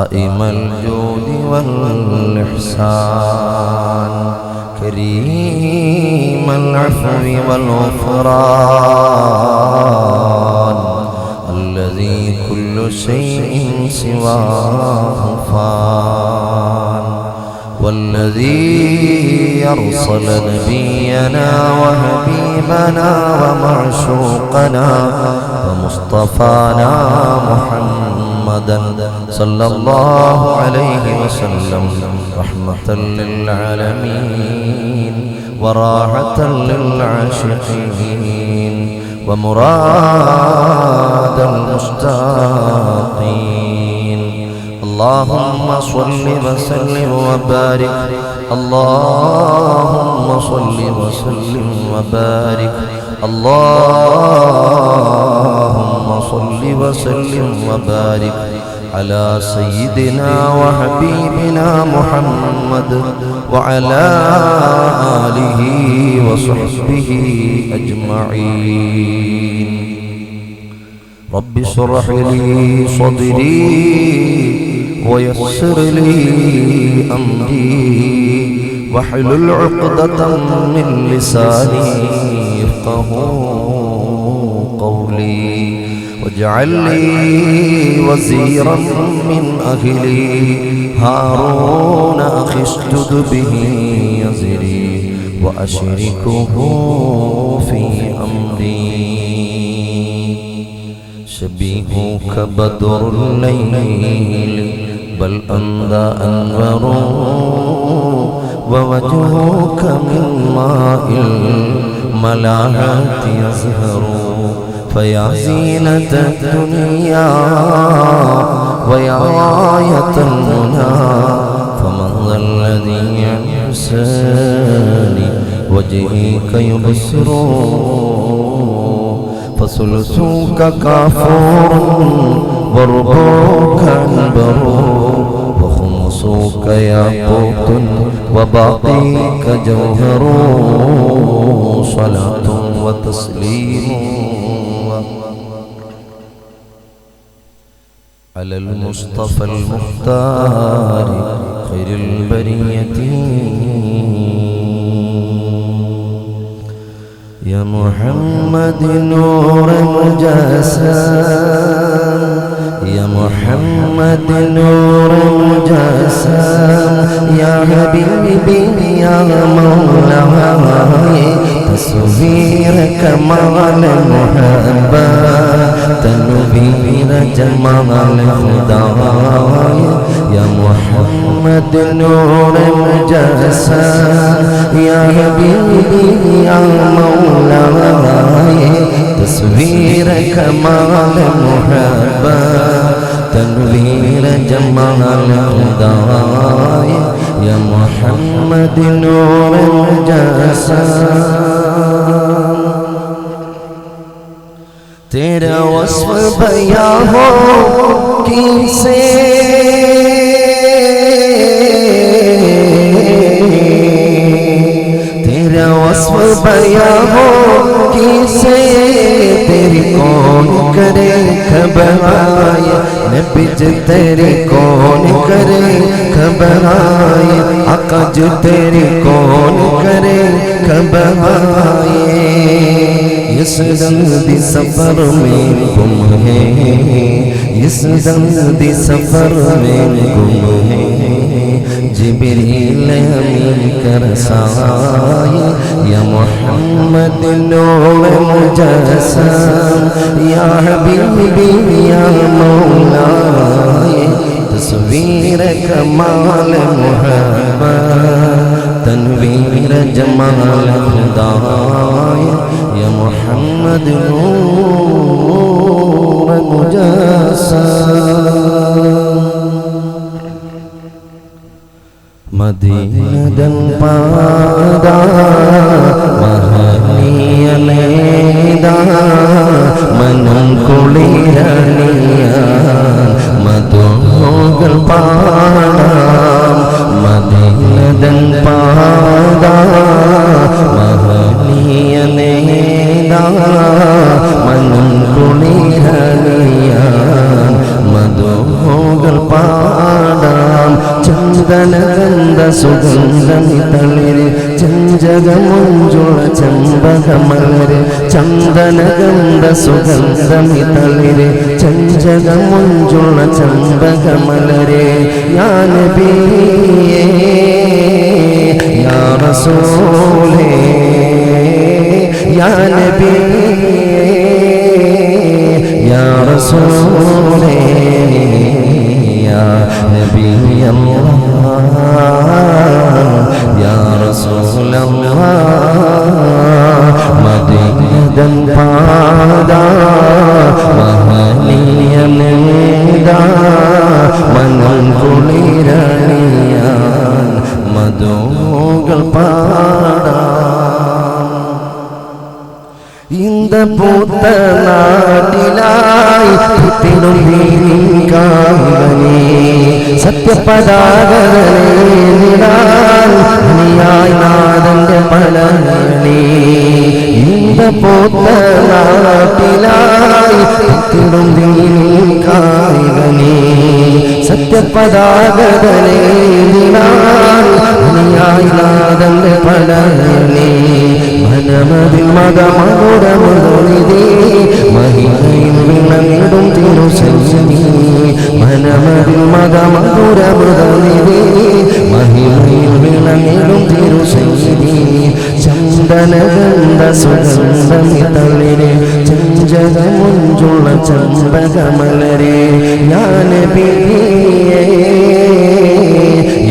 دائم الجود والإحسان كريم العفو والغفران الذي كل شيء سواه فان والذي أرسل نبينا وحبيبنا ومعشوقنا ومصطفانا محمدا صلى الله عليه وسلم رحمة للعالمين وراحة للعاشقين ومراد المشتاقين. اللهم صل وسلم وبارك، اللهم صل وسلم وبارك، اللهم صل وسلم وبارك على سيدنا وحبيبنا محمد وعلى آله وصحبه أجمعين. رب اشرح لي صدري ويسر لي أمري واحلل عقدة من لساني يفقهوا قولي واجعل لي وزيرا من أهلي هارون أخي اشدد به أزري وأشركه في أمري. شبيهك بدر الليل بل أنت أنور ووجهك من ماء الملاحة يزهر فيا زينة الدنيا ويا غاية المنى فمن ذا الذي عن حسن وجهك يبصر فثلثك كافور وربعك عنبر وخمسك ياقوت وباقيك جوهر. صلاة وتسليم على المصطفى المختار خير البرية. يا محمد نور مجسم، يا محمد نور مجسم، يا حبيبي يا مولاي تصويرك مع المحبة تنوير جمال الخداي. يا محمد نور مجسم، يا حبيبي يا مولاي تصويرك مع المحبة تنوير جمال الخداي. يا محمد نور مجسم तेरा वस्फ बयां हो किसे तेरा वस्फ बयां हो किसे तेरी कौन करे खबराए नबीज तेरी कौन करे खबराए आका जो तेरी कौन करे खबराए। इस जल्दी सफर में गुम है, इस जल्दी सफर में गुम है जिब्रील अमीन कर साए। या मोहम्मद नूर मुजस्सम, या हबीबी या मौलाए तस्वीर कमाल मुहब्बत तनवीर जमाल खुदाए। या मोहम्मद नूर मुजस्सम മദീനദൻ പാദാ മഹനീയലേദാ മനം കുളിരണിയ മധുകൾ പാടാം. മദീനദൻ പാദാ മഹനീയലേദാ മനം കുളിരണിയ മധുകൾ പാടാം. പാടാം ചന്ദനഗന്ധ സുഗന്ധമിതളിര് ചഞ്ചകമുഞ്ചുള ചമ്പകമലര് ചന്ദനഗന്ധ സുഗന്ധമിതളിര് ചഞ്ചകമുഞ്ചുള ചമ്പകമലര് യാ നബിയേ യാ റസൂലേ യാ നബിയേ യാ റസൂലേ യാ നബിയല്ലാഹ് യാ റസൂലല്ലാഹ് മദീനതൻ പാദാ മഹനീയമേദാ മനം കുളിരണിയാൻ മധുകൾ പാടാം ഇന്ത പൂത്ത നാട്ടിലായി തിരുമീനിക്കാവനേ സത്യപതാകനിലാൽ നീയായി നാദന്റെ പലനീ ഇന്ത പൂത്ത നാട്ടിലായി തിരുമീനിക്കാവനേ സത്യപതാകനിലാൽ നീയായി നാദന്റെ പലനീ മനമതിൽ മകമകുടമുതലിതേ മഹിമയിൽ വിളങ്ങിടും തിരുസഞ്ജനി മനമതിൽ മകമകുടമുതലിതേ മഹിമയിൽ വിളങ്ങിടും തിരുസഞ്ജനി ചന്ദനഗന്ധ സുഗന്ധമിതളിരെ ചഞ്ചകമുഞ്ചുള ചമ്പകമലരെ യാ നബിയേ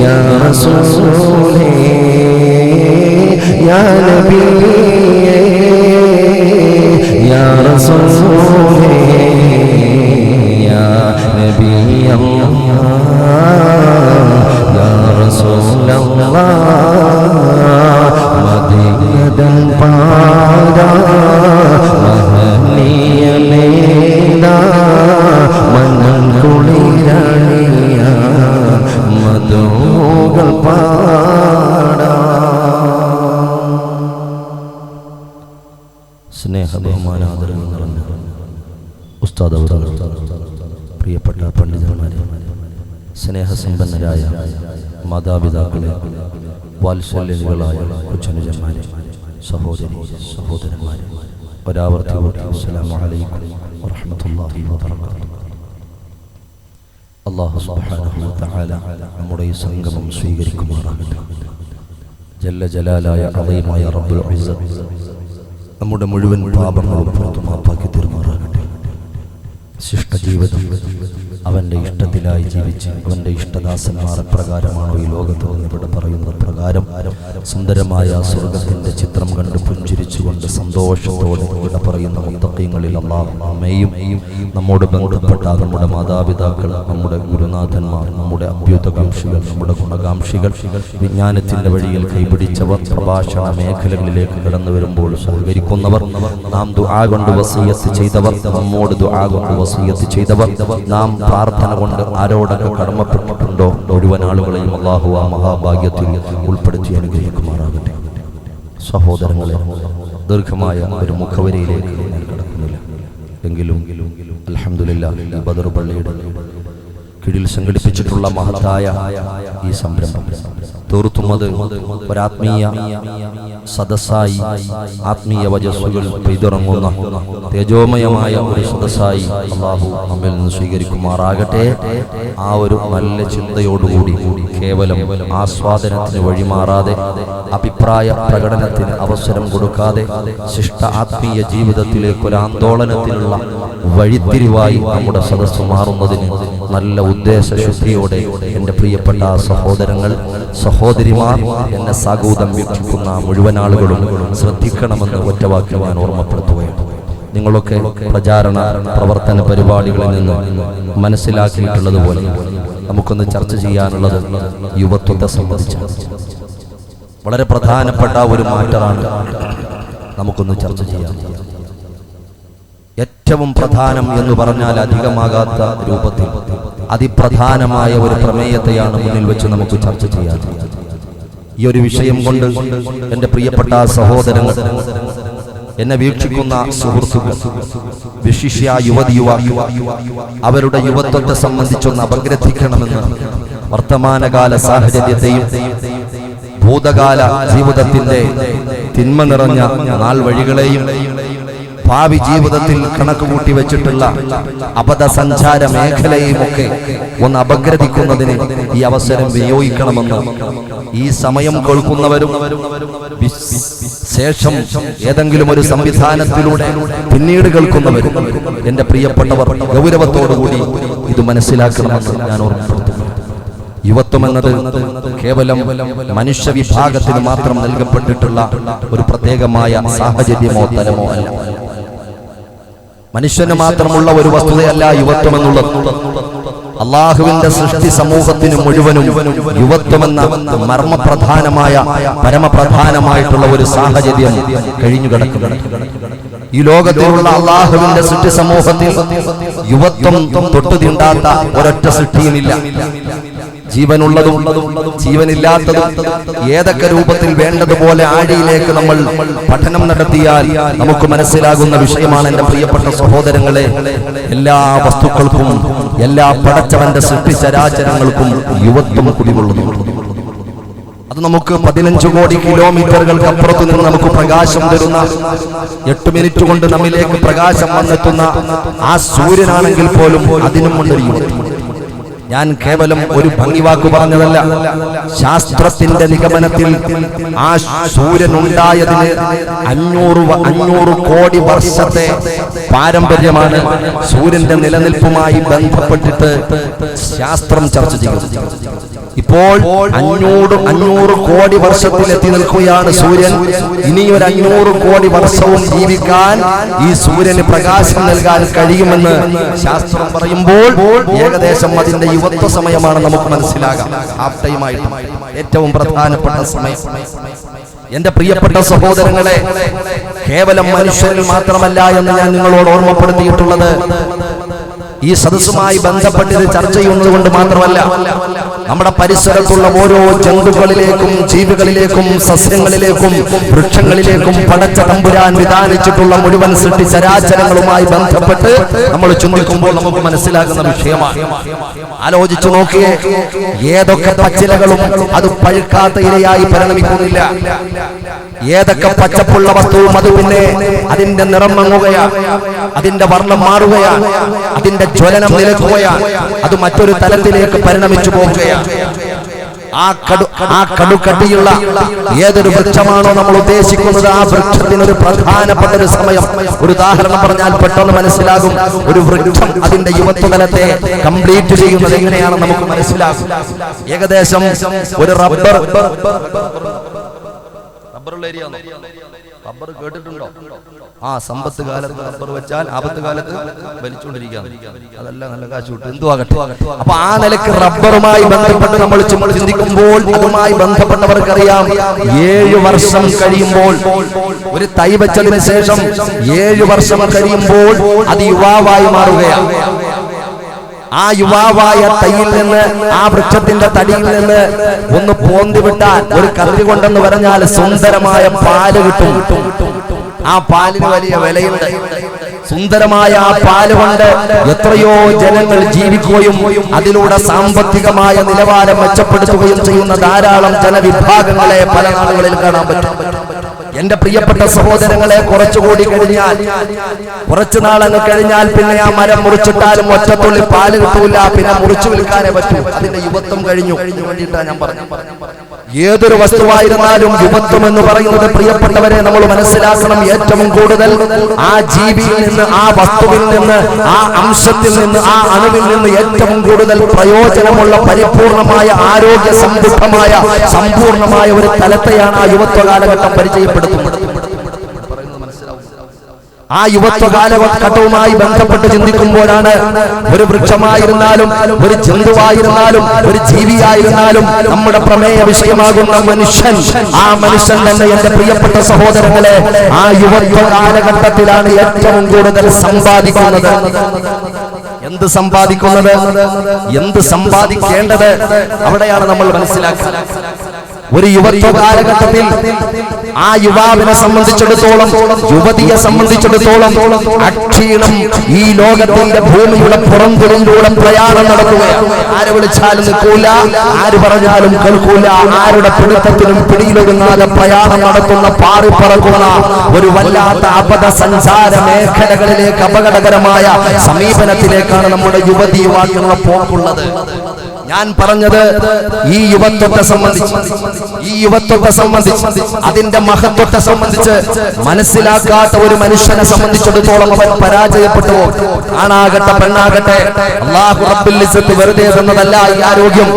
യാ റസൂലേ യാ നബിയേ യാ റസൂലേ യാ നബിയല്ലാഹ് യാ റസൂലല്ലാഹ് മദീനതൻ പാദാ മഹനീയമേദാ മനം കുളിരണിയ മധുകൾ പാടാം സ്നേഹ ബഹുമാനാദരവ് നിറഞ്ഞ ഉസ്താദ് അവറുകൾ, പ്രിയപ്പെട്ട പണ്ഡിതന്മാരെ, സ്നേഹസമ്പന്നരായ മാതാപിതാക്കളെ, വാത്സല്യങ്ങളായ കൊച്ചനുജന്മാരെ, സഹോദരി സഹോദരന്മാരെ, ഒരാവർത്തി അസ്സലാമു അലൈക്കും വറഹ്മത്തുള്ളാഹി വബറകാതുഹു. അല്ലാഹു സുബ്ഹാനഹു വ തആല നമ്മുടെ ഈ സംഗമം സ്വീകരിക്കുമാറാകട്ടെ. ജല്ല ജലാലായ അളീമായ റബ്ബുൽ ഇസ്സത്ത് നമ്മുടെ മുഴുവൻ പാപങ്ങളും പുറത്തു മാപ്പാക്കി തീർമാറാകട്ടെ. ശിഷ്ടജീവിതം അവൻ്റെ ഇഷ്ടത്തിലായി ജീവിച്ച് അവൻ്റെ ഇഷ്ടദാസന്മാർ പ്രകാരമാണോ ഈ ലോകത്ത് ഇവിടെ പറയുന്ന പ്രകാരം സുന്ദരമായ സ്വർഗത്തിൻ്റെ ചിത്രം കണ്ട് പുഞ്ചിരിച്ചുകൊണ്ട് സന്തോഷത്തോടെ ഇവിടെ പറയുന്ന മുത്തഖീങ്ങളിൽ അല്ലാഹു നമ്മെയും നമ്മോട് ബന്ധപ്പെട്ട നമ്മുടെ മാതാപിതാക്കൾ, നമ്മുടെ ഗുരുനാഥന്മാർ, നമ്മുടെ അഭ്യുതകാംക്ഷികൾ, നമ്മുടെ ഗുണകാംക്ഷികൾ, വിജ്ഞാനത്തിൻ്റെ വഴിയിൽ കൈപിടിച്ചവർ, പ്രഭാഷണ മേഖലകളിലേക്ക് കടന്നു വരുമ്പോൾ സഹകരിക്കുന്നവർ, നാം ദുആ കൊണ്ട് വസിയ്യത്ത് ചെയ്തവർ, നമ്മോട് ദുആ കൊണ്ട് വസിയ്യത്ത് ചെയ്തവർ, നാം പ്രാർത്ഥന കൊണ്ട് ആരോടൊക്കെ കടമപ്പെട്ടിട്ടുണ്ടോ മുഴുവൻ ആളുകളെയും അല്ലാഹു ആ മഹാഭാഗ്യത്തിൽ ഉൾപ്പെടുത്തി അനുഗ്രഹിക്കുമാറാകട്ടെ. സഹോദരങ്ങളെ, ദീർഘമായ ഒരു മുഖവരിയിലേക്ക് ഞാൻ കടക്കുന്നില്ല. എങ്കിലും അൽഹംദുലില്ലാഹ് ഈ ബദർ പള്ളിയുടെ കീഴിൽ സംഘടിപ്പിച്ചിട്ടുള്ള മഹത്തായ ഈ സംരംഭം തീർത്തും അത് ഒരാത്മീയ സദസ്സായി, ആത്മീയ വജസ്സുകൾ പെയ്തിറങ്ങുന്ന തേജോമയമായ ഒരു സദസ്സായി അല്ലാഹു നമ്മിൽ നിന്ന് സ്വീകരിക്കുമാറാകട്ടെ. ആ ഒരു നല്ല ചിന്തയോടുകൂടി കേവലം ആസ്വാദനത്തിന് വഴിമാറാതെ, അഭിപ്രായ പ്രകടനത്തിന് അവസരം കൊടുക്കാതെ, ശിഷ്ട ആത്മീയ ജീവിതത്തിലേക്ക് ഒരു ആന്തോളനത്തിനുള്ള വഴിത്തിരിവായി നമ്മുടെ സദസ്സ് മാറുന്നതിന് നല്ല ഉദ്ദേശശുദ്ധിയോടെ എൻ്റെ പ്രിയപ്പെട്ട സഹോദരങ്ങൾ, സഹോദരിമാർ, എന്നെ സാഗൂതം വീക്ഷിക്കുന്ന മുഴുവൻ ആളുകളും ശ്രദ്ധിക്കണമെന്ന് ഒറ്റവാക്കിൽ ഞാൻ ഓർമ്മപ്പെടുത്തുകയാണ്. നിങ്ങളൊക്കെ പ്രചാരണ പ്രവർത്തന പരിപാടികളിൽ നിന്ന് മനസ്സിലാക്കിയിട്ടുള്ളതുപോലെ നമുക്കൊന്ന് ചർച്ച ചെയ്യാനുള്ളത് യുവത്വത്തെ സംബന്ധിച്ച് വളരെ പ്രധാനപ്പെട്ട ഒരു മാറ്ററാണ് നമുക്കൊന്ന് ചർച്ച ചെയ്യാൻ. ഏറ്റവും പ്രധാനം എന്ന് പറഞ്ഞാൽ അധികമാകാത്ത രൂപത്തിൽ അതിപ്രധാനമായ ഒരു പ്രമേയത്തെയാണ് മുന്നിൽ വെച്ച് നമുക്ക് ചർച്ച ചെയ്യാൻ. ഈ ഒരു വിഷയം കൊണ്ട് എൻ്റെ പ്രിയപ്പെട്ട സഹോദരങ്ങൾ എന്നെ വീക്ഷിക്കുന്ന സുഹൃത്തുക്കൾ, വിശിഷ്യ യുവതി യുവാക്കൾ, അവരുടെ യുവത്വത്തെ സംബന്ധിച്ചൊന്ന് അപഗ്രഥിക്കണമെന്ന് വർത്തമാനകാല സാഹചര്യത്തെയും ഭൂതകാല ജീവിതത്തിന്റെ തിന്മ നിറഞ്ഞ നാൾ വഴികളെയും ഭാവി ജീവിതത്തിൽ കണക്ക് കൂട്ടി വെച്ചിട്ടുള്ള അബദ്ധസഞ്ചാര മേഖലയുമൊക്കെ ഒന്ന് അപഗ്രഥിക്കുന്നതിന് ഈ അവസരം വിനിയോഗിക്കണമെന്ന് ഈ സമയം കേൾക്കുന്നവരും ശേഷം ഏതെങ്കിലും ഒരു സംവിധാനത്തിലൂടെ പിന്നീട് കേൾക്കുന്നവരും എന്റെ പ്രിയപ്പെട്ടവർ ഗൗരവത്തോടുകൂടി ഇത് മനസ്സിലാക്കണമെന്ന് ഞാൻ ഓർമ്മപ്പെടുത്തുന്നു. യുവത്വം എന്നത് കേവലം മനുഷ്യ വിഭാഗത്തിന് മാത്രം നൽകപ്പെട്ടിട്ടുള്ള ഒരു പ്രത്യേകമായ സാഹചര്യമോ തലമോ അല്ല. മനുഷ്യന് മാത്രമുള്ള ഒരു വസ്തുതയല്ല യുവത്വം എന്നുള്ളത്. അള്ളാഹുവിന്റെ സൃഷ്ടി സമൂഹത്തിന് മുഴുവനും യുവത്വമെന്ന മർമ്മപ്രധാനമായ പരമപ്രധാനമായിട്ടുള്ള ഒരു സാഹചര്യം കഴിഞ്ഞു കിടക്കുന്നു. ഈ ലോകത്തിലുള്ള അള്ളാഹുവിന്റെ സൃഷ്ടി സമൂഹത്തിൽ യുവത്വം തൊട്ടു തീണ്ടാത്ത ഒരൊറ്റ സൃഷ്ടിയുമില്ല. ജീവനുള്ളതും ജീവനില്ലാത്തതും ഏതൊക്കെ രൂപത്തിൽ വേണ്ടതുപോലെ ആഴിയിലേക്ക് നമ്മൾ പഠനം നടത്തിയാൽ നമുക്ക് മനസ്സിലാകുന്ന വിഷയമാണ് എന്റെ പ്രിയപ്പെട്ട സഹോദരങ്ങളെ. എല്ലാ വസ്തുക്കൾക്കും എല്ലാ പടച്ചവന്റെ സൃഷ്ടിചരാചരങ്ങൾക്കും യുവത്വം കുടികൊള്ളുന്നു. അത് നമുക്ക് 15 കോടി കിലോമീറ്ററുകൾക്ക് അപ്പുറത്തു നിന്ന് നമുക്ക് പ്രകാശം തരുന്ന 8 മിനിറ്റ് കൊണ്ട് നമ്മിലേക്ക് പ്രകാശം വന്നെത്തുന്ന ആ സൂര്യനാണെങ്കിൽ പോലും അതിനും കൊണ്ടൊരു യുവത്വം. ഞാൻ കേവലം ഒരു ഭംഗിവാക്ക് പറഞ്ഞതല്ല. ശാസ്ത്രത്തിന്റെ നിഗമനത്തിൽ ആ സൂര്യൻ ഉണ്ടായതിന് 500 കോടി വർഷത്തെ പാരമ്പര്യമാണ് സൂര്യന്റെ നിലനിൽപ്പുമായി ബന്ധപ്പെട്ടിട്ട് ശാസ്ത്രം ചർച്ച ചെയ്യുന്നത്. ഇപ്പോൾ 500 കോടി വർഷത്തിൽ എത്തി നിൽക്കുകയാണ് സൂര്യൻ. ഇനിയൊരു 500 കോടി വർഷവും ജീവിക്കാൻ ഈ സൂര്യന് പ്രകാശം നൽകാൻ കഴിയുമെന്ന് ശാസ്ത്രം പറയുമ്പോൾ ഏകദേശം അതിന്റെ യുവത്വ സമയമാണ് നമുക്ക് മനസ്സിലാകാം. ഹാഫ് ടൈമായിട്ട് ഏറ്റവും പ്രധാനപ്പെട്ട സമയം. എന്റെ പ്രിയപ്പെട്ട സഹോദരങ്ങളെ, കേവലം മനുഷ്യരിൽ മാത്രമല്ല എന്ന് ഞാൻ നിങ്ങളോട് ഓർമ്മപ്പെടുത്തിയിട്ടുള്ളത്. ഈ സദസ്സുമായി ബന്ധപ്പെട്ട് ഇത് ചർച്ച ചെയ്യുന്നത് കൊണ്ട് മാത്രമല്ല, നമ്മുടെ പരിസരത്തുള്ള ഓരോ ജന്തുക്കളിലേക്കും ജീവികളിലേക്കും സസ്യങ്ങളിലേക്കും വൃക്ഷങ്ങളിലേക്കും പടച്ച തമ്പുരാൻ വിധാനിച്ചിട്ടുള്ള മുഴുവൻ സൃഷ്ടി ചരാചരങ്ങളുമായി ബന്ധപ്പെട്ട് നമ്മൾ ചിന്തിക്കുമ്പോൾ നമുക്ക് മനസ്സിലാകുന്ന വിഷയമാണ്. ആലോചിച്ചു നോക്കിയേ, ഏതൊക്കെ പച്ചിലകളും അത് പഴുക്കാത്ത ഇലയായി പരിണമിക്കുന്നില്ല. ഏതൊക്കെ പച്ചപ്പുള്ള വസ്തുവും അത് പിന്നെ അതിന്റെ നിറം മങ്ങുകയാണ്, അതിന്റെ വർണ്ണം മാറുകയാണ്, അതിന്റെ ജ്വലനം നിലക്കുകയാണ്, അത് മറ്റൊരു തലത്തിലേക്ക് പരിണമിച്ചു പോവുകയാണ്. ആ കടുക്കട്ടിയുള്ള ഏതൊരു വൃക്ഷമാണോ നമ്മൾ ഉദ്ദേശിക്കുന്നത്, ആ വൃക്ഷത്തിനൊരു പ്രധാനപ്പെട്ട ഒരു സമയം, ഒരു ഉദാഹരണം പറഞ്ഞാൽ പെട്ടെന്ന് മനസ്സിലാകും. ഒരു വൃക്ഷം അതിന്റെ യുവത്വതലത്തെ കംപ്ലീറ്റ് ചെയ്യുന്നത് എങ്ങനെയാണെന്ന് നമുക്ക് മനസ്സിലാകും. ഏകദേശം ഒരു റബ്ബർ കേട്ടിട്ടുണ്ടോ? സമ്പത്ത് കാലത്ത് റബ്ബർ വെച്ചാൽ ആപത്ത് കാലത്ത് വലിച്ചുകൊണ്ടിരിക്കുകയാണ്. അതല്ല നല്ല കാശ് കിട്ടും, എന്തുവാകട്ടെ. അപ്പൊ ആ നിലയ്ക്ക് റബ്ബറുമായി ബന്ധപ്പെട്ട് നമ്മൾ ചിന്തിക്കുമ്പോൾ അതുമായി ബന്ധപ്പെട്ടവർക്കറിയാം, 7 വർഷം കഴിയുമ്പോൾ, ഒരു തൈ വെച്ചതിന് ശേഷം 7 വർഷം കഴിയുമ്പോൾ അത് യുവാവായി മാറുകയാണ്. ആ യുവാവായ തൈയിൽ നിന്ന്, ആ വൃക്ഷത്തിന്റെ തടിയിൽ നിന്ന് ഒന്ന് പോന്തി വിട്ടാൽ, ഒരു കത്തി കൊണ്ടെന്ന് പറഞ്ഞാൽ സുന്ദരമായ പാല് കിട്ടും. ആ പാലിന് വലിയ വിലയുണ്ട്. സുന്ദരമായ ആ പാല് കൊണ്ട് എത്രയോ ജനങ്ങൾ ജീവിക്കുകയും അതിലൂടെ സാമ്പത്തികമായ നിലവാരം മെച്ചപ്പെടുത്തുകയും ചെയ്യുന്ന ധാരാളം ജനവിഭാഗങ്ങളെ പല നാടുകളിൽ കാണാൻ പറ്റും. എന്റെ പ്രിയപ്പെട്ട സഹോദരങ്ങളെ, കുറച്ചുകൂടി കഴിഞ്ഞാൽ, കുറച്ചു നാളങ്ങ് കഴിഞ്ഞാൽ പിന്നെ ആ മരം മുറിച്ചിട്ടാലും ഒറ്റത്തുള്ളി പാല് കിട്ടൂല, പിന്നെ മുറിച്ചു വിൽക്കാനേ പറ്റൂ. അതിന്റെ യുവത്വം കഴിഞ്ഞു വേണ്ടിയിട്ടാണ് ഞാൻ പറഞ്ഞു. ഏതൊരു വസ്തുവായിരുന്നാലും യുവത്വം എന്ന് പറയുന്നത്, പ്രിയപ്പെട്ടവരെ, നമ്മൾ മനസ്സിലാക്കണം, ഏറ്റവും കൂടുതൽ ആ ജീവിയിൽ നിന്ന്, ആ വസ്തുവിൽ നിന്ന്, ആ അംശത്തിൽ നിന്ന്, ആ അണുവിൽ നിന്ന് ഏറ്റവും കൂടുതൽ പ്രയോജനമുള്ള പരിപൂർണമായ ആരോഗ്യ സമ്പുഷ്ടമായ സമ്പൂർണമായ ഒരു തലത്തെയാണ് ആ യുവത്വ കാലഘട്ടം പരിചയപ്പെടുത്തുന്നത്. ആ യുവത്വ കാലഘട്ടവുമായി ബന്ധപ്പെട്ട് ചിന്തിക്കുമ്പോഴാണ് ഒരു വൃക്ഷമായിരുന്നാലും, ഒരു ജന്തുവായിരുന്നാലും, ഒരു ജീവിയായിരുന്നാലും നമ്മുടെ പ്രമേയ വിഷയമാകുന്ന മനുഷ്യൻ, ആ മനുഷ്യൻ തന്നെ എന്റെ പ്രിയപ്പെട്ട സഹോദരങ്ങളെ ആ യുവത്വ കാലഘട്ടത്തിലാണ് ഏറ്റവും കൂടുതൽ സമ്പാദിക്കുന്നത്. എന്ത് സമ്പാദിക്കുന്നത്, എന്ത് സമ്പാദിക്കേണ്ടത്, അവിടെയാണ് നമ്മൾ മനസ്സിലാക്കുന്നത്. ഒരു യുവത്വ കാലഘട്ടത്തിൽ ആ യുവാവിനെ സംബന്ധിച്ചിടത്തോളം, യുവതിയെ സംബന്ധിച്ചിടത്തോളം അക്ഷീണം ഈ ലോകത്തിന്റെ ഭൂമിയുടെ പുറംതിരിഞ്ഞൂടെ പ്രയാണം നടക്കുകയാണ്. ആര് വിളിച്ചാലും നിൽക്കൂല, ആര് പറഞ്ഞാലും കേൾക്കൂല, ആരുടെ പിടുത്തത്തിനും പിടിയിലൊരുങ്ങാതെ പ്രയാണം നടത്തുന്ന, പാറിപ്പറക്കുന്ന ഒരു വല്ലാത്ത അപഥ സഞ്ചാര മേഖലകളിലേക്ക്, അപകടകരമായ സമീപനത്തിലേക്കാണ് നമ്മുടെ യുവതി യുവാക്കളുടെ പോക്കുള്ളത്. ഞാൻ പറഞ്ഞത് ഈ യുവത്വത്തെ സംബന്ധിച്ച്, അതിന്റെ മഹത്വത്തെ സംബന്ധിച്ച് മനസ്സിലാക്കാത്ത ഒരു മനുഷ്യനെ സംബന്ധിച്ചിടത്തോളം അവൻ പരാജയപ്പെട്ടു. ആണാകട്ടെ പെണ്ണാകട്ടെ, അല്ലാഹു റബ്ബുൽ ഇസ്സത്ത് വെറുതെ തന്നതല്ല ഈ ആരോഗ്യം,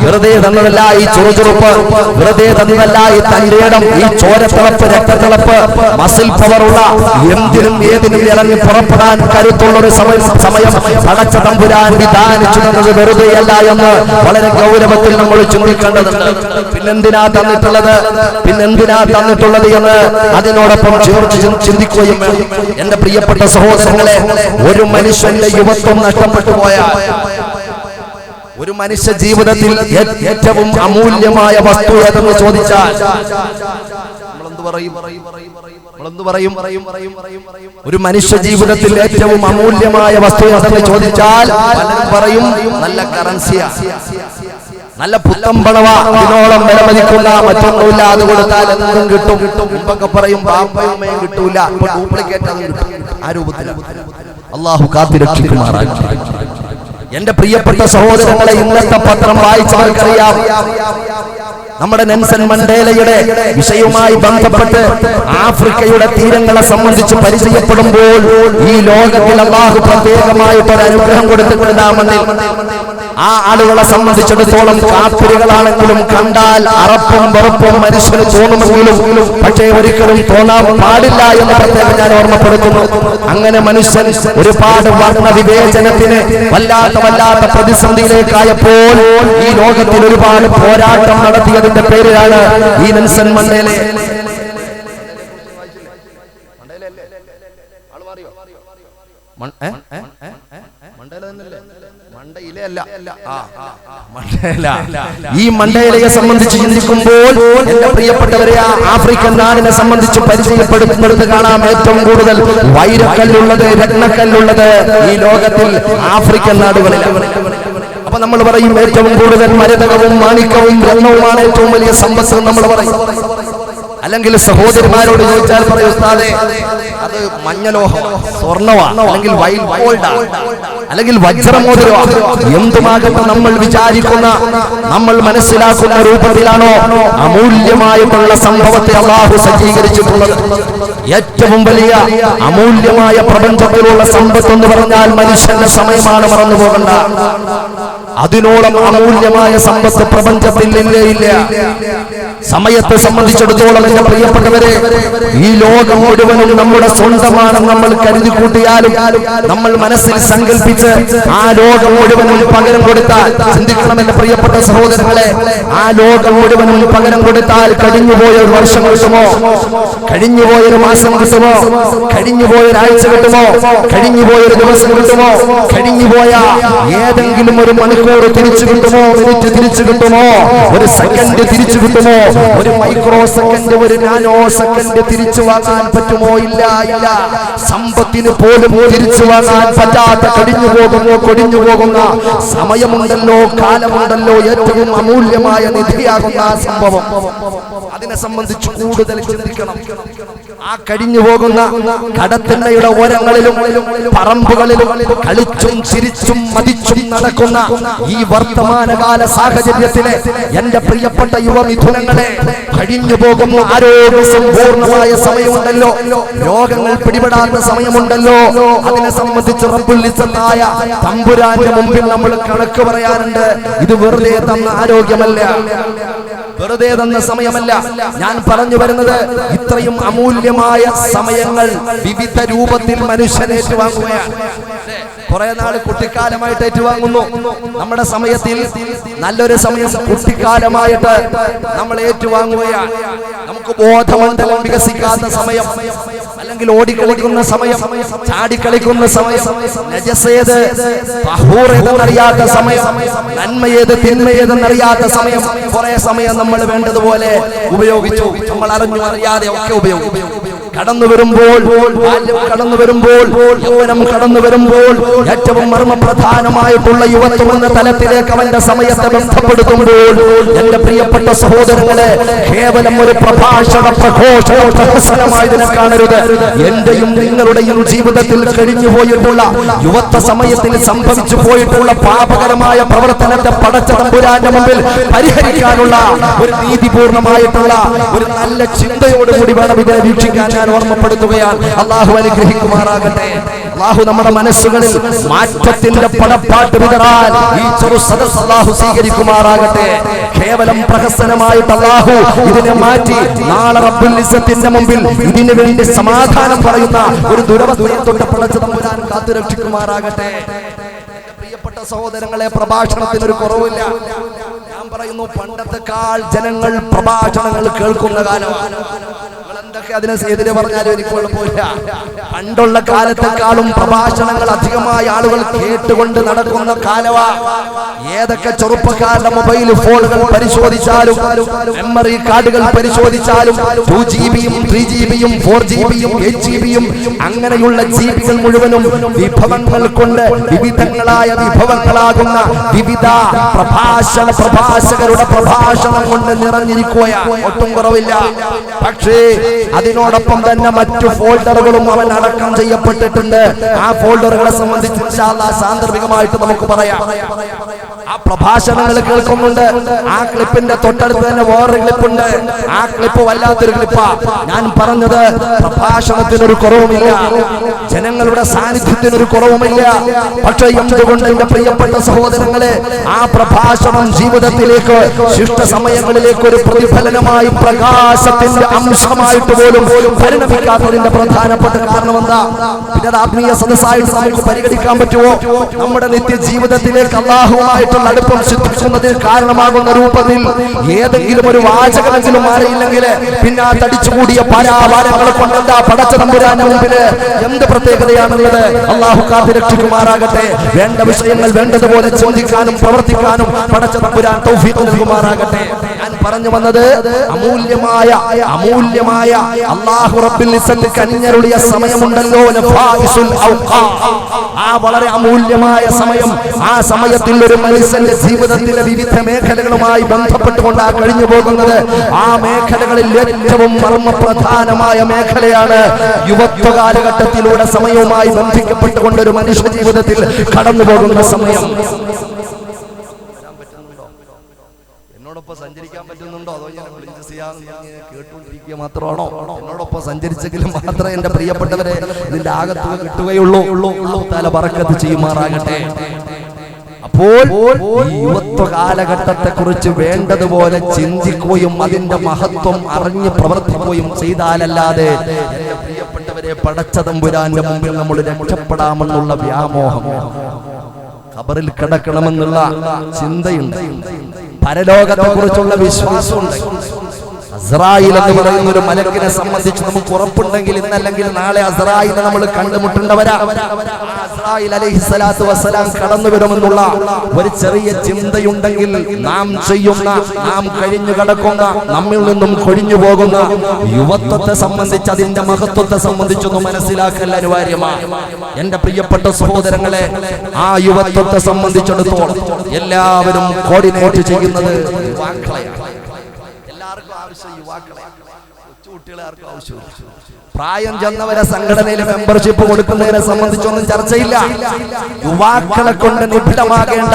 വെറുതെ തന്നതല്ല ഈ ചുറുചുറുപ്പ്, വെറുതെ തന്നതല്ല ഈ തന്റേടം, ഈ ചോരത്തിളപ്പ്, രക്തത്തിളപ്പ്, മസിൽ പവറുള്ള, എന്തിനും ഏതിനും ഇറങ്ങി പുറപ്പെടാൻ കരുത്തുള്ള ഒരു സമയം പടച്ച തമ്പുരാൻ വിധാനിച്ചു തന്നത് വെറുതെയല്ല എന്ന് വളരെ ഗൗരവത്തിൽ നമ്മൾ ചിന്തിക്കേണ്ടതുണ്ട്. പിന്നെന്തിനാ തന്നിട്ടുള്ളത് എന്ന് അതിനോടൊപ്പം ചിന്തിക്കുകയും വേണം. എന്റെ പ്രിയപ്പെട്ട സഹോദരങ്ങളെ, ഒരു മനുഷ്യന്റെ യുവത്വം നഷ്ടപ്പെട്ടു പോയാൽ, ഒരു മനുഷ്യ ജീവിതത്തിൽ ഏറ്റവും അമൂല്യമായ വസ്തു ഏതെന്ന് ചോദിച്ചാൽ ഒരു മനുഷ്യ ജീവിതത്തിൽ ഏറ്റവും അമൂല്യമായ വസ്തു ഏതെന്ന് ചോദിച്ചാൽ പലരും പറയും നല്ല കറൻസിയാ, നല്ല പുത്തം പണവ, ഇതിനോളം വിലമതിക്കുന്ന മറ്റൊന്നുമില്ല, അത് കൊടുത്താൽ എന്തും കിട്ടും. മുമ്പൊക്കെ പറയും ബാപ്പയും കിട്ടൂല, ഇപ്പൊ ഡ്യൂപ്ലിക്കേറ്റ് അത് കിട്ടും. ആ രൂപത്തിൽ അല്ലാഹു കാത്തിരക്ഷിക്കുമാറാകട്ടെ. എന്റെ പ്രിയപ്പെട്ട സഹോദരങ്ങളെ, ഇന്നത്തെ പത്രം വായിച്ചവർക്കറിയാം, നമ്മുടെ നെൽസൺ മണ്ടേലയുടെ വിഷയവുമായി ബന്ധപ്പെട്ട് ആഫ്രിക്കയുടെ തീരങ്ങളെ സംബന്ധിച്ച് പരിചയപ്പെടുമ്പോൾ ഈ ലോകത്തിൽ അല്ലാഹു പ്രത്യേകമായിട്ടൊരു അനുഗ്രഹം കൊടുത്തിട്ടുണ്ടാമെന്ന് ആ ആളുകളെ സംബന്ധിച്ചിടത്തോളം കാഫിറുകളാണെങ്കിലും കണ്ടാൽ അറപ്പും വെറുപ്പും മനുഷ്യന് തോന്നുമെങ്കിലും പക്ഷേ ഒരിക്കലും തോന്നാൻ പാടില്ല എന്ന് പ്രത്യേകം ഞാൻ ഓർമ്മപ്പെടുത്തുന്നു. അങ്ങനെ മനുഷ്യൻ ഒരുപാട് വർണ്ണ വിവേചനത്തിന് വല്ലാത്ത പ്രതിസന്ധിയിലേക്കായപ്പോൾ ഈ ലോകത്തിൽ ഒരുപാട് പോരാട്ടം നടത്തിയതിന്റെ പേരിലാണ് ഈ നെൽസൺ മണ്ടേലെ ഈ മണ്ടേലയെ സംബന്ധിച്ച് ചിന്തിക്കുമ്പോൾ എന്റെ പ്രിയപ്പെട്ടവരെ, ആ ആഫ്രിക്കൻ നാടിനെ സംബന്ധിച്ച് പരിചയപ്പെടുത്തുന്നത് കാണാം ഏറ്റവും കൂടുതൽ വൈരക്കല്ലുള്ളത്, രത്നക്കല്ലുള്ളത് ഈ ലോകത്തിൽ ആഫ്രിക്കൻ നാടുകളിലാണ്. അപ്പൊ നമ്മൾ പറയും ഏറ്റവും കൂടുതൽ മരതകവും മാണിക്കവും രത്നവുമാണ് ഏറ്റവും വലിയ സമ്പത്ത് നമ്മൾ പറയും. അല്ലെങ്കിൽ സഹോദരന്മാരോട് ചോദിച്ചാൽ പറയും, ഉസ്താദേ അത് മഞ്ഞലോഹം, സ്വർണ്ണമാണ്, അല്ലെങ്കിൽ വൈറ്റ് ഗോൾഡാണ്, അല്ലെങ്കിൽ വജ്രമോതിരമാണ്. എന്തുമാകട്ടെ നമ്മൾ വിചാരിക്കുന്ന, നമ്മൾ മനസ്സിലാക്കുന്ന രൂപത്തിലാണോ അമൂല്യമായിട്ടുള്ള സംഭവത്തെ അല്ലാഹു സജ്ജീകരിച്ചിട്ടുള്ളത്? ഏറ്റവും വലിയ അമൂല്യമായ പ്രപഞ്ചത്തിലുള്ള സമ്പത്ത് എന്ന് പറഞ്ഞാൽ മനുഷ്യന്റെ സമയമാണ്, മറന്നു പോകണ്ട. അതിനോളം അമൂല്യമായ സമ്പത്ത് പ്രപഞ്ചത്തിൽ ഇല്ല. സമയത്തെ സംബന്ധിച്ചിടത്തോളം എന്റെ പ്രിയപ്പെട്ടവരെ, ഈ ലോകം മുഴുവനും നമ്മുടെ സ്വന്തമാണെന്ന് നമ്മൾ കരുതി കൂട്ടിയാലും, നമ്മൾ മനസ്സിൽ സങ്കല്പിച്ച് ആ ലോകം മുഴുവനും പകരം കൊടുത്താൽ, ചിന്തിക്കണം എന്റെ പ്രിയപ്പെട്ട സഹോദരങ്ങളെ, ആ ലോകം മുഴുവനും പകരം കൊടുത്താൽ കഴിഞ്ഞുപോയ ഒരു വർഷം കിട്ടുമോ? കഴിഞ്ഞുപോയൊരു മാസം കിട്ടുമോ? കഴിഞ്ഞുപോയൊരാഴ്ച കിട്ടുമോ? കഴിഞ്ഞുപോയൊരു ദിവസം കിട്ടുമോ? കഴിഞ്ഞുപോയ ഏതെങ്കിലും ഒരു മണിക്കൂർ തിരിച്ചു കിട്ടുമോ? മിനിറ്റ് തിരിച്ചു കിട്ടുമോ? ഒരു സെക്കൻഡ് തിരിച്ചു കിട്ടുമോ? ഒരു മൈക്രോ സെക്കൻഡ്, ഒരു നാനോ സെക്കൻഡ് തിരിച്ചു വാങ്ങാൻ പറ്റുമോ? ഇല്ല. സമ്പത്തിന് പോലും തിരിച്ചു വാങ്ങാൻ പറ്റാത്ത കൊടിഞ്ഞു പോകുന്ന സമയമുണ്ടല്ലോ, കാലമുണ്ടല്ലോ, ഏറ്റവും അമൂല്യമായ നിധിയാകുന്ന ആ സംഭവം. അതിനെ സംബന്ധിച്ച് കൂടുതൽ ചിന്തിക്കണം. ആ കഴിഞ്ഞു പോകുന്ന കടത്തിണ്ണയുടെ ഓരങ്ങളിലും പറമ്പുകളിലും കളിച്ചും ചിരിച്ചും മതിച്ചും നടക്കുന്ന ഈ വർത്തമാനകാല സാഹചര്യത്തിലെ എന്റെ പ്രിയപ്പെട്ട യുവമിഥുനങ്ങളെ, കഴിഞ്ഞു പോകുന്ന ആരോഗ്യസമ്പൂർണമായ സമയമുണ്ടല്ലോ, രോഗങ്ങൾ പിടിപെടാത്ത സമയമുണ്ടല്ലോ, അതിനെ സംബന്ധിച്ച് റബ്ബുൽ ഇസ്സത്തായ തമ്പുരാന്റെ മുമ്പിൽ നമ്മൾ കണക്ക് പറയാറുണ്ട്. ഇത് വെറുതെ തന്ന ആരോഗ്യമല്ല, വെറുതെ തന്ന സമയമല്ല. ഞാൻ പറഞ്ഞു വരുന്നത്, ഇത്രയും അമൂല്യമായ സമയങ്ങൾ വിവിധ രൂപത്തിൽ മനുഷ്യൻ ഏറ്റുവാങ്ങുകയാണ്. കുറെ നാൾ കുട്ടിക്കാലമായിട്ട് ഏറ്റുവാങ്ങുന്നു. നമ്മുടെ സമയത്തിൽ നല്ലൊരു സമയം കുട്ടിക്കാലമായിട്ട് നമ്മൾ ഏറ്റുവാങ്ങുകയാണ്. നമുക്ക് ബോധമണ്ഡലം വികസിക്കാത്ത സമയം, അല്ലെങ്കിൽ അല്ലെങ്കിൽ ഓടിക്കളിക്കുന്ന സമയം, ചാടിക്കളിക്കുന്ന സമയം, നജസേത് തഹൂറേതെന്നറിയാത്ത സമയം, നന്മയേത് തിന്മയേതെന്നറിയാത്ത സമയം, കുറെ സമയം നമ്മൾ വേണ്ടതുപോലെ ഉപയോഗിച്ചു. നമ്മൾ അറിഞ്ഞു അറിയാതെ ഒക്കെ ഉപയോഗിച്ചു. കടന്നു വരുമ്പോൾ യൗവനം കടന്നു വരുമ്പോൾ ഏറ്റവും മർമ്മപ്രധാനമായിട്ടുള്ള യുവത്വം എന്ന തലത്തിലേക്ക് അവന്റെ സമയത്തെ ബന്ധപ്പെടുത്തുമ്പോൾ എന്റെ പ്രിയപ്പെട്ട സഹോദരങ്ങളെ, കേവലം ഒരു പ്രഘോഷണമായി ഇതിനെ കാണരുത്. എന്റെയും നിങ്ങളുടെയും ജീവിതത്തിൽ കഴിഞ്ഞു പോയിട്ടുള്ള യുവത്വ സമയത്തിൽ സംഭവിച്ചു പോയിട്ടുള്ള പാപകരമായ പ്രവർത്തനത്തെ പടച്ച തമ്പുരാന്റെ മുമ്പിൽ പരിഹരിക്കാനുള്ള ഒരു നീതിപൂർണമായിട്ടുള്ള ഒരു നല്ല ചിന്തയോടുകൂടി വേണം ഇതിനെ വീക്ഷിക്കാൻ ഞാൻ ഓർമ്മപ്പെടുത്തുകയാണ്. അള്ളാഹു അനുഗ്രഹിക്കുമാറാകട്ടെ. അള്ളാഹു നമ്മുടെ മനസ്സുകളിൽ മാറ്റത്തിന്റെ പടപ്പാട്ട് വിതറാൻ ഈ ചെറു സദസ്സ് അള്ളാഹു സ്വീകരിക്കുമാറാകട്ടെ. കേവലം പ്രഹസനമായിട്ട് അള്ളാഹു ഇതിനെ മാറ്റി നാളെ റബ്ബുൽ ഇസ്സത്തിന്റെ മുമ്പിൽ ഇതിനു വേണ്ടി സമാധാനം പറയുന്ന ഒരു ദുരവസ്ഥയെ തൊട്ട് പടച്ച തമ്പുരാൻ കാത്തുരക്ഷിക്കുമാറാകട്ടെ. പ്രിയപ്പെട്ട സഹോദരങ്ങളെ, പ്രഭാഷണത്തിനൊരു കുറവില്ല. ഞാൻ പറയുന്നു, പണ്ടത്തെക്കാൾ ജനങ്ങൾ പ്രഭാഷണങ്ങൾ കേൾക്കുന്ന കാലമാണ്. അതിനെതിരെ പറഞ്ഞാലും എനിക്ക് കുഴപ്പമില്ല. പണ്ടുള്ള കാലത്തെക്കാളും പ്രഭാഷണങ്ങൾ അധികമായി ആളുകൾ കേട്ടുകൊണ്ട് നടക്കുന്ന കാലവാ. ഏതൊക്കെ ചെറുപ്പക്കാരുടെ മൊബൈൽ ഫോണുകൾ പരിശോധിച്ചാലും, മെമ്മറി കാർഡുകൾ പരിശോധിച്ചാലും 2GB-യും 3GB-യും 4GB-യും 8GB-യും അങ്ങനെയുള്ള ജീവികൾ മുഴുവനും വിഭവങ്ങൾ കൊണ്ട് വിവിധങ്ങളായ വിഭവങ്ങളാകുന്ന വിവിധ പ്രഭാഷകരുടെ പ്രഭാഷണം കൊണ്ട് നിറഞ്ഞിരിക്കുകയാണ്. ഒട്ടും കുറവില്ല. പക്ഷേ അതിനോടൊപ്പം തന്നെ മറ്റു ഫോൾഡറുകളും അവൻ അടക്കം ചെയ്യപ്പെട്ടിട്ടുണ്ട്. ആ ഫോൾഡറുകളെ സംബന്ധിച്ച് ഇൻഷാ അല്ലാഹ് സാന്ദർഭികമായിട്ട് നമുക്ക് പറയാം. ആ പ്രഭാഷണങ്ങൾ കേൾക്കുന്നുണ്ട്. ആ ക്ലിപ്പിന്റെ തൊട്ടടുത്ത് തന്നെ വേറൊരു ക്ലിപ്പുണ്ട്. ആ ക്ലിപ്പ് വല്ലാത്തൊരു ക്ലിപ്പാ. ഞാൻ പറഞ്ഞത്, പ്രഭാഷണത്തിനൊരു കുറവുമില്ല, ജനങ്ങളുടെ സാന്നിധ്യത്തിനൊരു കുറവുമില്ല. പക്ഷെ എന്തുകൊണ്ട് എന്റെ പ്രിയപ്പെട്ട സഹോദരങ്ങളെ, ആ പ്രഭാഷണം ജീവിതത്തിലേക്ക്, ശിഷ്ട സമയങ്ങളിലേക്ക് ഒരു പ്രതിഫലനമായി പ്രകാശത്തിന്റെ അംശമായിട്ട് പോലും പരിണമിക്കാത്തതിന്റെ പ്രധാനപ്പെട്ട കാരണം എന്താ? പിന്നെ അത് ആത്മീയ സദസ്സായിട്ട് നമുക്ക് പരിഗണിക്കാൻ പറ്റുമോ? നമ്മുടെ നിത്യ ജീവിതത്തിലേക്ക് അല്ലാഹുവുമായിട്ടുള്ള അടുപ്പം സിദ്ധിക്കുന്നതിന് കാരണമാകുന്ന രൂപത്തിൽ ഏതെങ്കിലും ഒരു വാചകമെങ്കിലും മാറിയില്ലെങ്കിൽ പിന്നെ ആ തടിച്ചുകൂടിയ പരാവാരങ്ങളെ കൊണ്ടെന്താ പടച്ച തമ്പുരാന്റെ മുമ്പില് എന്ത് പ്രത്യേകതയാണുള്ളത്? അല്ലാഹു കാത്തുരക്ഷിക്കുമാറാകട്ടെ. വേണ്ട വിഷയങ്ങൾ വേണ്ടതുപോലെ ചിന്തിക്കാനും പ്രവർത്തിക്കാനും പടച്ച തമ്പുരാൻ തൗഫീഖ് നൽകുമാറാകട്ടെ. ഞാൻ പറഞ്ഞു വന്നത്, അമൂല്യമായ അല്ലാഹു റബ്ബുൽ ഇസ്സത്ത് കനിഞ്ഞരുളിയ സമയമുണ്ടല്ലോ, നഫായിസുൽ ഔഖാത്ത്. ആ വളരെ അമൂല്യമായ സമയം, ആ സമയത്തിൽ ഒരു മനുഷ്യന്റെ ജീവിതത്തിലെ വിവിധ മേഖലകളുമായി ബന്ധപ്പെട്ടുകൊണ്ടാണ് കഴിഞ്ഞു പോകുന്നത്. ആ മേഖലകളിൽ ഏറ്റവും മർമ്മപ്രധാനമായ മേഖലയാണ് യുവത്വ കാലഘട്ടത്തിലൂടെ സമയവുമായി ബന്ധിക്കപ്പെട്ടുകൊണ്ട് ഒരു മനുഷ്യ ജീവിതത്തിൽ കടന്നു പോകുന്ന സമയം. എന്നോടൊപ്പം സഞ്ചരിക്കാൻ പറ്റുന്നുണ്ടോ? അതോ ഞാൻ കേട്ടുകൊണ്ടിരിക്കുക മാത്രമാണോ? എന്നോടൊപ്പം സഞ്ചരിച്ചെങ്കിലും മാത്രമേ എന്റെ പ്രിയപ്പെട്ടവരെ ഇതിന്റെ ആകത്തുക കിട്ടുകയുള്ളൂ. തല ബറക്കത്ത് ചെയ്യുമാറാകട്ടെ. അപ്പോൾ യുവത്വ കാലഘട്ടത്തെ കുറിച്ച് വേണ്ടതുപോലെ ചിന്തിക്കുകയും അതിന്റെ മഹത്വം അറിഞ്ഞ് പ്രവർത്തിക്കുകയും ചെയ്താലല്ലാതെ എന്റെ പ്രിയപ്പെട്ടവരെ പടച്ച തമ്പുരാന്റെ മുമ്പിൽ നമ്മൾ രക്ഷപ്പെടാമെന്നുള്ള വ്യാമോഹം, ഖബറിൽ കിടക്കണമെന്നുള്ള ചിന്തയുണ്ട്, പരലോകത്തെ കുറിച്ചുള്ള വിശ്വാസമുണ്ട്. അസ്രായിൽ എന്ന് പറയുന്ന ഒരു മലക്കിനെ സംബന്ധിച്ച് നമുക്ക് ഉറപ്പുണ്ടെങ്കിൽ ഇന്നല്ലെങ്കിൽ നാളെ അസ്രായിനെ നമ്മൾ കണ്ടുമുട്ടേണ്ടവരാ. അസ്രായിൽ അലൈഹിസ്സലാത്തു വസ്സലാം കടന്നു വരുമെന്നുള്ള ഒരു ചെറിയ ചിന്തയുണ്ടെങ്കിൽ നാം ചെയ്യുന്ന, നാം കഴിഞ്ഞു കിടക്കുന്ന, നമ്മിൽ നിന്നും കൊഴിഞ്ഞു പോകുന്ന യുവത്വത്തെ സംബന്ധിച്ച്, അതിന്റെ മഹത്വത്തെ സംബന്ധിച്ചൊന്നും മനസ്സിലാക്കൽ അനിവാര്യമാണ്. എന്റെ പ്രിയപ്പെട്ട സഹോദരങ്ങളെ, ആ യുവത്വത്തെ സംബന്ധിച്ചിടത്തോളം എല്ലാവരും കോർഡിനേറ്റ് ചെയ്യുന്നത് യുവാക്കളെയാണ്. എല്ലാവർക്കും ആവശ്യം യുവാക്കളെ, കൊച്ചുകുട്ടികളെ ആർക്കും ആവശ്യമില്ല. പ്രായം ചെന്നവരെ സംഘടനയിൽ മെമ്പർഷിപ്പ് കൊടുക്കുന്നതിനെ സംബന്ധിച്ചൊന്നും ചർച്ചയില്ല. യുവാക്കളെ കൊണ്ട് നിബിഡമാകേണ്ട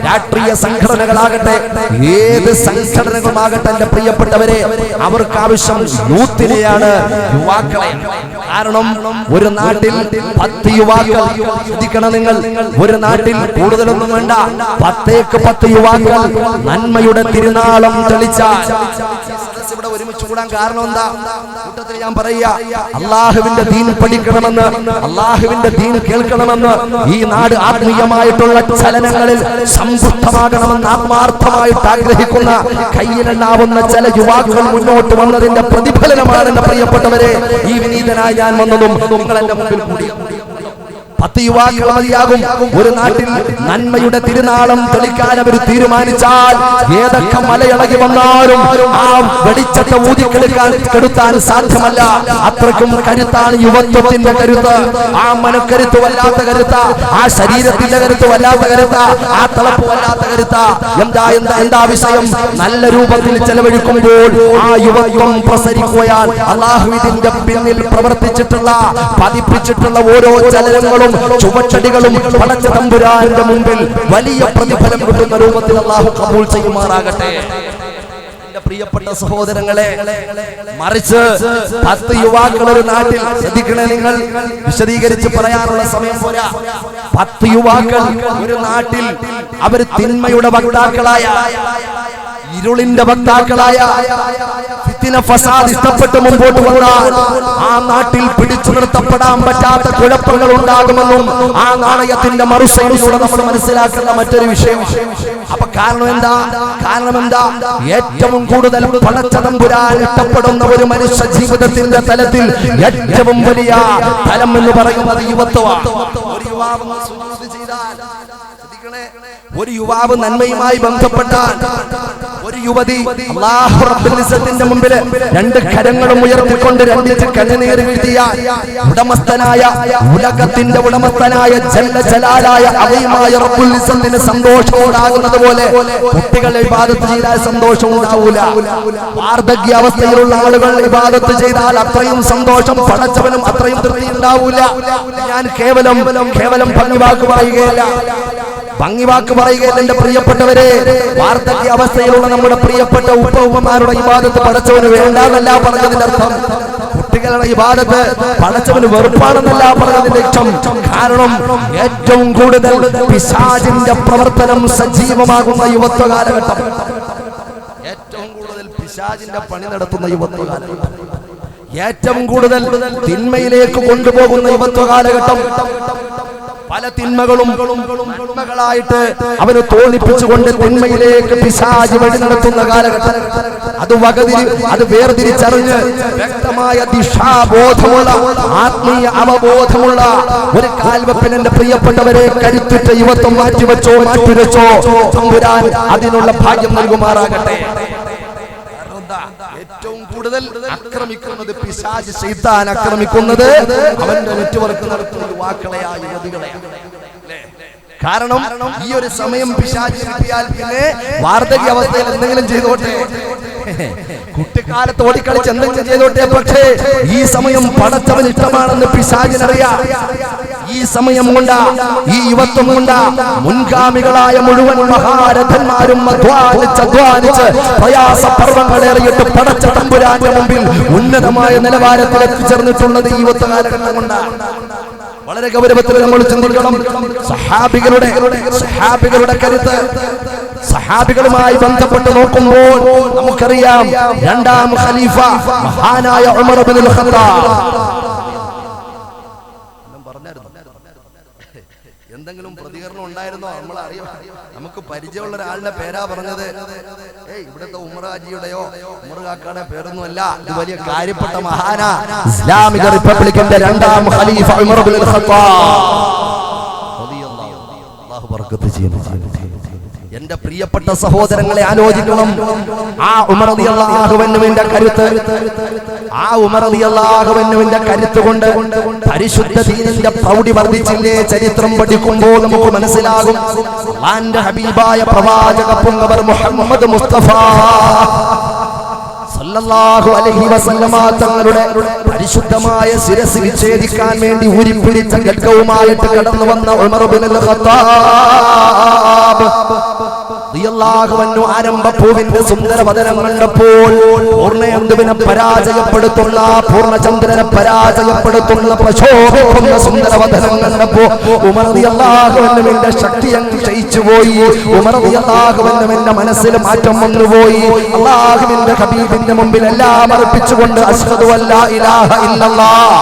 രാഷ്ട്രീയ സംഘടനകളാകട്ടെ, ഏത് സംഘടനകളുമാകട്ടെ, എന്റെ പ്രിയപ്പെട്ടവരെ, അവർക്ക് ആവശ്യം യൂത്തിനെയാണ്, യുവാക്കളെ. കാരണം ഒരു നാട്ടിൽ 10 യുവാക്കൾ, ശ്രദ്ധിക്കണം നിങ്ങൾ, ഒരു നാട്ടിൽ കൂടുതലൊന്നും വേണ്ട, 10 യുവാക്കൾ നന്മയുടെ തിരുനാളം തെളിച്ചാൽ ഇവിടെ ഒരുമിച്ച് കൂടാൻ കാരണം എന്താ? കൂട്ടത്തിൽ ഞാൻ പറയാ, അള്ളാഹുവിന്റെ ദീൻ പഠിക്കണമെന്ന്, അള്ളാഹുവിന്റെ ദീൻ കേൾക്കണമെന്ന്, ഈ നാട് ആത്മീയമായിട്ടുള്ള ചലനങ്ങളിൽ സമ്പുഷ്ടമാകണമെന്ന് ആത്മാർത്ഥമായിട്ട് ആഗ്രഹിക്കുന്ന കയ്യിലെണ്ണാവുന്ന ചില യുവാക്കൾ മുന്നോട്ട് വന്നതിന്റെ പ്രതിഫലനമാണ് എന്റെ പ്രിയപ്പെട്ടവരെ ഈ വിനീതനായി ഞാൻ വന്നതും നിങ്ങൾ എന്റെ മുമ്പിൽ കൂടി. 10 യുവാക്കൾ മതിയാകും ഒരു നാട്ടിൽ നന്മയുടെ തിരുനാളം തെളിക്കാൻ അവർ തീരുമാനിച്ചാൽ ഏതൊക്കെ മലയിളകി വന്നാലും ആ വെടിച്ചട്ട ഊതിക്കെടുത്താൻ സാധ്യമല്ല. അത്രയ്ക്കും കരുത്താണ് യുവത്വത്തിന്റെ കരുത്ത്. ആ മനക്കരുത്ത് വല്ലാത്ത കരുത്ത, ആ ശരീരത്തിന്റെ കരുത്ത് വല്ലാത്ത കരുത്ത, ആ തിളപ്പ് വല്ലാത്ത കരുത്ത. എന്താ വിഷയം? നല്ല രൂപത്തിൽ ചെലവഴിക്കുമ്പോൾ ആ യുവത്വം പ്രസരിക്കുകയാൽ അല്ലാഹുവിന്റെ പിന്നിൽ പ്രവർത്തിച്ചിട്ടുള്ള പതിപ്പിച്ചിട്ടുള്ള ഓരോ ചലനങ്ങളും ചുവച്ചടികളും പടച്ച തമ്പുരാന്റെ മുമ്പിൽ വലിയ പ്രതിഫലം കിട്ടുന്ന രൂപത്തിൽ അല്ലാഹു കബൂൽ ചെയ്യുമാറാകട്ടെ. എന്റെ പ്രിയപ്പെട്ട സഹോദരങ്ങളെ, മറിച്ച് 10 യുവാക്കൾ ഒരു നാട്ടിൽ, ശ്രദ്ധിക്കണേ നിങ്ങൾ, വിശദീകരിച്ച് പറയാനുള്ള സമയം പോരാ. 10 യുവാക്കൾ ഒരു നാട്ടിൽ അവർ തിന്മയുടെ വക്താക്കളായ, ഇരുളിന്റെ വക്താക്കളായ, ഫിത്ന ഫസാദ് ഇഷ്ടപ്പെട്ട് മുമ്പോട്ട് വന്നാൽ ആ നാട്ടിൽ പിടിച്ചു നിർത്തപ്പെടാൻ പറ്റാത്ത കുഴപ്പങ്ങൾ ഉണ്ടാകുമെന്നും ആ നാണയത്തിന്റെ മറുസൈഡിലൂടെ നമ്മൾ മനസ്സിലാക്കുന്ന മറ്റൊരു വിഷയം. അപ്പൊ കാരണം എന്താ? ഏറ്റവും കൂടുതൽ പടച്ച തമ്പുരാൻ ഇഷ്ടപ്പെടുന്ന ഒരു മനുഷ്യ ജീവിതത്തിന്റെ തലത്തിൽ ഏറ്റവും വലിയ തലം എന്ന് പറയുന്നത് യുവത്വമാണ്. ഒരു യുവാവ് നന്മയുമായി ബന്ധപ്പെട്ടാൽ, ഒരു യുവതി അല്ലാഹു റബ്ബുൽ ഇസ്സത്തിന്റെ മുമ്പിൽ 2 കരങ്ങളും ഉയർത്തിക്കൊണ്ട് 2 കണ്ണുനീർ വീഴ്ത്തിയ ഉടമസ്ഥനായ, ഉലകത്തിന്റെ ഉടമസ്ഥനായ ജല്ല ജലാലായ അദീമായ റബ്ബുൽ ഇസ്സത്തിന് സന്തോഷം ഉണ്ടാകുന്നത് പോലെ കുട്ടികൾ ഇബാദത്ത് ചെയ്താൽ സന്തോഷം ഉണ്ടാവില്ല. വാർദ്ധക്യാവസ്ഥയിലുള്ള ആളുകൾ ഇബാദത്ത് ചെയ്താൽ അത്രയും സന്തോഷം പടച്ചവനും അത്രയും തൃപ്തി ഉണ്ടാവില്ല. ഞാൻ കേവലം ഭംഗിവാക്ക് പറയുകയല്ല എന്റെ പ്രിയപ്പെട്ടവരെ. വാർദ്ധക്യ അവസ്ഥയിലുള്ള നമ്മുടെ പ്രിയപ്പെട്ട ഉപ്പമാരുടെ ഇബാദത്ത് പടച്ചവന് വേണ്ടാന്നല്ല പറഞ്ഞതിന്റെ അർത്ഥം. കുട്ടികളുടെ ഇബാദത്ത് പടച്ചവന് വെറുപ്പാണെന്നല്ല പറഞ്ഞതിന്റെ ലക്ഷ്യം. കാരണം ഏറ്റവും കൂടുതൽ പിശാചിന്റെ പ്രവർത്തനം സജീവമാകുന്ന യുവത്വ കാലഘട്ടം, ഏറ്റവും കൂടുതൽ പിശാചിന്റെ പണി നടത്തുന്ന യുവത്വ കാലഘട്ടം, ഏറ്റവും കൂടുതൽ തിന്മയിലേക്ക് കൊണ്ടുപോകുന്ന യുവത്വ കാലഘട്ടം, പല തിന്മകളും നന്മകളായിട്ട് അവന് തോന്നിപ്പിച്ചുകൊണ്ട് തിന്മയിലേക്ക് പിശാച് വഴി നടത്തുന്ന കാലഘട്ടം. അത് വേർതിരിച്ചറിഞ്ഞ് വ്യക്തമായ ദിശാബോധമുള്ള, ആത്മീയ അവബോധമുള്ള ഒരു കാൽവെപ്പിന് എന്റെ പ്രിയപ്പെട്ടവരെ കരുത്തുറ്റ യുവത്വം മാറ്റിവെച്ചോ തമ്പുരാൻ അതിനുള്ള ഭാഗ്യം നൽകുമാറാകട്ടെ. ഏറ്റവും കൂടുതൽ ആക്രമിക്കുന്നത് പിശാച്, ശൈത്താൻ ആക്രമിക്കുന്നത് അവന്റെ നെറ്റ്വർക്ക് നടത്തുന്ന യുവാക്കളെയാ, യുവതികളെയാണ്. കാരണം ഈ ഒരു സമയം പിശാച് കിട്ടിയാൽ പിന്നെ വാർദ്ധക്യ അവസ്ഥയിൽ എന്തെങ്കിലും ചെയ്തോട്ടെ, കുട്ടിക്കാലത്ത് ഓടിക്കളിച്ച് എന്തെങ്കിലും ചെയ്തോട്ടെ, പക്ഷേ ഈ സമയം പടച്ചവൻ ഇഷ്ടമാണെന്ന് പിശാചിനറിയാം. ഈ സമയം കൊണ്ടാ, ഈ യുവത്വം കൊണ്ടാ മുൻഗാമികളായ മുഴുവൻ മഹാരഥന്മാരും അധ്വാനിച്ച് പ്രയാസ പർവ്വങ്ങളേറിയിട്ട് പടച്ച തമ്പുരാന്റെ മുമ്പിൽ ഉന്നതമായ നിലവാരത്തിൽ എത്തിച്ചേർന്നിട്ടുള്ളത് ഈ യുവത്വ കാലഘട്ടം കൊണ്ടാണ്. വളരെ ഗൗരവത്തിൽ നമ്മൾ ചിന്തിക്കണം. സഹാബികളുടെ കരുത്ത്, സഹാബികളുമായി ബന്ധപ്പെട്ട് നോക്കുമ്പോൾ നമുക്കറിയാം, 2ാം ഖലീഫ മഹാനായ ഉമർ ഇബ്നുൽ ഖത്താബ്. എന്തെങ്കിലും പ്രതികരണം ഉണ്ടായിരുന്നോ? നമ്മൾ അറിയാം, നമുക്ക് പരിചയമുള്ള ഒരാളുടെ പേരാ പറഞ്ഞത്. ഇവിടുത്തെ ഉമറാജിയുടെയോ ഉമർ കാക്കയുടെ പേരൊന്നുമല്ല, ഇത് വലിയ കാര്യപ്പെട്ട മഹാനാ, ഇസ്ലാമിക റിപ്പബ്ലിക്കിന്റെ 2ാം ഖലീഫ ഉമർ ഇബ്നുൽ ഖത്താബ് അല്ലാഹു ബർക്കത്ത് ചെയ്യട്ടെ. എന്റെ പ്രിയപ്പെട്ട സഹോദരങ്ങളെ ആലോചിക്കണം. ആ ഉമർ റളിയല്ലാഹു അൻഹുവിന്റെ കരുത്ത്, ആ ഉമർ റളിയല്ലാഹു അൻഹുവിന്റെ കരുത്ത് കൊണ്ട് പരിശുദ്ധ ദീനിന്റെ പ്രൗഢി വർദ്ധിച്ചില്ലേ? ചരിത്രം പഠിക്കുമ്പോൾ നമുക്ക് മനസ്സിലാകും. അല്ലാഹുവിന്റെ ഹബീബായ പ്രവാചക പുങ്കവർ മുഹമ്മദ് മുസ്തഫ സല്ലല്ലാഹു അലൈഹി വസല്ലമ തങ്ങളുടെ പരിശുദ്ധമായ ശിരസ് വിച്ഛേദിക്കാൻ വേണ്ടി ഊരിപ്പിടിച്ച ഖഡ്ഗവുമായിട്ട് കടന്നു വന്ന ഉമർ ഇബ്നുൽ ഖത്താബ് ആരംഭപ്പൂവിന്റെ സുന്ദരവദനം കണ്ടപ്പോൾ പൂർണ്ണയന്തുവിനെ പരാജയപ്പെടുത്തുന്ന പൂർണ്ണചന്ദ്രനെ പരാജയപ്പെടുത്തുന്ന പ്രശോഭിക്കുന്ന സുന്ദരവദനം കണ്ടപ്പോ ഉമർ റളിയല്ലാഹു അൻഹുവിന്റെ ശക്തി അങ്ങ് ക്ഷയിച്ചുപോയി. ഉമർ റളിയല്ലാഹു അൻഹുവിന്റെ മനസ്സിൽ മാറ്റം വന്നുപോയി. അല്ലാഹുവിന്റെ ഹബീബിന്റെ മുമ്പിൽ എല്ലാം അർപ്പിച്ചുകൊണ്ട് അശ്ഹദു അല്ലാ ഇലാഹ ഇല്ലല്ലാഹ്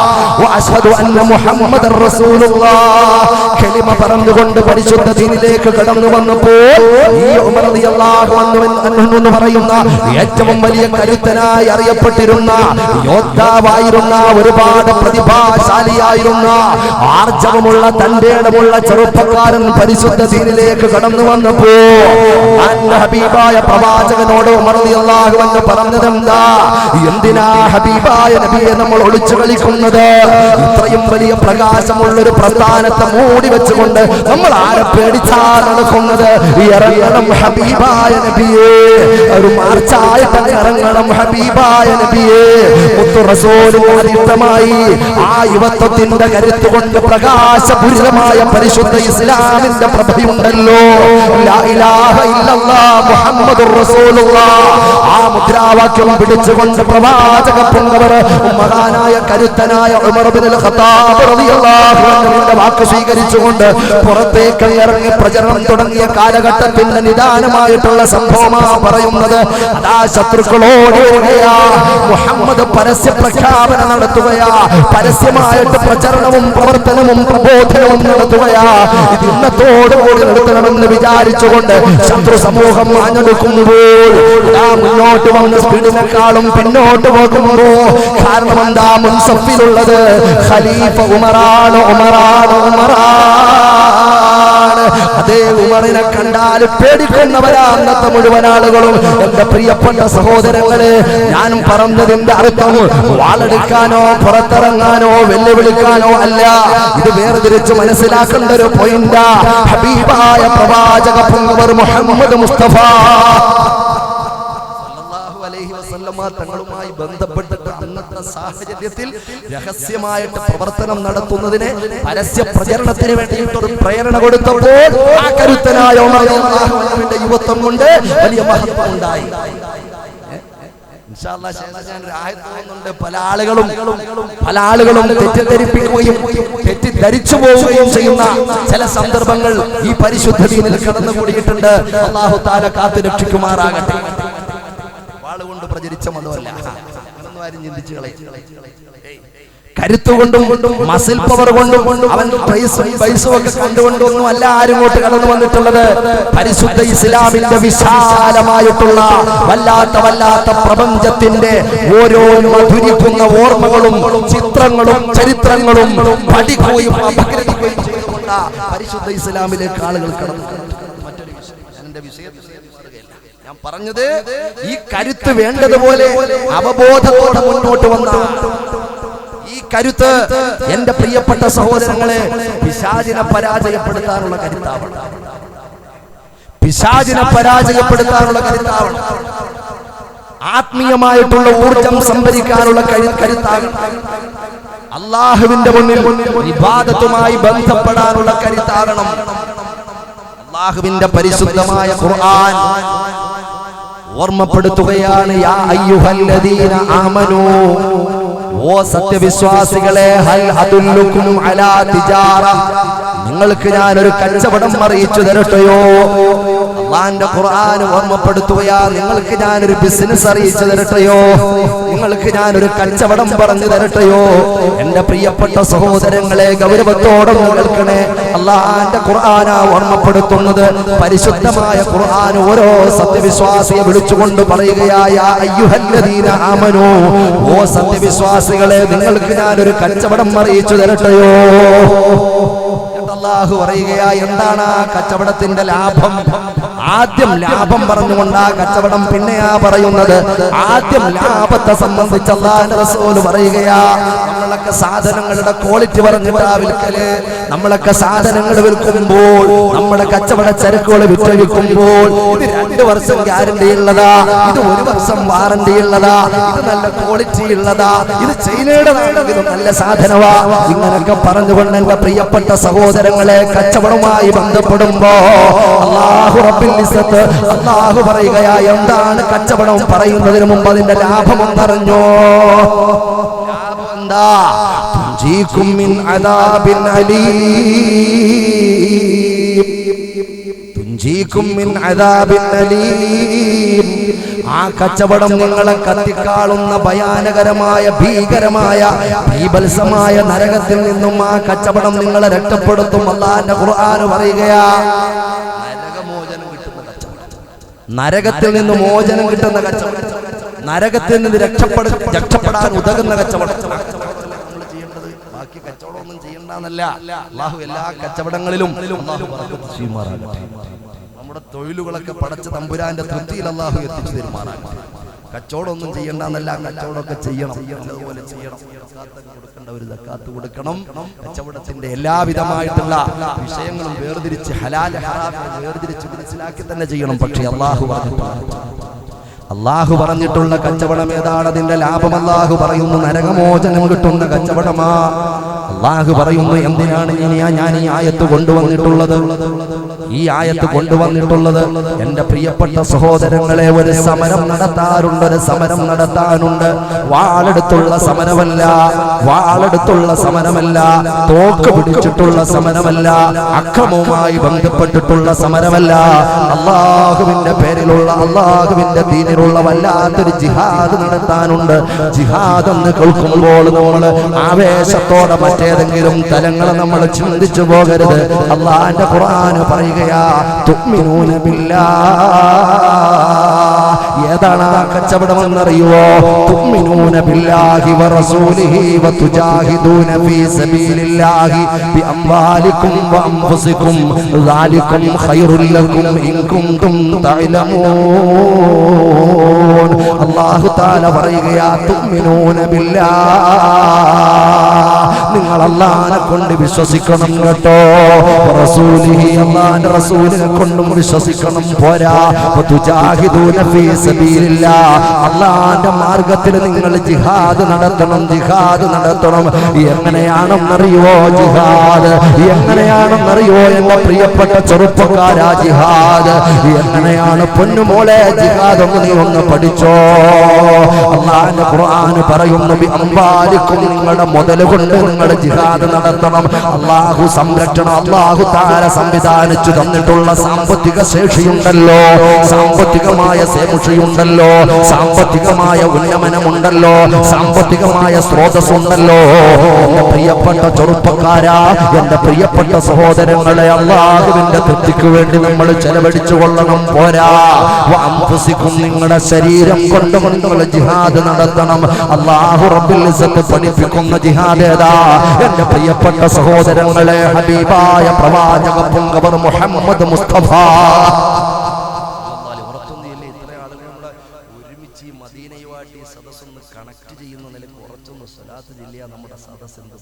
വ അശ്ഹദു അന്ന മുഹമ്മദർ റസൂലുള്ളാഹ് കലിമ പറഞ്ഞുകൊണ്ട് പരിശുദ്ധ ദീനിലേക്ക് കടന്നു വന്നപ്പോൾ ഈ ഉമർ റളിയല്ലാഹു അൻഹു എന്ന് പറയുന്ന ഏറ്റവും വലിയ കരുത്തനായി അറിയപ്പെട്ടിരുന്ന യോദ്ധാവായിരുന്ന ഒരുപാട് പ്രതിഭാശാലിയായിരുന്ന ആർജവമുള്ള തന്റേടമുള്ള ചെറുപ്പക്കാരൻ പരിശുദ്ധ ദീനിലേക്ക് കടന്നു വന്നപ്പോ ഹബീബായ പ്രവാചകനോട് ഉമർ റളിയല്ലാഹു അൻഹു പറഞ്ഞതെന്താ? എന്തിനാ ഹബീബായ നബിയെ നമ്മൾ ഒളിച്ചു കളിക്കുന്നത്? ഇത്രയും വലിയ പ്രകാശമുള്ള ഒരു പ്രസ്ഥാനത്തെ മൂടി വെച്ചുകൊണ്ട് നമ്മൾ ആരെ പേടിച്ചാൽ നടക്കുന്നത്? ഇറങ്ങണം ഹബീബായ നബിയെ, ഒരു മാർച്ചായിട്ട് ഇറങ്ങണം ഹബീബായ നബിയെ. മുത്തു റസൂലിന് അതിഷ്ടമായി ആ യുവത്വത്തിന്റെ കരുത്ത് കൊണ്ട് പ്രകാശപൂരിതമായ പരിശുദ്ധ ഇസ്ലാമിന്റെ പ്രഭയുണ്ടല്ലോ. ലാ ഇലാഹ ഇല്ലല്ലാഹ് മുഹമ്മദുർ റസൂലുള്ളാഹ് ആ മുദ്രാവാക്യം പിടിച്ചുകൊണ്ട് പ്രവാചക പൊങ്കവർ മഹാനായ കരുത്തനായ ഉമർ ഇബ്നുൽ ഖത്താബ് റളിയല്ലാഹു അൻഹുവിന്റെ വാക്ക് സ്വീകരിച്ചുകൊണ്ട് പുറത്തേക്ക് ഇറങ്ങി പ്രചരണം തുടങ്ങിയ കാലഘട്ടത്തിന്റെ നിദാനമായിട്ടുള്ള സംഭവമാണ് പറയുന്നത്. അതാ ശത്രുക്കളോട് മുഹമ്മദ് പരസ്യ പ്രഖ്യാപനം നടത്തുകയാ, പരസ്യമായിട്ട് പ്രചരണവും പ്രവർത്തനവും പ്രബോധനവും നടത്തുകയാ. ഇത് ഇന്നത്തോടുകൂടി നടത്തണമെന്ന് വിചാരിച്ചുകൊണ്ട് ശത്രു സമൂഹം ആഞ്ഞെടുക്കുമ്പോൾ മുന്നോട്ട് വന്ന് സ്പീഡിനെക്കാളും പിന്നോട്ട് പോകുമ്പോ കാരണം എന്താ? മുൻസഫിലുള്ളത് ഖലീഫ ഉമറാണ്, ഉമറാണ്, ഉമറാണ്. അതേ ഉമറിനെ കണ്ടാൽ പേടിക്കുന്നവരാ അന്നത്തെ മുഴുവൻ ആളുകളും. എന്റെ പ്രിയപ്പെട്ട സഹോദരങ്ങളെ, ഞാനും പറഞ്ഞതിന്റെ അർത്ഥം വാളെടുക്കാനോ പുറത്തിറങ്ങാനോ വെല്ലുവിളിക്കാനോ അല്ല. ഇത് വേർതിരിച്ച് മനസ്സിലാക്കേണ്ട ഒരു പോയിന്റാ. ഹബീബായ പ്രവാചക പൊങ്കവർ മുഹമ്മദ് മുസ്തഫ തങ്ങളുമായി ബന്ധപ്പെട്ടിട്ട് അന്നത്തെ സാഹചര്യത്തിൽ രഹസ്യമായിട്ട് പ്രവർത്തനം നടത്തുന്നതിന് പരസ്യ പ്രചരണത്തിന് വേണ്ടിയിട്ടൊരു പ്രേരണ കൊടുത്തപ്പോൾ ആ കരുത്തനായ ഉമറിന്റെ യുവത്വം കൊണ്ട് വലിയ മഹത്വം ഉണ്ടായി. പല ആളുകളും തെറ്റിദ്ധരിപ്പിക്കുകയും തെറ്റിദ്ധരിച്ചു പോവുകയും ചെയ്യുന്ന ചില സന്ദർഭങ്ങൾ ഈ പരിശുദ്ധ ദീനിൽ കടന്നുകൂടിയിട്ടുണ്ട്. അല്ലാഹു തആല കാത്തു രക്ഷിക്കുമാറാകട്ടെ. വാളുകൊണ്ട് പ്രചരിച്ച മതമല്ല, ആരും ചിന്തിച്ചു കളയും. കരുത്തുകൊണ്ടും മസിൽ പവർ കൊണ്ടും അവൻ പൈസയൊക്കെ കണ്ടുകൊണ്ടൊന്നും അല്ല ആരും ഇങ്ങോട്ട് കടന്നു വന്നിട്ടുള്ളത്. പരിശുദ്ധ ഇസ്ലാമിന്റെ വിശാലമായിട്ടുള്ള വല്ലാത്ത പ്രപഞ്ചത്തിന്റെ ഓരോ മധുരിക്കുന്ന ഓർമ്മകളും ചിത്രങ്ങളും ചരിത്രങ്ങളും പഠിക്കുകയും അപഗ്രഥിക്കുകയും ചെയ്തുകൊണ്ട പരിശുദ്ധ ഇസ്ലാമിലേക്ക് ആളുകൾ കടന്നു. മറ്റൊരു വിഷയം ഞാൻ പറഞ്ഞത്, ഈ കരുത്ത് വേണ്ടതുപോലെ അവബോധത്തോടെ മുന്നോട്ട് വന്ന ഈ കരുത്ത് എന്റെ പ്രിയപ്പെട്ട സഹോദരങ്ങളെ പിശാചിനെ പരാജയപ്പെടുത്താനുള്ള കരുത്താവണം. പിശാചിനെ പരാജയപ്പെടുത്താനുള്ള കരുത്താവണം. ആത്മീയമായിട്ടുള്ള ഊർജം സംഭരിക്കാനുള്ള കരുത്താകണം. അല്ലാഹുവിന്റെ മുന്നിൽ ഇബാദത്തുമായി ബന്ധപ്പെടാനുള്ള കരുത്താകണം. അല്ലാഹുവിന്റെ പരിശുദ്ധമായ ഖുർആൻ ഓർമ്മപ്പെടുത്തുകയാണ്, യാ അയ്യുഹല്ലദീന ആമനൂ, ഓ സത്യവിശ്വാസികളെ, ഹൽ അദുല്ലുകും അലാ തിജാറ, നിങ്ങൾക്ക് ഞാനൊരു കച്ചവടം അറിയിച്ചു തരട്ടെയോ? അല്ലാഹുവിന്റെ ഖുർആൻ ഓർമ്മപ്പെടുത്തുകയാ, നിങ്ങൾക്ക് ഞാനൊരു ബിസിനസ് അറിയിച്ചു തരട്ടെയോ? നിങ്ങൾക്ക് ഞാനൊരു കച്ചവടം പറഞ്ഞു തരട്ടെയോ? എന്റെ പ്രിയപ്പെട്ട സഹോദരങ്ങളെ, ഗൗരവത്തോടെ കേൾക്കണേ. അല്ലാഹുവിന്റെ ഖുർആനാ ഓർമ്മപ്പെടുത്തുന്നത്. പരിശുദ്ധമായ ഖുർആൻ ഓരോ സത്യവിശ്വാസിയെ വിളിച്ചുകൊണ്ട് പറയുകയായ, അയ്യുഹല്ലദീന ആമനൂ, ഓ സത്യവിശ്വാസികളെ, നിങ്ങൾക്ക് ഞാനൊരു കച്ചവടം അറിയിച്ചു തരട്ടെയോ? അല്ലാഹു പറയുകയാ, എന്താണ് ആ കച്ചവടത്തിന്റെ ലാഭം? ആദ്യം ലാഭം പറഞ്ഞുകൊണ്ട് ആ കച്ചവടം പിന്നെയാ പറയുന്നത്. ആദ്യം ലാഭത്തെ സംബന്ധിച്ച് അല്ലാഹുവിന്റെ റസൂൽ പറയുകയാ, നമ്മളൊക്കെ സാധനങ്ങളുടെ ക്വാളിറ്റി പറഞ്ഞിട്ടാ വിൽക്കല്. നമ്മളൊക്കെ സാധനങ്ങൾ വിൽക്കുമ്പോൾ, നമ്മുടെ കച്ചവട ചരക്കുകൾ വിറ്റഴിക്കുമ്പോൾ, ഇത് 2 വർഷം ഗ്യാരണ്ടി ഉള്ളതാ, ഇത് 1 വർഷം വാറണ്ടി ഉള്ളതാ, ഇത് നല്ല ക്വാളിറ്റി ഉള്ളതാ, ഇത് ചൈനയുടെ നല്ല സാധനമാ, ഇങ്ങനൊക്കെ പറഞ്ഞുകൊണ്ട് എന്റെ പ്രിയപ്പെട്ട സഹോദരങ്ങളെ, കച്ചവടവുമായി ബന്ധപ്പെടുമ്പോ അല്ലാഹു റബ്ബുൽ റബ്ബുൽ ഇസ്സത്ത് അല്ലാഹു പറയുകയാ എന്താണ് കച്ചവടം പറയുന്നതിന് മുമ്പ് അതിന്റെ ലാഭം എന്നറിഞ്ഞോ? ലാഭം എന്താ? തുൻജീകും മിൻ അദാബിൻ അലീം, തുൻജീകും മിൻ അദാബിൻ അലീം. ആ കച്ചവടം നിങ്ങളെ കത്തിക്കാളുന്ന ഭയാനകരമായ ഭീകരമായ ഭീഭത്സമായ നരകത്തിൽ നിന്നും ആ കച്ചവടം നിങ്ങളെ രക്ഷപ്പെടുത്തും. അല്ലാഹുവിന്റെ ഖുർആൻ പറയുകയാ നരകമോചനം കിട്ടുന്ന കച്ചവടം, നരകത്തിൽ നിന്ന് മോചനം കിട്ടുന്ന കച്ചവടം, നരകത്തിൽ നിന്ന് രക്ഷപ്പെടാൻ ഉതകുന്ന കച്ചവടം. ബാക്കി കച്ചവടമൊന്നും ചെയ്യണ്ടെന്നല്ല, അല്ലാഹു എല്ലാ കച്ചവടങ്ങളിലും നമ്മുടെ തൊഴിലുകളൊക്കെ പടച്ച തമ്പുരാന്റെ തൃപ്തിയിൽ അല്ലാഹു എത്തിച്ചു തരുമാറാകട്ടെ. കച്ചവടമൊന്നും ചെയ്യണ്ടെന്നല്ല, കച്ചവടമൊക്കെ ചെയ്യണം, അതുപോലെ ചെയ്യണം. കൊടുക്കേണ്ട ഒരു സക്കാത്ത് കൊടുക്കണം. കച്ചവടത്തിന്റെ എല്ലാവിധമായിട്ടുള്ള വിഷയങ്ങളും വേർതിരിച്ച് ഹലാൽ ഹറാം വേർതിരിച്ച് മനസ്സിലാക്കി തന്നെ ചെയ്യണം. പക്ഷേ അല്ലാഹു പറഞ്ഞിട്ടുള്ള കച്ചവടം ഏതാണ്? അതിന്റെ ലാഭം അല്ലാഹു പറയുന്നു നരകമോചനം കിട്ടുന്ന കച്ചവടമാ. അല്ലാഹു പറയുന്നു എന്തിനാണ് ഞാൻ ഈ ആയത്ത് കൊണ്ടുവന്നിട്ടുള്ളത്? ഈ ആയത്ത് കൊണ്ടുവന്നിട്ടുള്ളത് എന്റെ പ്രിയപ്പെട്ട സഹോദരങ്ങളെ, ഒരു സമരം നടത്താറുണ്ട്, ഒരു സമരം നടത്താനുണ്ട്. വാളെടുത്തുള്ള സമരമല്ല, വാളെടുത്തുള്ള സമരമല്ല, തോക്ക് പിടിച്ചിട്ടുള്ള സമരമല്ല, അക്രമവുമായി ബന്ധപ്പെട്ടിട്ടുള്ള സമരമല്ല. അല്ലാഹുവിന്റെ പേരിലുള്ള, അല്ലാഹുവിന്റെ ദീനിലുള്ള വല്ലാത്തൊരു ജിഹാദ് നടത്താനുണ്ട്. ജിഹാദ് എന്ന് കേൾക്കുമ്പോൾ നമ്മൾ ആവേശത്തോടെ മറ്റേതെങ്കിലും തലങ്ങളെ നമ്മൾ ചിന്തിച്ചു പോകരുത്. അല്ലാഹുവിന്റെ ഖുർആൻ പറയുകയാ തുഅ്മിനൂന ബില്ലാഹ്. ഏതാണ് ആ കച്ചവടം എന്നറിയുവോ? തുഅ്മിനൂന ബില്ലാഹി വറസൂലിഹി വതുജാഹിദൂന ഫീ സബീലില്ലാഹി ബിഅംവാലികും വഅൻഫുസികും ദാലികും ഖൈറുൽ ലക്കും ഇൻ കുൻതും തഅലമൂൻ. അല്ലാഹു തആല പറയുകയാ തുഅ്മിനൂന ബില്ലാഹ്, നിങ്ങൾ അല്ലാഹനെ കൊണ്ട് വിശ്വസിക്കണം കേട്ടോ. റസൂലിഹി, അല്ലാഹുവിന്റെ റസൂലിനെ കൊണ്ടും വിശ്വസിക്കണം. പോരാ വതുജാഹിദൂന ഫീ സബീലില്ലാഹ്, അല്ലാഹുവിന്റെ മാർഗ്ഗത്തിൽ നിങ്ങൾ ജിഹാദ് നടത്തണം, ജിഹാദ് നടത്തണം. എങ്ങനെയാണെന്നറിയോ ജിഹാദ്? എങ്ങനെയാണെന്നറിയോ എന്റെ പ്രിയപ്പെട്ട ചെറുപ്പക്കാരാ ജിഹാദ്? എങ്ങനെയാണ് പൊന്നുമോളെ ജിഹാദ്? നീ ഒന്ന് പഠിച്ചോ. അല്ലാഹുവിന്റെ ഖുർആൻ പറയുന്നു ബിഅംവാലികും, നിങ്ങളുടെ മുതൽ കൊണ്ട് നിങ്ങൾ ജിഹാദ് നടത്തണം. അല്ലാഹു സംരക്ഷണം, അല്ലാഹു തആല സംവിധാനിച്ചു തന്നിട്ടുള്ള സാമ്പത്തിക ശേഷിയുണ്ടല്ലോ, സാമ്പത്തികമായ ശേഷിയുണ്ടല്ലോ, സാമ്പത്തികമായ ഉന്നമനമുണ്ടല്ലോ, സാമ്പത്തികമായ സ്രോതസ്സുണ്ടല്ലോ. എന്റെ പ്രിയപ്പെട്ട ചെറുപ്പക്കാരാ, എന്റെ പ്രിയപ്പെട്ട സഹോദരങ്ങളെ, അല്ലാഹുവിന്റെ തൃപ്തിക്ക് വേണ്ടി നമ്മൾ ചെലവഴിച്ചു കൊള്ളണം. പോരാ വഅൻഫുസികും, നിങ്ങളുടെ ശരീരം കൊണ്ട് നിങ്ങൾ ജിഹാദ് നടത്തണം. അല്ലാഹു റബ്ബുൽ ഇസ്സത്ത് പഠിപ്പിക്കുന്ന ജിഹാദ് ഏതാ? എന്റെ പ്രിയപ്പെട്ട സഹോദരങ്ങളെ, ഹബീബായ പ്രവാചക പുങ്കവർ മുഹമ്മദ് മുസ്തഫ ഒരുമിച്ച് മദീനയുമായിട്ട് ഈ സദസ്സൊന്ന് കണക്ട് ചെയ്യുന്ന നിലയ്ക്ക് കുറച്ചൊന്ന് സ്വലാത്ത് ചൊല്ലിയ നമ്മുടെ സദസ്സ് എന്ത്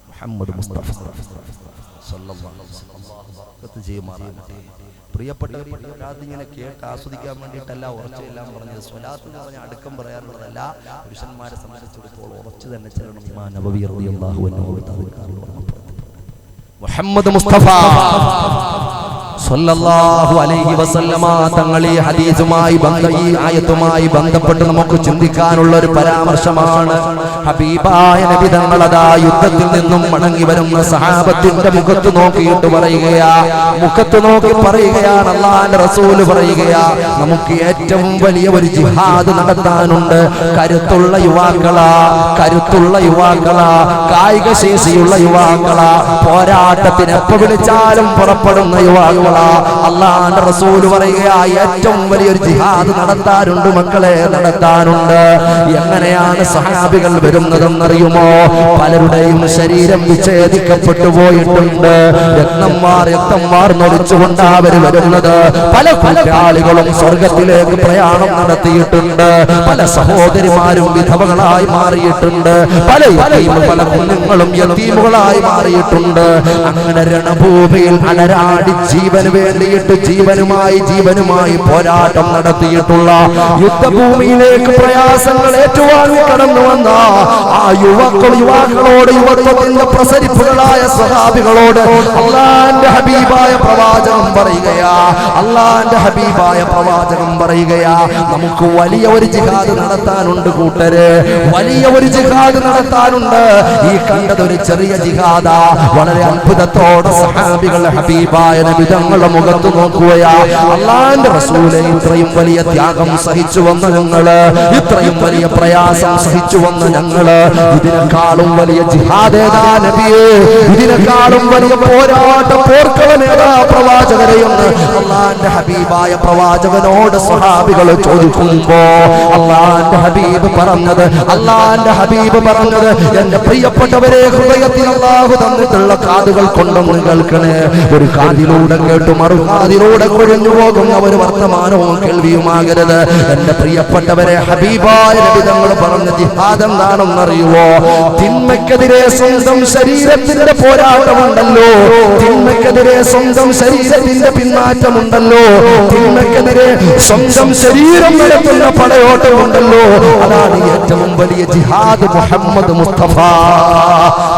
മുഹമ്മദ് മുസ്തഫ സല്ലല്ലാഹു അലൈഹി വസല്ലം ചെയ്യുമാറാകട്ടെ. പ്രിയപ്പെട്ടവർ, ഇങ്ങനെ കേട്ട് ആസ്വദിക്കാൻ വേണ്ടിയിട്ടല്ല ഉറച്ചെല്ലാം പറഞ്ഞത്. സ്വലാത്ത് എന്ന് പറഞ്ഞാൽ അടുക്കം പറയാനുള്ളതല്ല, പുരുഷന്മാരെ സംബന്ധിച്ചിടത്തോളം ഉറച്ചു തന്നെ ചെല്ലണം. ഇമാം നബവി റളിയല്ലാഹു അൻഹു മുഹമ്മദ് മുസ്തഫ സല്ലല്ലാഹു അലൈഹി വസല്ലമ തങ്ങൾ ഈ ഹദീസുമായി ഈ ആയത്തുമായി ബന്ധപ്പെട്ട് നമുക്ക് ചിന്തിക്കാനുള്ള ഒരു പരാമർശമാണ്. ഹബീബായ നബി തങ്ങൾ അതാ യുദ്ധത്തിൽ നിന്നും മടങ്ങി വരുന്ന സഹാബത്തിന്റെ മുഖത്ത് നോക്കിയിട്ട് പറയുകയാ, മുഖത്ത് നോക്കി പറയുകയാണ്, അല്ലാഹുവിന്റെ റസൂൽ പറയുകയാ, നമുക്ക് ഏറ്റവും വലിയ ഒരു ജിഹാദ് നടത്താനുണ്ട്. കരുത്തുള്ള യുവാക്കളാ, കരുത്തുള്ള യുവാക്കളാ, കായിക ശേഷിയുള്ള യുവാക്കളാ, പോരാട്ടത്തിന് എപ്പോ വിളിച്ചാലും പുറപ്പെടുന്ന യുവാക്കളാ. അല്ലാഹുവിന്റെ റസൂൽ പറയുകയാ, ഏറ്റവും വലിയൊരു ജിഹാദ് നടത്താനുണ്ട് മക്കളെ, നടത്താനുണ്ട്. എങ്ങനെയാണ് സഹാബികൾ വരുന്നതെന്നറിയുമോ? പലരുടെയും ശരീരം വിച്ഛേദിക്കപ്പെട്ടു പോയിട്ടുണ്ട്. രക്തം വാർന്നൊലിച്ചുകൊണ്ട് അവർ വരുന്നത്. പല കുറ്റാളികളും സ്വർഗത്തിലേക്ക് പ്രയാണം നടത്തിയിട്ടുണ്ട്. പല സഹോദരിമാരും വിധവകളായി മാറിയിട്ടുണ്ട്. പല കുഞ്ഞുങ്ങളും യതീമുകളായി മാറിയിട്ടുണ്ട്. അങ്ങനെ രണഭൂമിയിൽ അലരാടി ജീവൻ ജീവന് വേണ്ടിയിട്ട് ജീവനുമായി പോരാട്ടം നടത്തിയിട്ടുള്ള യുദ്ധഭൂമിയിലേക്ക് പ്രയാസങ്ങൾ ഏറ്റുവാങ്ങി കടന്നു വന്ന ആ യുവാക്കളോട് യുവത്വത്തിന്റെ പ്രസരിപ്പുകളായ സ്വഹാബികളോട് അല്ലാഹുവിന്റെ ഹബീബായ പ്രവാചകൻ പറയുകയാ നമുക്ക് വലിയ ഒരു ജിഹാദ് നടത്താനുണ്ട് കൂട്ടരെ, വലിയ ഒരു ജിഹാദ് നടത്താനുണ്ട്. ഈ കണ്ടത് ഒരു ചെറിയ ജിഹാദാ. വളരെ അത്ഭുതത്തോടെ സഹാബികൾ ഹബീബായ നബി തങ്ങളുടെ മുഖത്ത് നോക്കുകയാ. അല്ലാഹുവിന്റെ റസൂലേ, ഇത്രയും വലിയ ത്യാഗം സഹിച്ചു വന്ന ഞങ്ങള്, ഇത്രയും വലിയ പ്രയാസം സഹിച്ചു വന്ന ഞങ്ങള്, ഇതിനേക്കാളും വലിയ ജിഹാദ് ഏതാ നബിയേ, ഇതിനേക്കാളും വലിയ പോർക്കളമേതാ പ്രവാചകരെയെന്ന് അല്ലാഹുവിന്റെ ഹബീബായ പ്രവാചകനോട് സ്വഹാബികൾ ചോദിക്കുമ്പോ അല്ലാഹുവിന്റെ ഹബീബ് പറഞ്ഞത് എന്റെ പ്രിയപ്പെട്ടവരെ, ഹൃദയത്തിൽ അല്ലാഹു തന്നിട്ടുള്ള കാതുകൾ കൊണ്ടൊന്ന് കേൾക്കണേ. ഒരു കാതിലൂടെ കേട്ടു മറുകാതിലൂടെ കൊഴിഞ്ഞു പോകുന്ന ഒരു വർത്തമാനവും കേൾവിയുമാകരുത്. എന്റെ പ്രിയപ്പെട്ടവരെ, ഹബീബായ നബി തങ്ങൾ പറഞ്ഞ ജിഹാദ് എന്താണെന്നറിയുവോ? തിന്മയ്ക്കെതിരെ സ്വന്തം ശരീരത്തിന്റെ പോരാട്ടമുണ്ടല്ലോ, തിന്മയ്ക്കെതിരെ സ്വന്തം ശരീരത്തിന്റെ പിന്മാറ്റമുണ്ടല്ലോ, തിന്മയ്ക്കെതിരെ സ്വന്തം ശരീരം നടത്തുന്ന പടയോട്ടമുണ്ടല്ലോ, അതാണ് ഏറ്റവും വലിയ ജിഹാദ്. മുഹമ്മദ് മുസ്തഫ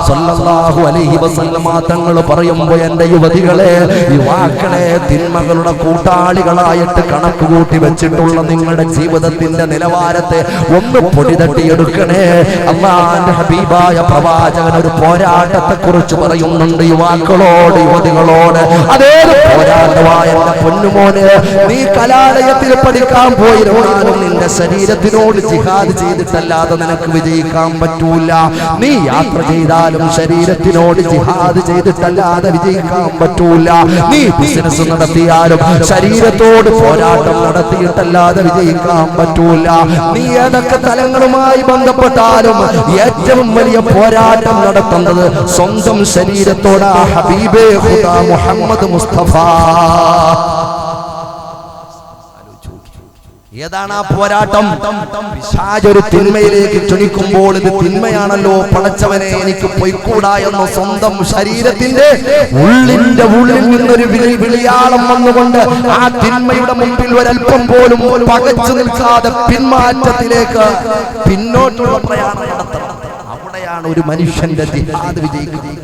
സല്ലല്ലാഹു അലൈഹി വസല്ലമ തങ്ങൾ പറയുമ്പോൾ എന്റെ യുവതികളെ, യുവാക്കളെ, തിന്മകളുടെ കൂട്ടാളികളായിട്ട് കണക്ക് കൂട്ടി വെച്ചിട്ടുള്ള നിങ്ങളുടെ ജീവിതത്തിന്റെ നിലവാരത്തെ ഒന്ന് പൊടിതട്ടിയെടുക്കണേ. അല്ലാഹുവിന്റെ ഹബീബായ പ്രവാചകൻ ഒരു പോരാട്ടത്തെ കുറിച്ച് പറയുന്നുണ്ട് യുവാക്കളോട്, യുവതികളോട്. അതേ പോരാട്ടമായ എന്റെ പൊന്നുമോനെ, നീ കലാലയത്തിൽ പഠിക്കാൻ പോയിരുന്നാലും നിന്റെ ശരീരത്തിനോട് ജിഹാദ് ചെയ്തിട്ടല്ലാതെ നിനക്ക് വിജയിക്കാൻ പറ്റൂല. നീ യാത്ര ചെയ്താലും ശരീരത്തിനോട് ജിഹാദ് ചെയ്തിട്ടല്ലാതെ വിജയിക്കാൻ പറ്റൂല. നീ ബിസിനസ് നടത്തിയാലും ശരീരത്തോട് പോരാട്ടം നടത്തിയിട്ടല്ലാതെ വിജയിക്കാൻ പറ്റൂല. നീ ഏതൊക്കെ തലങ്ങളുമായി ബന്ധപ്പെട്ടാലും ഏറ്റവും വലിയ പോരാട്ടം നടത്തുന്നത് സ്വന്തം ശരീരത്തോട്. ഹബീബേ ഖുദാ മുഹമ്മദ് മുസ്തഫ. ഏതാണ് ആ പോരാട്ടം? പിശാച് ഒരു തിന്മയിലേക്ക് ക്ഷണിക്കുമ്പോൾ ഇത് തിന്മയാണല്ലോ, പടച്ചവനെ എനിക്ക് പൊയ്ക്കൂടാ എന്ന് സ്വന്തം ശരീരത്തിന്റെ ഉള്ളിൽ നിന്നൊരു വിളിയാളം വന്നുകൊണ്ട് ആ തിന്മയുടെ മുമ്പിൽ ഒരൽപ്പം പോലും പകച്ചു നിൽക്കാതെ പിന്മാറ്റത്തിലേക്ക് പിന്നോട്ടുള്ള പ്രയാണം നടത്തണം. അവിടെയാണ് ഒരു മനുഷ്യന്റെ ജിഹാദ് വിജയിക്കുന്നത്,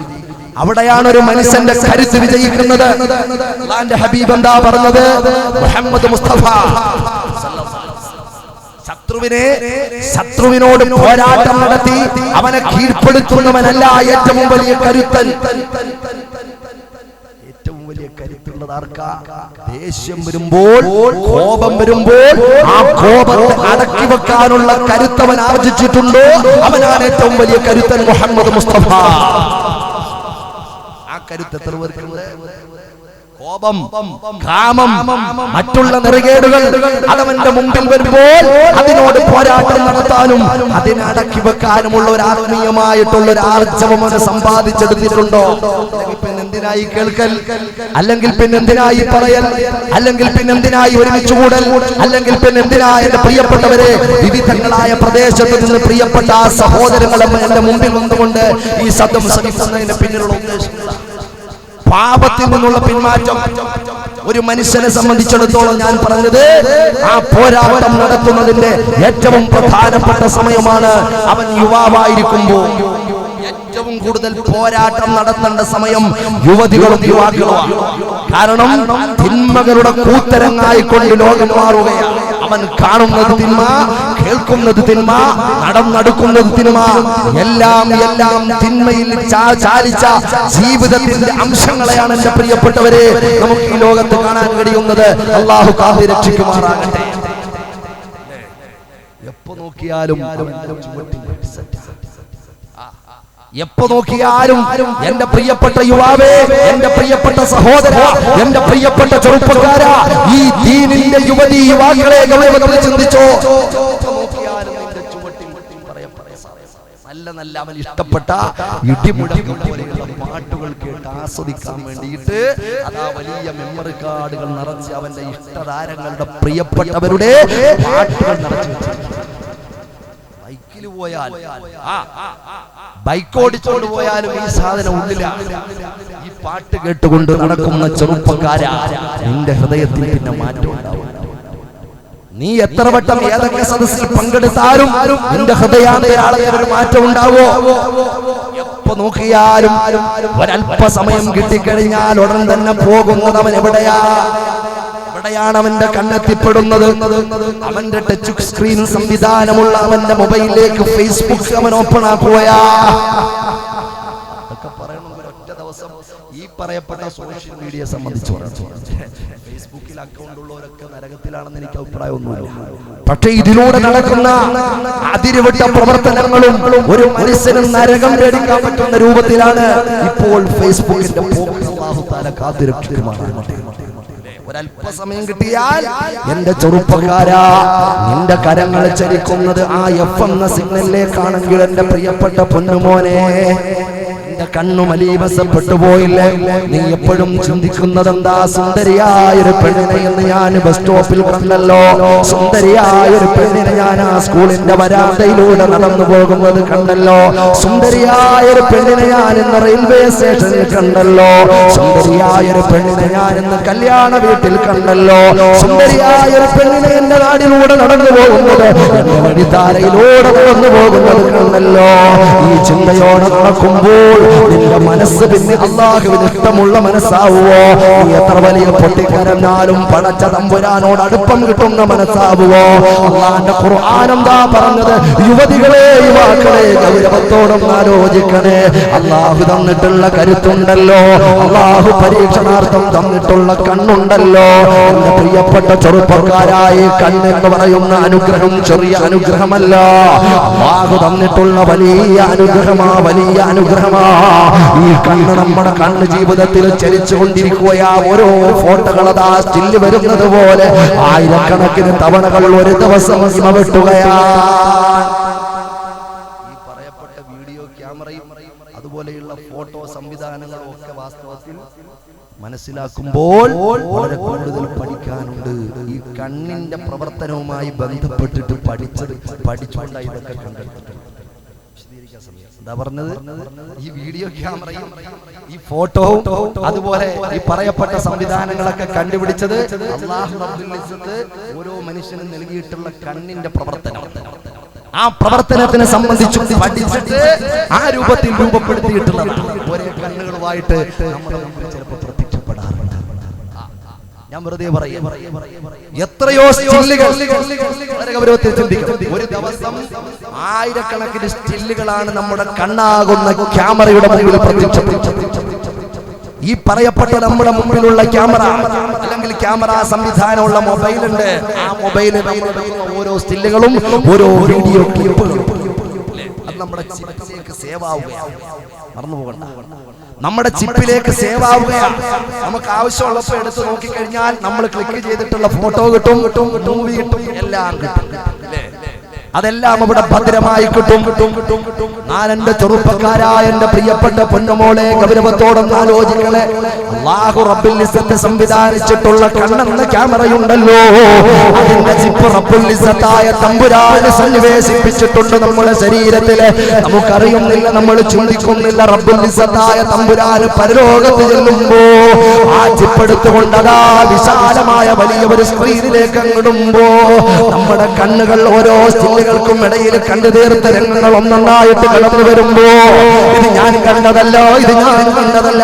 അവിടെയാണ് ഒരു മനുഷ്യന്റെ കരുത്ത് വിജയിക്കുന്നത്. അല്ലാഹുവിന്റെ ഹബീബ് എന്താ പറഞ്ഞത്? മുഹമ്മദ് മുസ്തഫ ശത്രുവിനോട് പോരാട്ടം നടത്തി അവനെ കീഴ്പ്പെടുത്തുന്നവനല്ല ഏറ്റവും വലിയ കരുത്തൻ. ഏറ്റവും വലിയ കരുത്തുള്ളത് ആർക്കാ? ദേഷ്യം വരുമ്പോൾ, കോപം വരുമ്പോൾ ആ കോപത്തെ അടക്കി വെക്കാനുള്ള കരുത്തവൻ ആർജിച്ചിട്ടുണ്ടോ അവനാണ് ഏറ്റവും വലിയ കരുത്തൻ. മുഹമ്മദ് മുസ്തഫ. ആ കരുത്ത് എത്ര പേർക്കുണ്ട്? കോപം, കാമം, മറ്റുള്ള നെറുകേടുകൾ അതവന്റെ മുമ്പിൽ വരുമ്പോൾ അതിനോട് പോരാട്ടം നടത്താനും അതിനടക്കി വെക്കാനുമുള്ള ഒരു ആത്മീയമായിട്ടുള്ള ഒരു ആർജവം അവന് സമ്പാദിച്ചെടുത്തിട്ടുണ്ടോ? പിന്നെന്തിനായി കേൾക്കൽ? അല്ലെങ്കിൽ പിന്നെന്തിനായി പറയൽ? അല്ലെങ്കിൽ പിന്നെന്തിനായി ഒരുമിച്ച് കൂടൽ? അല്ലെങ്കിൽ പിന്നെന്തിനായി എന്റെ പ്രിയപ്പെട്ടവരെ, വിവിധങ്ങളായ പ്രദേശത്ത് നിന്ന് പ്രിയപ്പെട്ട ആ സഹോദരങ്ങളെ എന്റെ മുമ്പിൽ വന്നുകൊണ്ട് ഈ ശബ്ദം ശ്രമിക്കുന്നതിന്റെ പിന്നിലുള്ള ഉദ്ദേശം പാപത്തിൽ നിന്നുള്ള പിന്മാറ്റം. ഒരു മനുഷ്യനെ സംബന്ധിച്ചിടത്തോളം ഞാൻ പറഞ്ഞത്, ആ പോരാട്ടം നടത്തുന്നതിന്റെ ഏറ്റവും പ്രധാനപ്പെട്ട സമയമാണ് അവൻ യുവാവായിരിക്കുമ്പോൾ. ഏറ്റവും കൂടുതൽ പോരാട്ടം നടത്തേണ്ട സമയം യുവതികളും യുവാക്കളുമാണ്. കാരണം തിന്മകളുടെ കൂത്തരങ്ങായിക്കൊണ്ട് ലോകം മാറുകയാണ്. അവൻ കാണുന്നത് തിന്മ, കേൾക്കുന്നത് തിന്മ, നടന്നെടുക്കുന്നത് തിന്മ, എല്ലാം തിന്മയിൽ ചാലിച്ച ജീവിതത്തിന്റെ അംശങ്ങളെയാണ് എന്റെ പ്രിയപ്പെട്ടവരെ നമുക്ക് ഈ ലോകത്ത് കാണാൻ കഴിയുന്നത്. അല്ലാഹു കാത്ത് രക്ഷിക്കുമാറാകട്ടെ. എപ്പോ നോക്കിയാലും എപ്പോ നോക്കിയാലും എന്റെ പ്രിയപ്പെട്ട യുവാവേ, എന്റെ പ്രിയപ്പെട്ട സഹോദര, എന്റെ പ്രിയപ്പെട്ട ചെറുപ്പക്കാരാ, ഈ ദീനിന്റെ യുവതി യുവാക്കളെ ഗൗരവത്തിൽ ചിന്തിച്ചോ. നല്ല അവൻ ഇഷ്ടപ്പെട്ട ഇടിമുഴക്കം പോലെയുള്ള പാട്ടുകൾ കേട്ട് ആസ്വദിക്കാൻ വേണ്ടിയിട്ട് അതാ വലിയ മെമ്മറി കാർഡുകൾ നിറച്ച് അവന്റെ ഇഷ്ടതാരങ്ങളുടെ പ്രിയപ്പെട്ടവരുടെ പാട്ടുകൾ നിറച്ചു. ബൈക്കിൽ കൊണ്ടുപോയാൽ ബൈക്ക് ഓടിച്ചോണ്ട് പോയാലും ഈ സാധനം ഉള്ളിലാണ്. ഈ പാട്ട് കേട്ടുകൊണ്ട് നടക്കുന്ന ചെറുപ്പക്കാരാ, നിന്റെ ഹൃദയത്തിൽ പിന്നെ മാറ്റം ഉണ്ടാവും. നീ എത്ര വട്ടം ഏതൊക്കെ സദസ്സിൽ പങ്കെടുത്താലും നിന്റെ ഹൃദയാന്തരാളത്തിൽ ഒരു മാറ്റം ഉണ്ടാവോ? എപ്പോ നോക്കിയാലും ഒരല്പസമയം കിട്ടിക്കഴിഞ്ഞാൽ ഉടൻ തന്നെ പോകുന്നത് അവൻ എവിടെയാണ് അവന്റെ കണ്ണെത്തിപ്പെടുന്നത്? അവന്റെ ടച്ച് സ്ക്രീൻ സംവിധാനമുള്ള അവന്റെ മൊബൈലിലേക്ക് ഫേസ്ബുക്ക് അവൻ ഓപ്പൺ ആക്കുകയാ. ഈ പറയപ്പെട്ട സോഷ്യൽ മീഡിയ സംബന്ധിച്ച് ഫേസ്ബുക്കിൽ അക്കൗണ്ട് ഉള്ളവരൊക്കെ നരകത്തിലാണെന്ന് എനിക്ക് അഭിപ്രായമൊന്നുമില്ല. പക്ഷേ ഇതിലൂടെ നടക്കുന്ന അതിരുവിട്ട പ്രവർത്തനങ്ങളും ഒരു മനുഷ്യന് നരകം പേടിക്കാൻ പറ്റുന്ന രൂപത്തിലാണ് ഇപ്പോൾ ഫേസ്ബുക്കിന്റെ കാത്തിരക്ഷിക്കുമാറാകട്ടെ. ഒരല്പസമയം കിട്ടിയാൽ എന്റെ ചെറുപ്പക്കാരാ, നിന്റെ കരങ്ങൾ ചലിക്കുന്നത് ആ എഫ് എന്ന സിഗ്നലിലേക്കാണെങ്കിൽ എന്റെ പ്രിയപ്പെട്ട പൊന്നുമോനെ, നിന്റെ കണ്ണു മലീവസപ്പെട്ടു പോയില്ലേ? നീ എപ്പോഴും ചിന്തിക്കുന്നത് എന്താ? സുന്ദരിയായൊരു പെണ്ണിനെ എന്ന് ഞാൻ ബസ് സ്റ്റോപ്പിൽ കണ്ടല്ലോ, സുന്ദരിയായൊരു പെണ്ണിനെ ഞാൻ ആ സ്കൂളിന്റെ വരാന്തയിലൂടെ നടന്നു പോകുന്നത് കണ്ടല്ലോ, സുന്ദരിയായൊരു പെണ്ണിനെ ഞാൻ ഇന്ന് റെയിൽവേ സ്റ്റേഷനിൽ കണ്ടല്ലോ, സുന്ദരിയായൊരു പെണ്ണിനെ ഞാൻ ഇന്ന് കല്യാണ വീട്ടിൽ കണ്ടല്ലോ, സുന്ദരിയായൊരു പെണ്ണിനെ എന്റെ നാടിലൂടെ നടന്നു പോകുന്നത്, എന്റെ വഴിത്താരയിലൂടെ നടന്നു പോകുന്നത് കണ്ടല്ലോ. ഈ ചിന്തയോടെ നടക്കുമ്പോൾ നിന്റെ മനസ്സ് പിന്നെ അല്ലാഹുവിന് ഇഷ്ടമുള്ള മനസ്സാവുവോ? നീ എത്ര വലിയ പൊട്ടിക്കരഞ്ഞാലും പടച്ച തമ്പുരാനോട് അടുപ്പം കിട്ടുന്ന മനസ്സാവുവോ? അല്ലാഹുവിന്റെ ഖുർആൻ എന്താ പറഞ്ഞത്? യുവതികളെ, യുവാക്കളെ, ഗൗരവത്തോടും ആലോചിക്കണേ. അല്ലാഹു തന്നിട്ടുള്ള കരുത്തുണ്ടല്ലോ, അല്ലാഹു പരീക്ഷണാർത്ഥം തന്നിട്ടുള്ള കണ്ണുണ്ടല്ലോ. എന്റെ പ്രിയപ്പെട്ട ചെറുപ്പക്കാരായി, കണ്ണെന്ന് പറയുന്ന അനുഗ്രഹം ചെറിയ അനുഗ്രഹമല്ല, അല്ലാഹു തന്നിട്ടുള്ള വലിയ അനുഗ്രഹമാ, വലിയ അനുഗ്രഹമാ. ഈ കണ്ണ്, നമ്മുടെ കണ്ണ് ജീവിതത്തിൽ ചലിച്ചു കൊണ്ടിരിക്കുകയാ. ഓരോ ഫോട്ടോകൾ അതാ സ്റ്റില്ല് വരുന്നത് പോലെ ആയിരക്കണക്കിന് തവണകൾ ഒരു ദിവസം വെട്ടുകയാ. ഈ പറയപ്പെട്ട വീഡിയോ ക്യാമറയും അതുപോലെയുള്ള ഫോട്ടോ സംവിധാനങ്ങളും ഒക്കെ വാസ്തവത്തിൽ മനസ്സിലാക്കുമ്പോൾ വളരെ കൂടുതൽ പഠിക്കാനുണ്ട്. ഈ കണ്ണിന്റെ പ്രവർത്തനവുമായി ബന്ധപ്പെട്ടിട്ട് പഠിച്ചുകൊണ്ടായി ഇതൊക്കെ കണ്ടെടുത്തിട്ടുണ്ട്. എന്താ പറഞ്ഞത്? ഈ വീഡിയോ ക്യാമറയും ഈ ഫോട്ടോവും അതുപോലെ ഈ പറയപ്പെട്ട സംവിധാനങ്ങളൊക്കെ കണ്ടുപിടിച്ചത് അല്ലാഹു റബ്ബുൽ ഇസ്സത്ത് ഓരോ മനുഷ്യനും നൽകിയിട്ടുള്ള കണ്ണിന്റെ പ്രവർത്തനം. ആ പ്രവർത്തനത്തിനെ സംബന്ധിച്ച് പഠിച്ചിട്ട് ആ രൂപത്തിൽ രൂപപ്പെടുത്തിയിട്ടുള്ളതാണ്. ഒരേ കണ്ണുകളുമായിട്ട് നമ്മുടെ മുമ്പിൽ ചിലപ്പോൾ പ്രത്യക്ഷപ്പെടാറുണ്ട്. ഞാൻ വെറുതെ പറയും, എത്രയോ സ്റ്റില്ലുകൾ ഒരു ദിവസം ആയിരക്കണക്കിന് സ്റ്റില്ലുകളാണ് നമ്മുടെ കണ്ണാകുന്ന ക്യാമറയുടെ മുമ്പിൽ പ്രത്യക്ഷപ്പെട്ടത്. ഈ പറയപ്പെട്ട നമ്മുടെ മുമ്പിലുള്ള ക്യാമറ അല്ലെങ്കിൽ ക്യാമറ സംവിധാനമുള്ള മൊബൈലുണ്ട്. ആ മൊബൈലിൽ ഓരോ സ്റ്റില്ലുകളും ഓരോ വീഡിയോ ക്ലിപ്പുകളും അത് നമ്മുടെ ചിപ്പിലേക്ക് സേവ് ആവുകയാണ്. മറന്നു പോകണ്ട, നമ്മുടെ ചിപ്പിലേക്ക് സേവ് ആവുകയാണ്. നമുക്ക് ആവശ്യമുള്ളപ്പോൾ എടുത്ത് നോക്കിക്കഴിഞ്ഞാൽ നമ്മൾ ക്ലിക്ക് ചെയ്തിട്ടുള്ള ഫോട്ടോ കിട്ടും, മൂവി കിട്ടും, എല്ലാം കിട്ടും. അതെല്ലാം അവിടെ ഭദ്രമായി കിട്ടും. നാലെന്റെ ചെറുപ്പക്കാരായ എന്റെ പ്രിയപ്പെട്ട പൊന്നുമോളെ, ഗൗരവത്തോടൊന്ന് ആലോചിക്കണേ. അല്ലാഹു റബ്ബുൽ ഇസ്സത്ത് സംവിധാനിച്ചിട്ടുള്ള കണ്ണെന്ന ക്യാമറയുണ്ടല്ലോ, അതിന്റെ ചിപ്പ് റബ്ബുൽ ഇസ്സത്തായ തമ്പുരാന് സന്നിവേശിപ്പിച്ചിട്ടുണ്ട് നമ്മുടെ ശരീരത്തില്. നമുക്കറിയുന്നില്ല, നമ്മൾ ചിന്തിക്കുന്നില്ല. റബ്ബുൽ ഇസ്സത്തായ തമ്പുരാന് പരലോകത്ത് ചെല്ലുമ്പോ ആ ചിപ്പ് എടുത്തുകൊണ്ട് അതാ വിശാലമായ വലിയ ഒരു സ്ക്രീനിലേക്ക് അങ്ങിടുമ്പോ നമ്മുടെ കണ്ണുകൾ ഓരോ ക്കും ഇടയിൽ കണ്ടു തീർത്ത രംഗങ്ങൾ ഒന്നൊന്നായിട്ട് കടന്നു വരുമ്പോ ഇത് ഞാൻ കണ്ടതല്ല, ഇത് ഞാൻ കണ്ടതല്ല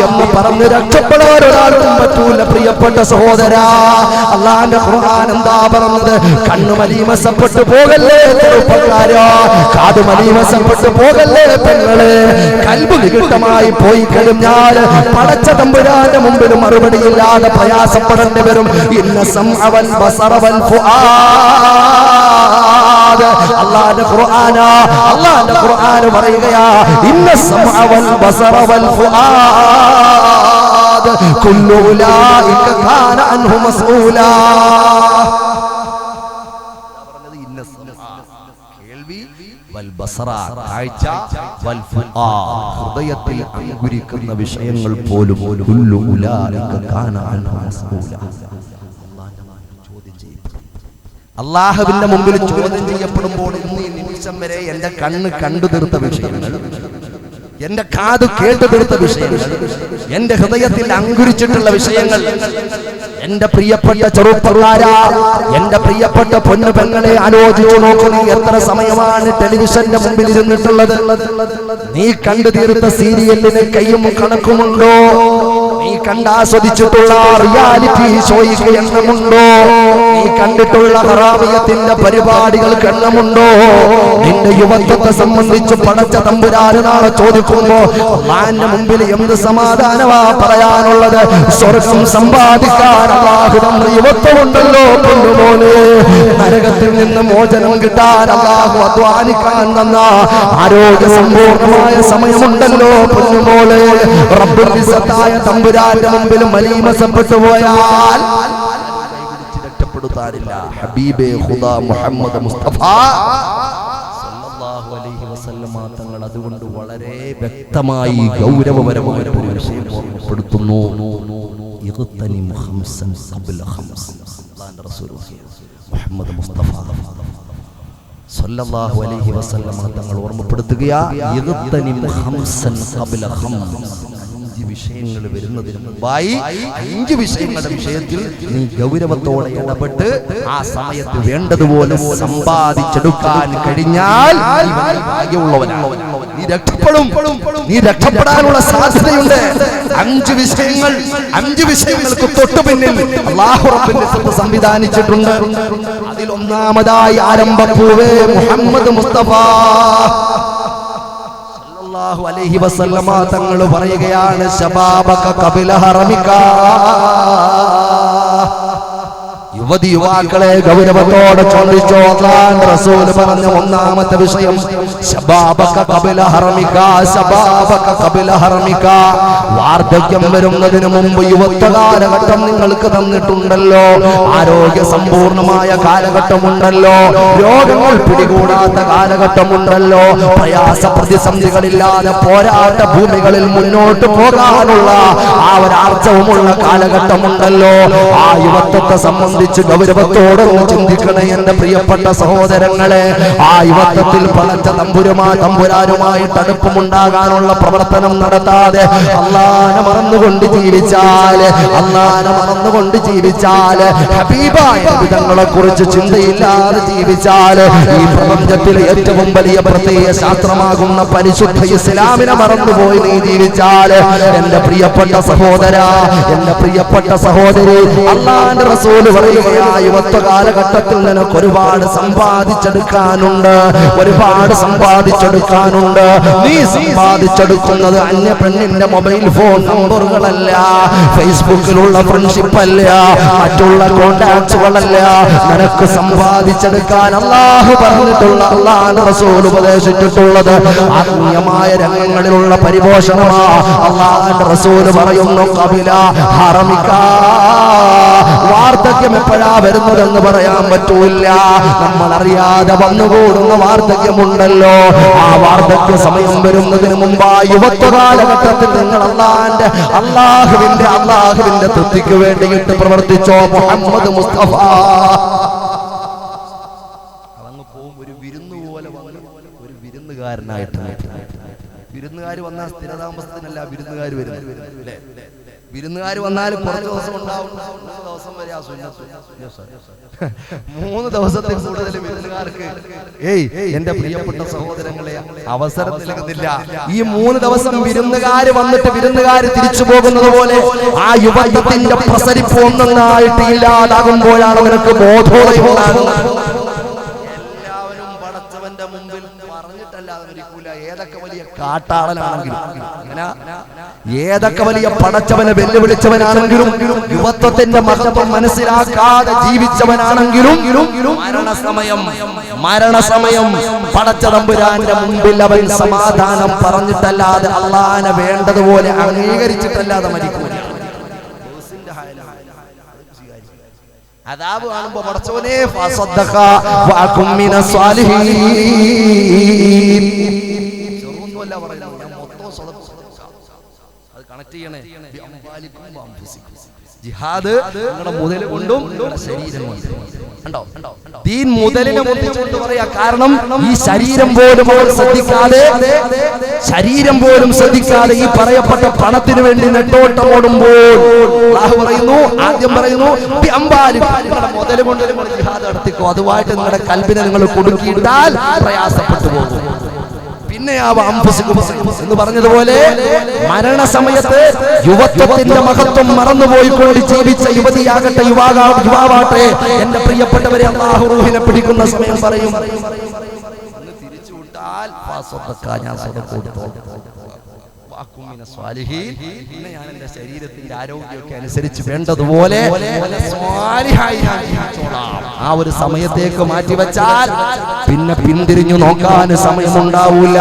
എന്ന് പറഞ്ഞ് രക്ഷപ്പെടാൻ ഒരാൾക്കും പറ്റൂല. പ്രിയപ്പെട്ട സഹോദരാ, അല്ലാഹുവിന്റെ ഖുർആൻ എന്താ പറഞ്ഞത്? കണ്ണു മലീമസപ്പെട്ടു പോകല്ലേ ചെറുപ്പക്കാരാ, കാതു മലീമസപ്പെട്ടു പോകല്ലേ പെങ്ങളെ. കൽബ് വികൃതമായി പോയി കഴിഞ്ഞാൽ പടച്ച തമ്പുരാന്റെ മുമ്പിൽ മറുപടിയില്ലാതെ പ്രയാസപ്പെടേണ്ടി വരും. ഇന്ന സമഅ വൽ ബസറ വൽ ഫുആദ്, അല്ലാഹുവിന്റെ ഖുർആൻ പറയുകയാ, ഇന്ന സമഅ വൽ ബസറ വൽ ഫുആദ് കുല്ലു ഉലൈക കാന അൻഹു മസ്ഊലാ. ഇന്ന സമഅ കേൾവി, വൽ ബസറ കാഴ്ച, വൽ ഫുആദ് ഹൃദയത്തിൽ അങ്കുരിക്കുന്ന വിഷയങ്ങൾ പോലും കുല്ലു ഉലൈക കാന അൻഹു മസ്ഊലാ. അള്ളാഹുവിന്റെ മുമ്പിൽ ചോദ്യം ചെയ്യപ്പെടുമ്പോൾ ഇന്ന് ഈ നിമിഷം വരെ എന്റെ കണ്ണ് കണ്ടു തീർത്ത വിഷയങ്ങൾ, എന്റെ കാത് കേട്ടു തീർത്ത വിഷയങ്ങൾ, എന്റെ ഹൃദയത്തിൽ അങ്കുരിച്ചിട്ടുള്ള വിഷയങ്ങൾ, എന്റെ പ്രിയപ്പെട്ട ചെറുപ്പക്കാരാ, എന്റെ പ്രിയപ്പെട്ട പൊന്നു പെങ്ങളെ ആലോചിച്ചു നോക്കൂ. നീ എത്ര സമയമാണ് ടെലിവിഷന്റെ മുമ്പിൽ ഇരുന്നിട്ടുള്ളത്? നീ കണ്ടു തീർത്ത സീരിയലിന് കയ്യും കണക്കുമുണ്ടോ? നീ കണ്ടാസ്വദിച്ചിട്ടുള്ള റിയാലിറ്റി ഷോയ്ക്ക് എണ്ണമുണ്ടോ? നീ കണ്ടിട്ടുള്ള ഹറാമിയത്തിന്റെ പരിപാടികൾക്ക് എണ്ണമുണ്ടോ? നിന്റെ യുവത്വത്തെ സംബന്ധിച്ച് പടച്ച തമ്പുരാന് നാളെ ചോദിക്കുമ്പോ അള്ളാന്റെ മുമ്പിൽ എന്ത് സമാധാനമാ പറയാനുള്ളത്? സ്വർഗം സമ്പാദിക്കാൻ അല്ലാഹു യുവത്വമുണ്ടല്ലോ പൊന്നുമോനെ. നരകത്തിൽ നിന്ന് മോചനം കിട്ടാൻ അല്ലാഹു അധ്വാനിക്കാൻ തന്ന ആരോഗ്യ സമ്പൂർണമായ സമയമുണ്ടല്ലോ പൊന്നുമോളെ. റബ്ബുൽ ഇസ്സത്തായ തമ്പുരാന്റെ മുമ്പിൽ മലീമസപ്പെട്ടു പോയാൽ രക്ഷപ്പെടുത്താനില്ല. ഹബീബേ ഖുദാ മുഹമ്മദ് മുസ്തഫ സല്ലല്ലാഹു അലൈഹി വസല്ലമ തങ്ങൾ അതുകൊണ്ട് വളരെ വ്യക്തമായി ഗൗരവപരമായ ഒരു വിഷയം ഓർമ്മപ്പെടുത്തുന്നു. ഇഗ്തനിം ഖംസൻ ഖബ്ല ഖംസ്. അല്ലാഹുവിന്റെ റസൂൽ മുഹമ്മദ് മുസ്തഫ സല്ലല്ലാഹു അലൈഹി വസല്ലമ തങ്ങൾ ഓർമ്മപ്പെടുത്തുകയാ, ഇഗ്തനിം ഖംസൻ ഖബ്ല ഖംസ്. വിഷയങ്ങൾ വരുന്നതിന് മുമ്പായി 5 വിഷയങ്ങളുടെ വിഷയത്തിൽ നീ ഗൗരവത്തോടെ ഇടപെട്ട് ആ സമയത്ത് വേണ്ടതുപോലെ സമ്പാദിച്ചെടുക്കാൻ കഴിഞ്ഞാൽ ഭാഗ്യമുള്ളവനാണ്. നീ രക്ഷപ്പെടും. നീ രക്ഷപ്പെടാനുള്ള സാധ്യതയുണ്ട്. 5 വിഷയങ്ങൾക്ക് തൊട്ടു പിന്നിൽ അല്ലാഹു റബ്ബിന്റെ ഇസ്സത്ത് സംവിധാനിച്ചിട്ടുണ്ട്. അതിൽ ഒന്നാമതായി ആരംഭപ്പൂവേ മുഹമ്മദ് മുസ്തഫ സല്ലല്ലാഹു അലൈഹി വസല്ലമ തങ്ങൾ പറയുകയാണ്, ശബാബക ഖബല ഹറമിക. യുവതി യുവാക്കളെ ഗൗരവത്തോടെ ചോദിച്ചോ. അല്ലാഹുവിന്റെ റസൂൽ പറഞ്ഞ ഒന്നാമത്തെ വിഷയം ശബാബക ഖബല ഹറമിക, ശബാബക ഖബല ഹറമിക. വാർദ്ധക്യം വരുന്നതിന് മുമ്പ് യുവത്വ കാലഘട്ടം നിങ്ങൾക്ക് തന്നിട്ടുണ്ടല്ലോ. ആരോഗ്യ സമ്പൂർണമായ കാലഘട്ടമുണ്ടല്ലോ. രോഗങ്ങൾ പിടികൂടാത്ത കാലഘട്ടമുണ്ടല്ലോ. പ്രയാസ പ്രതിസന്ധികളില്ലാതെ പോരാട്ട ഭൂമികളിൽ മുന്നോട്ട് പോകാനുള്ള ആ ഒരാർജവുമുള്ള കാലഘട്ടമുണ്ടല്ലോ. ആ യുവത്വത്തെ സംബന്ധിച്ച് ഗൗരവത്തോടെ ചിന്തിക്കണേ എന്റെ പ്രിയപ്പെട്ട സഹോദരങ്ങളെ. ആ യുവത്വത്തിൽ പടച്ച തമ്പുരാനുമായിട്ട് അടുപ്പമുണ്ടാകാനുള്ള പ്രവർത്തനം നടത്താതെ അല്ലാഹനെ മറന്നുകൊണ്ട് ജീവിച്ചാൽ ഹബീബായ നബിതങ്ങളെ കുറിച്ച് ചിന്തയില്ലാതെ ജീവിച്ചാൽ ഈ പ്രപഞ്ചത്തിലെ ഏറ്റവും വലിയ പ്രത്യയ ശാസ്ത്രമാകുന്ന പരിശുദ്ധ ഇസ്ലാമിനെ മറന്നുപോയി നീ ജീവിച്ചാൽ എന്റെ പ്രിയപ്പെട്ട സഹോദര, എന്റെ പ്രിയപ്പെട്ട സഹോദരി, അല്ലാഹുവിന്റെ റസൂൽ പറയുകയാ, യുവത്വ കാലഘട്ടത്തിൽ നിനക്ക് ഒരുപാട് സമ്പാദിച്ചെടുക്കാനുണ്ട്. നീ സമ്പാദിച്ചെടുക്കുന്നത് അന്യ പെണ്ണിന്റെ മൊബൈൽ ഫോൺ നമ്പറുകളല്ല, ഫേസ്ബുക്കിലുള്ള ഫ്രണ്ട്ഷിപ്പ് അല്ല, മറ്റുള്ള കോണ്ടാക്ട്സുകളല്ല. നിനക്ക് സമ്പാദിച്ചെടുക്കാൻ അല്ലാഹു പറഞ്ഞിട്ടുള്ള, അല്ലാഹുവിന്റെ റസൂൽ ഉപദേശിച്ചിട്ടുള്ളത് ആത്മീയമായ രംഗങ്ങളിലുള്ള പരിപോഷണമാ. അല്ലാഹുവിന്റെ റസൂൽ പറയുന്നു, ഖബല ഹറമിക. വാർദ്ധക്യം എപ്പോഴാ വരുന്നതെന്ന് പറയാൻ പറ്റൂല. നമ്മൾ അറിയാതെ വന്നുകൂടുന്ന വാർദ്ധക്യമുണ്ടല്ലോ. ആ വാർദ്ധക്യ സമയം വരുന്നതിന് മുമ്പായി യുവത്വ കാലഘട്ടത്തിൽ നിങ്ങൾ അള്ളാഹുവിന്റെ തൃപ്തിക്ക് വേണ്ടിയിട്ട് പ്രവർത്തിച്ചോ. മുഹമ്മദ് മുസ്തഫ അതങ്ങ് പോവും. ഒരു വിരുന്ന് പോലെ ഒരു വിരുന്നുകാരനായിട്ട്. വിരുന്നുകാർ വന്നാൽ സ്ഥിരതാമസത്തിനല്ല വിരുന്നുകാർ വരുന്നത്. വിരുന്നുകാർ വന്നാൽ കുറച്ച് ദിവസം ഉണ്ടാവും. 3 ദിവസം വരെ ആ സുന്നത്ത്. 3 ദിവസത്തിൽ കൂടുതൽ വിരുന്നുകാർക്ക് എന്റെ പ്രിയപ്പെട്ട സഹോദരങ്ങളെ അവസരം നൽകുന്നില്ല. ഈ 3 ദിവസം വിരുന്നുകാര് വന്നിട്ട് വിരുന്നുകാര് തിരിച്ചു പോകുന്നത് പോലെ ആ യുവത്വത്തിന്റെ പ്രസരിപ്പ് ഒന്നായിട്ട് ഇല്ലാതാകുമ്പോഴാണ് നിനക്ക് ബോധോദയം ഉണ്ടാകുന്നത്. എല്ലാവരും പടച്ചവന്റെ മുമ്പിൽ പറഞ്ഞിട്ടല്ലാതെ മരിക്കൂല. ഏതൊക്കെ വലിയ കാട്ടാളനാണെങ്കിലും, ഏതൊക്കെ വലിയ പടച്ചവനെ വെല്ലുവിളിച്ചവനാണെങ്കിലും, യുവത്വത്തിന്റെ മഹത്വം മനസ്സിലാക്കാതെ ജീവിച്ചവനാണെങ്കിലും മരണസമയം പടച്ച തമ്പുരാന്റെ മുമ്പിൽ അവൻ സമാധാനം പറഞ്ഞിട്ടല്ലാതെ അള്ളാഹനെ വേണ്ടതുപോലെ അംഗീകരിച്ചിട്ടല്ലാതെ മരിക്കൂല. അതാവ് കാണുമ്പോ പടച്ചവനെ ഫസദ്ദഖ വഅകും മിനസ് സാലിഹീൻ. ചെറുതൊന്നുമല്ല പറയുന്നത്, ഞാൻ മൊത്തം അത് കണക്ട് ചെയ്യണേ. ജിഹാദ് നിങ്ങളുടെ മുതൽ കൊണ്ടും നിങ്ങളുടെ ശരീരം കൊണ്ടും. ദീൻ മുതലിനെ മുന്തിച്ചുകൊണ്ട് പറയാ. കാരണം ഈ ശരീരം പോലും അവർ ശ്രദ്ധിക്കാതെ ഈ പറയപ്പെട്ട പണത്തിന് വേണ്ടി നെട്ടോട്ടമോടുമ്പോൾ അല്ലാഹു പറയുന്നു, ആദ്യം പറയുന്നു മുതൽ കൊണ്ട് ജിഹാദ് നടത്തിക്കോ, അതുമായിട്ട് നിങ്ങളുടെ കൽബിനെ നിങ്ങൾ കുടുക്കിയിട്ടാൽ പ്രയാസപ്പെട്ടു പോകും. പിന്നെ എന്ന് പറഞ്ഞതുപോലെ മരണസമയത്ത് യുവത്വത്തിന്റെ മഹത്വം മറന്നുപോയിക്കൊണ്ട് ജീവിച്ച യുവതിയാകട്ടെ യുവാവാട്ടെ, എന്റെ പ്രിയപ്പെട്ടവരെ, അല്ലാഹു റൂഹിനെ പിടിക്കുന്ന സമയം പറയും, തിരിച്ചു വിട്ടാൽ ഞാൻ ഞാൻ എന്റെ ശരീരത്തിന്റെ ആരോഗ്യമൊക്കെ അനുസരിച്ച് വേണ്ടതുപോലെ ആ ഒരു സമയത്തേക്ക് മാറ്റിവെച്ചാൽ പിന്നെ പിന്തിരിഞ്ഞു നോക്കാൻ സമയമുണ്ടാവൂല.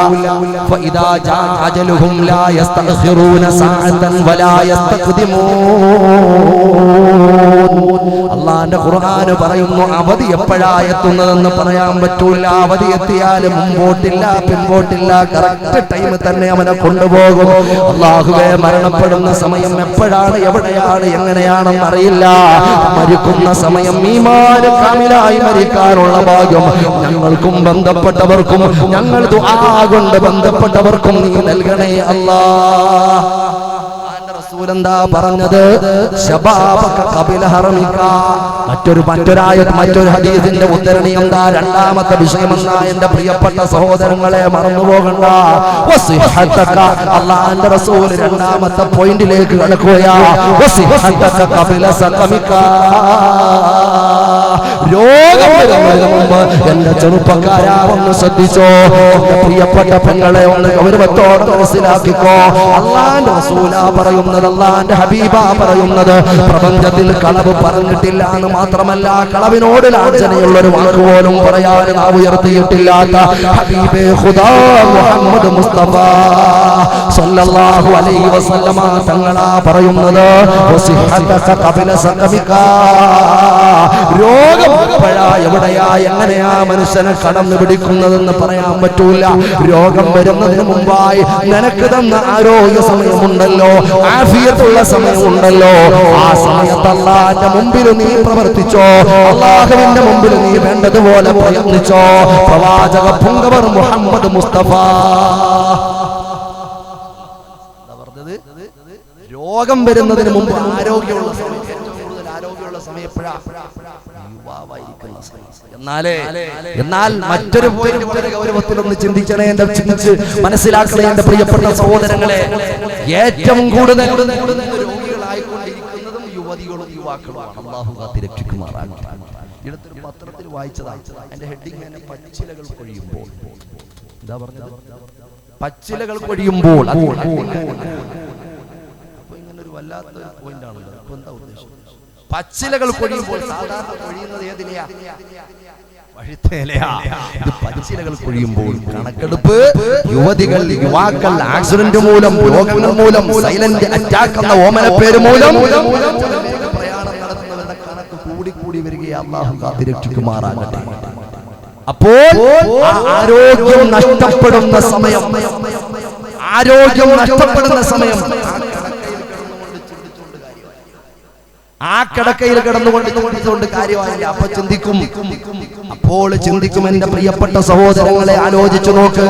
അല്ലാഹുവിന്റെ ഖുർആൻ പറയുന്നു, അവധി എപ്പോഴാ എത്തുന്നതെന്ന് പറയാൻ പറ്റൂല. അവധി എത്തിയാലും മുമ്പോട്ടില്ല പിൻപോട്ടില്ല, കറക്റ്റ് ടൈം തന്നെ അവനെ കൊണ്ടുപോകും. അല്ലാഹുവേ, മരണപ്പെടുന്ന സമയം എപ്പോഴാണ്, എവിടെയാണ്, എങ്ങനെയാണെന്ന് അറിയില്ല. മരിക്കുന്ന സമയം ഈമാൻ കാമിലായി മരിക്കാനുള്ള ഭാഗ്യം ഞങ്ങൾക്കും ബന്ധപ്പെട്ടവർക്കും, ഞങ്ങൾ ദുആ കൊണ്ട് ബന്ധപ്പെട്ടവർക്കും നീ നൽകണേ അല്ലാഹ്. റസൂലെന്താ പറഞ്ഞത്? ശബാബക ഖബല ഹറമിക. മറ്റൊരു ഹദീസിന്റെ ഉദ്ധരണി എന്താ? രണ്ടാമത്തെ വിഷയം എന്താ? എന്റെ പ്രിയപ്പെട്ട സഹോദരങ്ങളെ, മറന്നുപോകണ്ട. വസിഹതക. അല്ലാഹുവിന്റെ റസൂൽ രണ്ടാമത്തെ പോയിന്റിലേക്ക് കടക്കുകയാ. വസിഹതക ഖബല സഖമിക. രോഗം വരുന്നതിന് മുമ്പ് എന്റെ ചെറുപ്പക്കാരാ ഒന്ന് ശ്രദ്ധിച്ചോ. എന്റെ പ്രിയപ്പെട്ട പെങ്ങളെ ഒന്ന് ഗൗരവത്തോടെ മനസ്സിലാക്കിക്കോ. അല്ലാഹുവിന്റെ റസൂലാ പറയുന്നത്, അല്ലാഹുവിന്റെ ഹബീബാ പറയുന്നത്, പ്രപഞ്ചത്തിൽ കളവ് പറഞ്ഞിട്ടില്ല എന്ന് മാത്രമല്ല, കളവിനോട് ലാഞ്ചനയുള്ള ഒരു വാക്ക് പോലും പറയാൻ നാവ് ഉയർത്തിയിട്ടില്ലാത്ത ഹബീബേ ഖുദാ മുഹമ്മദ് മുസ്തഫ സല്ലല്ലാഹു അലൈഹി വസല്ലമ തങ്ങളാ പറയുന്നത്, വസിഹതക ഖബല സഖമിക. രോഗം എപ്പോഴാ, എവിടെയാ, എങ്ങനെയാ മനുഷ്യനെ കടന്നു പിടിക്കുന്നതെന്ന് പറയാൻ പറ്റൂല. രോഗം വരുന്നതിന് മുമ്പായി നിനക്ക് തന്ന ആരോഗ്യ സമയമുണ്ടല്ലോ, ആഫിയത്തുള്ള സമയമുണ്ടല്ലോ, ആ സമയത്ത് അല്ലാഹുവിന്റെ മുമ്പിൽ നീ പ്രവർത്തിച്ചോ, അല്ലാഹുവിന്റെ മുമ്പിൽ നീ വേണ്ടതുപോലെ പ്രയത്നിച്ചോ. പ്രവാചക പുങ്കവർ മുഹമ്മദ് മുസ്തഫ രോഗം വരുന്നതിന് മുമ്പ് ആരോഗ്യമുള്ള സമയം, ഏറ്റവും കൂടുതൽ ആരോഗ്യമുള്ള സമയം എപ്പോഴാണ്? എന്നാൽ മറ്റൊരു ഗൗരവത്തിലൊന്ന് ചിന്തിക്കണേ, ചിന്തിച്ച് മനസ്സിലാക്കണേ എന്റെ പ്രിയപ്പെട്ട സഹോദരങ്ങളെ. ഏറ്റവും കൂടുതൽ രോഗികളായിക്കൊണ്ടിരിക്കുന്നതും യുവതികളും യുവാക്കളുമാണ്. അല്ലാഹു കാത്തിരക്ഷിക്കുമാറാകട്ടെ. ഇടത്തൊരു പത്രത്തിൽ വായിച്ചതാണ്, എന്റെ ഹെഡിങ് തന്നെ പച്ചിലകൾ കൊഴിയുമ്പോൾ. എന്താ പറഞ്ഞത്? പച്ചിലകൾ കൊഴിയുമ്പോൾ. അപ്പൊ ഇങ്ങനൊരു വല്ലാത്തൊരു പോയിന്റ് ആണല്ലോ. അപ്പൊ എന്താ ഉദ്ദേശം? പച്ചിലകൾ കൊഴിയുമ്പോൾ സാധാരണ കൊഴിയുന്നത് ഏതിലെയാ? വഴിത്തേലയാ. ഇത് പച്ചിലകൾ കൊഴിയുമ്പോൾ. കണക്കെടുപ്പ്, യുവതികൾ യുവാക്കൾ ആക്സിഡന്റ് മൂലം, രോഗങ്ങൾ മൂലം, സൈലന്റ് അറ്റാക്ക് എന്ന ഓമന പേര് മൂലം പ്രയാണം നടത്തുന്നവരുടെ കണക്ക് കൂടി വരികയാ. അല്ലാഹു കാത്തിരക്ഷിക്കുമാറാകട്ടെ. അപ്പോൾ ആരോഗ്യം നഷ്ടപ്പെടുന്ന സമയം, ആ കിടക്കയിൽ കിടന്നുകൊണ്ട് ചിന്തിച്ചുകൊണ്ട് കാര്യമായില്ല. അപ്പോൾ ചിന്തിക്കും എന്റെ പ്രിയപ്പെട്ട സഹോദരങ്ങളെ, ആലോചിച്ചു നോക്ക്.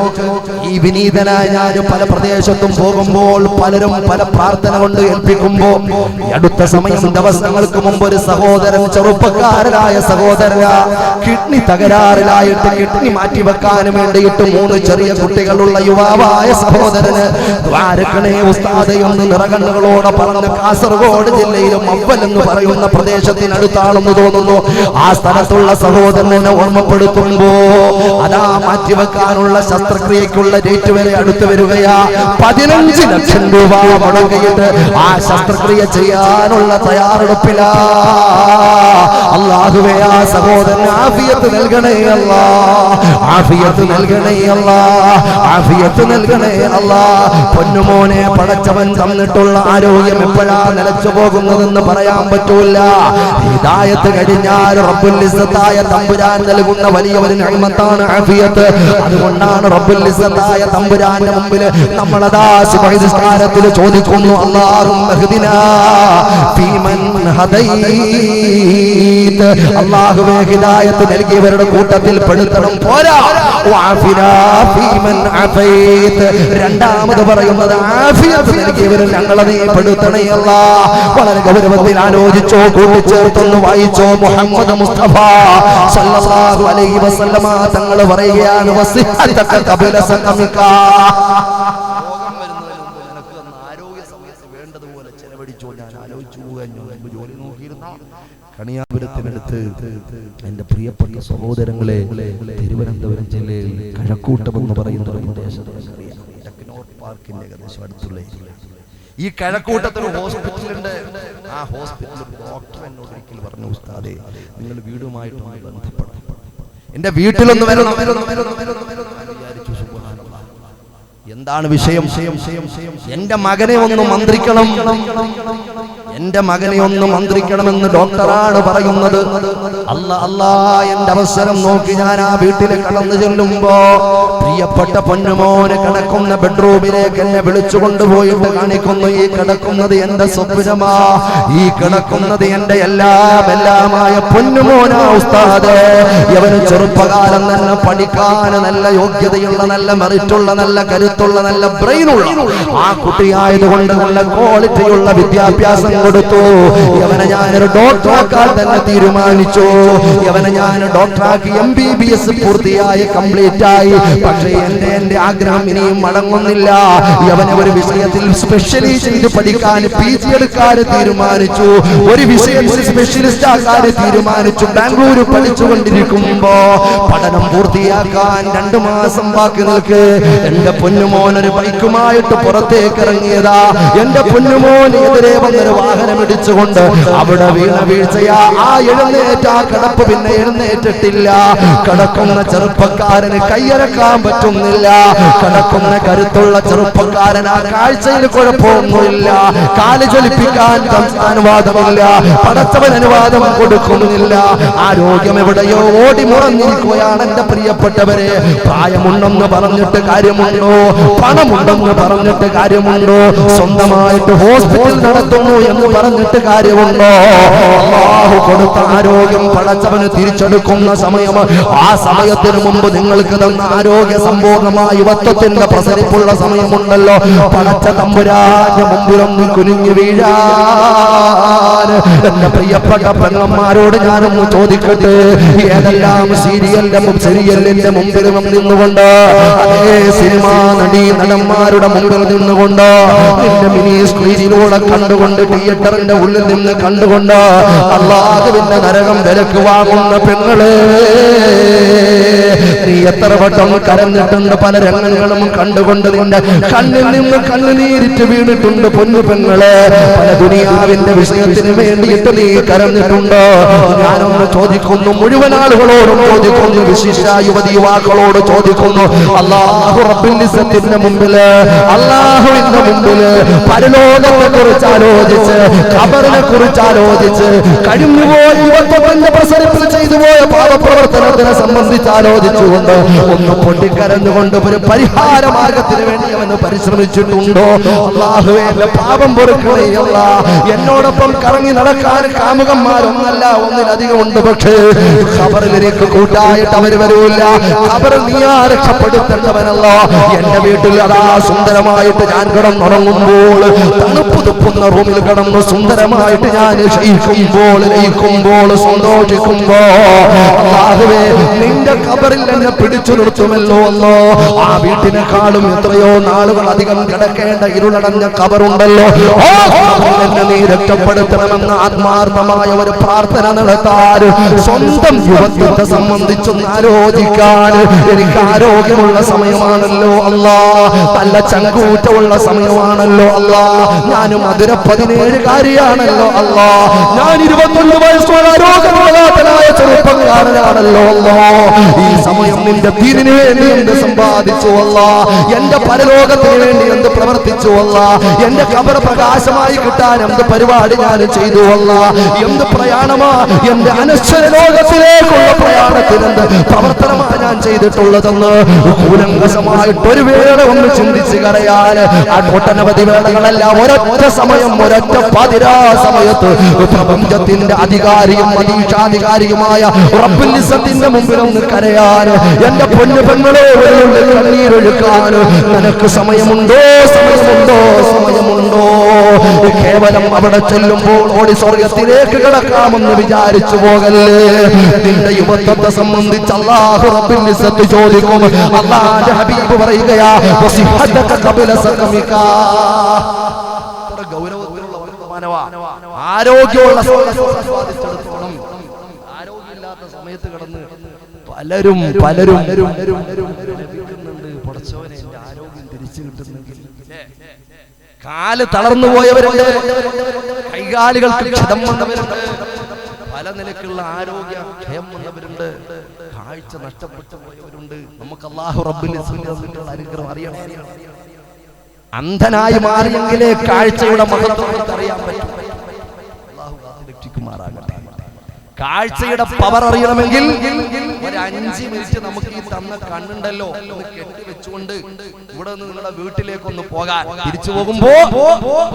ഈ വിനീതനായ ഞാൻ പല പ്രദേശത്തും പോകുമ്പോൾ പലരും പല പ്രാർത്ഥന കൊണ്ട് ഏൽപ്പിക്കുമ്പോ, അടുത്ത സമയം ദിവസങ്ങൾക്ക് മുമ്പ് ഒരു സഹോദരൻ, ചെറുപ്പക്കാരനായ സഹോദരൻ, കിഡ്നി തകരാറിലായിട്ട് കിഡ്നി മാറ്റിവെക്കാൻ വേണ്ടിയിട്ട് 3 ചെറിയ കുട്ടികളുള്ള യുവാവായ സഹോദരന് ദ്വാരക്കണേ ഉസ്താദ് എന്ന് നിറകണ്ണുകളോടെ പറഞ്ഞ കാസർഗോഡ് ജില്ലയിലും അവൽ എന്ന് പറയുന്ന പ്രദേശത്തിനടുത്താണെന്ന് തോന്നുന്നു. ആ സ്ഥലത്തുള്ള സഹോദരനെ ഓർമ്മപ്പെടുത്തുമ്പോ അതാ മാറ്റിവെക്കാനുള്ള ശസ്ത്രക്രിയക്കുള്ള ഡേറ്റ് വരെ അടുത്ത് വരികയാ. 15 ലക്ഷം രൂപ മുടങ്ങിയിട്ട് ആ ശസ്ത്രക്രിയ ചെയ്യാനുള്ള തയ്യാറെടുപ്പിലാ. അല്ലാഹുവേ, ആ സഹോദരന് ആഫിയത്ത് നൽകണേ അല്ലാ, ആഫിയത്ത് നൽകണേ അല്ലാ, ആഫിയത്ത് നൽകണേ അല്ലാ. പൊന്നുമോനെ, പടച്ചവൻ തന്നിട്ടുള്ള ആരോഗ്യം എപ്പോഴാ നിലച്ചു പോകുന്നതെന്ന് പറയാൻ പറ്റൂല. ഹിദായത്ത് കഴിഞ്ഞാൽ റബ്ബുൽ ഇസ്സത്തായ തമ്പുരാൻ നൽകുന്ന വലിയ ഒരു നിഅമത്താണ് ആഫിയത്ത്. അതുകൊണ്ടാണ് റബ്ബുൽ ഇസ്സത്തായ തമ്പുരാന്റെ മുമ്പിൽ നമ്മളതാ സുബ്ഹി നിസ്കാരത്തിൽ ചോദിക്കുന്നു, അല്ലാഹുമ്മ ഹ്ദിനാ ഫീമൻ ഹദൈത്. അല്ലാഹുവേ ഹിദായത്ത് നൽകിയവരുടെ കൂട്ടത്തിൽ പെടുത്തണം. പോരാ, വഅഫിനാ ഫീമൻ അഫൈത്. രണ്ടാമത് പറയുന്നത് ആഫിയത്ത് നൽകിയവർ ഞങ്ങളെ നീ പെടുത്തണേ അല്ലാഹ്. വളരെ ഗൗരവത്തിൽ ആലോചിച്ചോ, കൂട്ടിച്ചേർത്തൊന്ന് വായിച്ചോ. മുഹമ്മദ് മുസ്തഫ സല്ലല്ലാഹു അലൈഹി വസല്ലമ തങ്ങൾ പറയുകയാണ്, വസിഹതക ഖബല സഖമിക. രോഗം വരുന്നതിന് മുമ്പ് നിനക്ക് ആരോഗ്യ സമയത്ത് വേണ്ടതുപോലെ ചെലവഴിച്ചോ. ഞാൻ ആലോചിച്ചു പോകാൻ ജോലി നോക്കിയിരുന്ന കണിയാപുരത്തിനടുത്ത് എന്റെ പ്രിയപ്പെട്ട സഹോദരങ്ങളെ, തിരുവനന്തപുരം ജില്ലയിൽ കഴക്കൂട്ടം എന്ന് പറയുന്ന ഒരു പ്രദേശത്ത് ടെക്നോട്ട് പാർക്കിന്റെ ഏകദേശം അടുത്തുള്ള ഈ കഴക്കൂട്ടത്തിൽ ഹോസ്പിറ്റലുണ്ട്. ആ ഹോസ്പിറ്റലിൽ ഡോക്ടർ എന്നോട് ഒരിക്കൽ പറഞ്ഞു, ഉസ്താദേ നിങ്ങൾ വീടുമായിട്ടൊന്ന് ബന്ധപ്പെടണം, എന്റെ വീട്ടിലൊന്ന് വരണം. എന്താണ് വിഷയം? എന്റെ മകനെ ഒന്ന് മന്ത്രിക്കണം, എന്റെ മകനെ ഒന്ന് മന്ത്രിക്കണമെന്ന് ഡോക്ടറാണ് പറയുന്നത്. അല്ലാ, എന്റെ അവസരം നോക്കി ഞാൻ ആ വീട്ടിൽ കടന്നു ചെല്ലുമ്പോ പ്രിയപ്പെട്ട പൊന്നുമോന് കിടക്കുന്ന ബെഡ്റൂമിലേക്ക് എന്നെ വിളിച്ചു കൊണ്ടുപോയിട്ട് കാണിക്കുന്നു, ഈ കിടക്കുന്നത് എന്റെ സ്വപ്നമാ, ഈ കിടക്കുന്നത് എന്റെ എല്ലാമായ പൊന്നുമോനാ ഉസ്താദ്. ഇവന് ചെറുപ്പകാലം തന്നെ പഠിക്കാൻ നല്ല യോഗ്യതയുള്ള, നല്ല മെറിറ്റുള്ള, നല്ല കരുത്തുള്ള, നല്ല ബ്രെയിനുള്ള ആ കുട്ടിയായതുകൊണ്ട് നല്ല ക്വാളിറ്റിയുള്ള വിദ്യാഭ്യാസം കൊടുത്തു. ഇവനെ ഞാനൊരു ഡോക്ടറാക്കാൻ തന്നെ തീരുമാനിച്ചു. ഇവനെ ഞാൻ ഡോക്ടറാക്കി MBBS പൂർത്തിയായി, കംപ്ലീറ്റ് ആയി. പക്ഷേ എന്റെ ആഗ്രഹം ഇനിയും മടങ്ങുന്നില്ല. ഇവനെ ഒരു വിഷയത്തിൽ സ്പെഷ്യലൈസ് ചെയ്ത് പഠിക്കാൻ, PG എടുക്കാൻ തീരുമാനിച്ചു. ഒരു വിഷയത്തിൽ സ്പെഷ്യലിസ്റ്റ് ആക്കാൻ തീരുമാനിച്ചു. ബാംഗ്ലൂർ പഠിച്ചുകൊണ്ടിരിക്കുമ്പോ പഠനം പൂർത്തിയാക്കാൻ 2 മാസം ബാക്കി നിൽക്ക് എന്റെ പൊന്നുമോനൊരു ബൈക്കുമായിട്ട് പുറത്തേക്ക് ഇറങ്ങിയതാ. എന്റെ പൊന്നുമോൻ എതിരെ വന്നൊരു വാഹനം ഇടിച്ചുകൊണ്ട് അവിടെ വീഴ്ചയാ. ആ എഴുന്നേറ്റ ആ കിടപ്പ് പിന്നെ എഴുന്നേറ്റിട്ടില്ല. കിടക്കുന്ന ചെറുപ്പക്കാരന് കൈയടക്കാൻ പറ്റുന്നില്ല. കിടക്കുന്ന കരുത്തുള്ള ചെറുപ്പക്കാരൻ ആ കാഴ്ചയിൽ കുഴപ്പമൊന്നുമില്ല. കാല് ചലിപ്പിക്കാൻ അനുവാദമില്ല, പടച്ചവൻ അനുവാദം കൊടുക്കുന്നില്ല. ആരോഗ്യം എവിടെയോ ഓടി മുറഞ്ഞിരിക്കുകയാണ്. എന്റെ പ്രിയപ്പെട്ടവരെ, പ്രായമുണ്ടെന്ന് പറഞ്ഞിട്ട് കാര്യമുണ്ടോ? പണമുണ്ടെന്ന് പറഞ്ഞിട്ട് കാര്യമുണ്ടോ? സ്വന്തമായിട്ട് ഹോസ്പിറ്റൽ നടത്തുന്നു എന്ന് പറഞ്ഞിട്ട് കാര്യമുണ്ടോ? അല്ലാഹു കൊടുത്ത ആരോഗ്യം പടച്ചവന് തിരിച്ചെടുക്കുന്ന സമയം. ആ സമയത്തിന് മുമ്പ് നിങ്ങൾക്ക് തന്ന ആരോഗ്യ സമ്പൂർണമായ യുവത്വത്തിന്റെ പ്രസരിപ്പുള്ള സമയമുണ്ടല്ലോ. പടച്ച തമ്പുരാന്റെ മുമ്പിലൊന്ന് കുനിഞ്ഞു വീഴാൻ എന്റെ പ്രിയപ്പെട്ട പെങ്ങന്മാരോട് ഞാനൊന്ന് ചോദിക്കട്ടെ. ഏതെല്ലാം സീരിയലിന്റെ മുമ്പിൽ നിന്നുകൊണ്ട്, അതേ സിനിമാ നടന്മാരുടെ മുമ്പിൽ നിന്നുകൊണ്ട്, നിന്റെ മിനി സ്ക്രീനിലൂടെ കണ്ടുകൊണ്ട്, തിയേറ്ററിന്റെ ഉള്ളിൽ നിന്ന് കണ്ടുകൊണ്ട് അല്ലാഹുവിന്റെ നരകം വിലക്ക് വാങ്ങുന്ന പെങ്ങളെ, നീ എത്ര വട്ടം കരഞ്ഞിട്ടുണ്ട്. പല രംഗങ്ങളും കണ്ടുകൊണ്ട് നിന്റെ കണ്ണിൽ നിന്ന് കണ്ണുനീരിട്ട് വീണിട്ടുണ്ട്. പൊന്നു പെങ്ങളെ, പല ദുനിയാവിന്റെ വിഷയത്തിന് വേണ്ടിയിട്ട് നീ കരഞ്ഞിട്ടുണ്ടോ? ഞാനൊന്ന് ചോദിക്കുന്നു, മുഴുവൻ ആളുകളോടും ചോദിക്കുന്നു, വിശിഷ്ട യുവതി യുവാക്കളോട് ചോദിക്കുന്നു. അല്ലാഹു റബ്ബുൽ ഇസ്സത്തിന്റെ മുമ്പില്, അല്ലാഹുവിന്റെ മുമ്പില് പരലോകത്തെ കുറിച്ച് ആലോചിച്ച്, ഖബറിനെ കുറിച്ച് ആലോചിച്ച്, കഴിഞ്ഞുപോയ യുവത്വത്തിന്റെ പ്രസരിപ്പിൽ ചെയ്തുപോയ പാപപ്രവർത്തനത്തിനെ സംബന്ധിച്ച് ആലോചിച്ചുകൊണ്ട് ഒന്ന് പൊട്ടിക്കരഞ്ഞുകൊണ്ട് ഒരു പരിഹാര മാർഗത്തിന് വേണ്ടി അവന് പരിശ്രമിച്ചിട്ടുണ്ടോ? അല്ലാഹുവേ, പാപം പൊറുക്കണേ അല്ലാഹ്. എന്നോടൊപ്പം കറങ്ങി നടക്കാൻ കാമുകന്മാരൊന്നല്ല, ഒന്നിലധികം ഉണ്ട്. പക്ഷേ ഖബറിലേക്ക് കൂട്ടായിട്ട് അവർ വരൂല്ല. ഖബറിൽ നീയാ രക്ഷപ്പെടുത്തേണ്ടവനല്ലോ. എന്റെ വീട്ടിൽ അതാ സുന്ദരമായിട്ട് ഞാൻ കിടന്നുറങ്ങുമ്പോൾ, തണുപ്പ് തുപ്പുന്ന റൂമിൽ കിടന്ന് സുന്ദരമായിട്ട് ഞാൻ ലയിക്കുമ്പോൾ സന്തോഷിക്കുമ്പോ, അല്ലാഹുവേ, നിന്റെ ഖബറിൽ എന്നെ പിടിച്ചു നിർത്തുമല്ലോ അല്ലോ. ആ വീട്ടിനെക്കാളും എത്രയോ നാളുകൾ അധികം കിടക്കേണ്ട ഇരുളടഞ്ഞ ഖബറുണ്ടല്ലോ. എന്നെ നീ രക്ഷപ്പെടുത്തണമെന്ന് ആത്മാർത്ഥമായ ഒരു പ്രാർത്ഥന നടത്താൻ, സ്വന്തം യുവത്വത്തെ സംബന്ധിച്ചൊന്ന് ആലോചിക്കാൻ എനിക്ക് ആരോഗ്യമുള്ള സമയമാണല്ലോ അല്ലാ. നല്ല ചങ്കൂറ്റമുള്ള സമയമാണല്ലോ അല്ലാ. ഞാൻ മധുര 17 കാര്യാണല്ലോ അല്ലാ. ഞാൻ 21 വയസ്സുള്ള ആരോഗ്യമുള്ളതായ ചെറുപ്പക്കാരനാണല്ലോ അല്ലാഹ്. ഈ സമയം നിന്റെ ദീനിനു വേണ്ടി എന്ത് സമ്പാദിച്ചു അല്ലാഹ്, എന്റെ പരലോകത്തിന് വേണ്ടി എന്ത് പ്രവർത്തിച്ചു അല്ലാഹ്, എന്റെ ഖബർ പ്രകാശമായി കിട്ടാൻ എന്ത് പരിപാടി ഞാൻ ചെയ്തു അല്ലാഹ്, എന്ത് പ്രയാണമാ എന്റെ അനശ്വര ലോകത്തിലേക്കുള്ള പ്രയാണത്തിൽ എന്ത് പ്രവർത്തനമാണ് ഞാൻ ചെയ്തിട്ടുള്ളതെന്ന് കൂലങ്കസമായിട്ട് ഒരു വേള ഒന്ന് ചിന്തിച്ച് കരയാൻ ഒട്ടനവധി വേളകളെല്ലാം ഒരൊറ്റ സമയം ഒരൊറ്റ പതിരാ സമയത്ത് പ്രപഞ്ചത്തിന്റെ അധികാരിയും അതീക്ഷാധികാരിയുമായ റബ്ബുൽ ഇസ്സത്തിന്റെ മുമ്പിൽ ഒന്ന് കരയാൻ എന്റെ പൊന്നു പെങ്ങളെ കണ്ണീരൊഴുക്കാൻ നിനക്ക് സമയമുണ്ടോ? സമയമുണ്ടോ? കേവലം അവിടെ ചെല്ലുമ്പോൾ ഓടി സ്വർഗത്തിലേക്ക് കിടക്കാമെന്ന് വിചാരിച്ചു പോകല്ലേ. നിന്റെ യുവത്വത്തെ സംബന്ധിച്ച് അല്ലാഹു റബ്ബുൽ ഇസ്സത്ത് ചോദിക്കും. അല്ലാഹുവിന്റെ ഹബീബ് പറയുകയാ വസിഹതക ഖബല സഖമിക. ഗൗരവത്തിലുള്ള വർത്തമാനവാ. ആരോഗ്യമുള്ള സമ്പാദിച്ചെടുത്തോണം. ആരോഗ്യമില്ലാത്ത സമയത്ത് കിടന്ന് പലരും പടച്ചോനെ എന്റെ ആരോഗ്യം തിരിച്ചു കിട്ടുന്നെങ്കിൽ. കാല് തളർന്നു പോയവരുണ്ട്, കൈകാലുകൾക്ക് ക്ഷതം വന്നവരുണ്ട്, പല നിലക്കുള്ള ആരോഗ്യ ക്ഷയം വന്നവരുണ്ട്, കാഴ്ച നഷ്ടപ്പെട്ടു പോയവരുണ്ട്. നമുക്ക് അല്ലാഹു റബ്ബുൽ ഇസ്സത്തിനുള്ള അനുഗ്രഹം അറിയണം. അന്ധനായി മാറിയെങ്കിലേ കാഴ്ചയുടെ മഹത്വം അറിയാൻ പറ്റും. അല്ലാഹു രക്ഷിക്കുമാറാകട്ടെ. കാഴ്ചയുടെ പവർ അറിയണമെങ്കിൽ ഒരു 5 മിനിറ്റ് നമുക്ക് ഈ തന്ന കണ്ണുണ്ടല്ലോ ഒന്ന് കെട്ടിവെച്ചുകൊണ്ട് ഇവിടെ നിന്ന് നിങ്ങളുടെ വീട്ടിലേക്കൊന്ന് പോകാൻ, തിരിച്ചു പോകുമ്പോ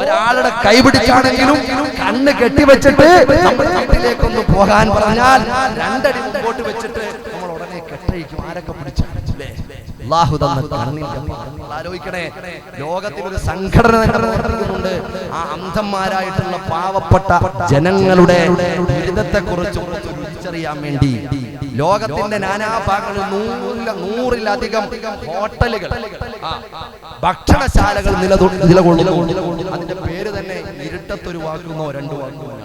ഒരാളുടെ കൈ പിടിച്ചാണെങ്കിലും കണ്ണ് കെട്ടിവെച്ചിട്ട് നമ്മുടെ വീട്ടിലേക്കൊന്ന് പോകാൻ പറഞ്ഞാൽ 2 അടി മുമ്പോട്ട് വെച്ചിട്ട് നമ്മൾ ഉടനെ കെട്ടഴിക്കും. ആരൊക്കെ പിടിച്ചില്ലേ? അല്ലാഹു തന്ന കണ്ണിന്റെ ആലോചിക്കണേ. ലോകത്തിലൊരു സംഘടന നടത്തുന്നുണ്ട്. ആ അന്ധന്മാരായിട്ടുള്ള പാവപ്പെട്ട ജനങ്ങളുടെ ദുരിതത്തെ കുറിച്ച് തിരിച്ചറിയാൻ വേണ്ടി ലോകത്തിന്റെ നാനാഭാഗങ്ങളിൽ 100-ലധികം ഹോട്ടലുകൾ, ഭക്ഷണശാലകൾ നിലകൊള്ളുന്നു. അതിന്റെ പേര് തന്നെ ഇരുട്ടത്തൊരു വാക്കുന്നോ 2 വാക്കുന്നോ.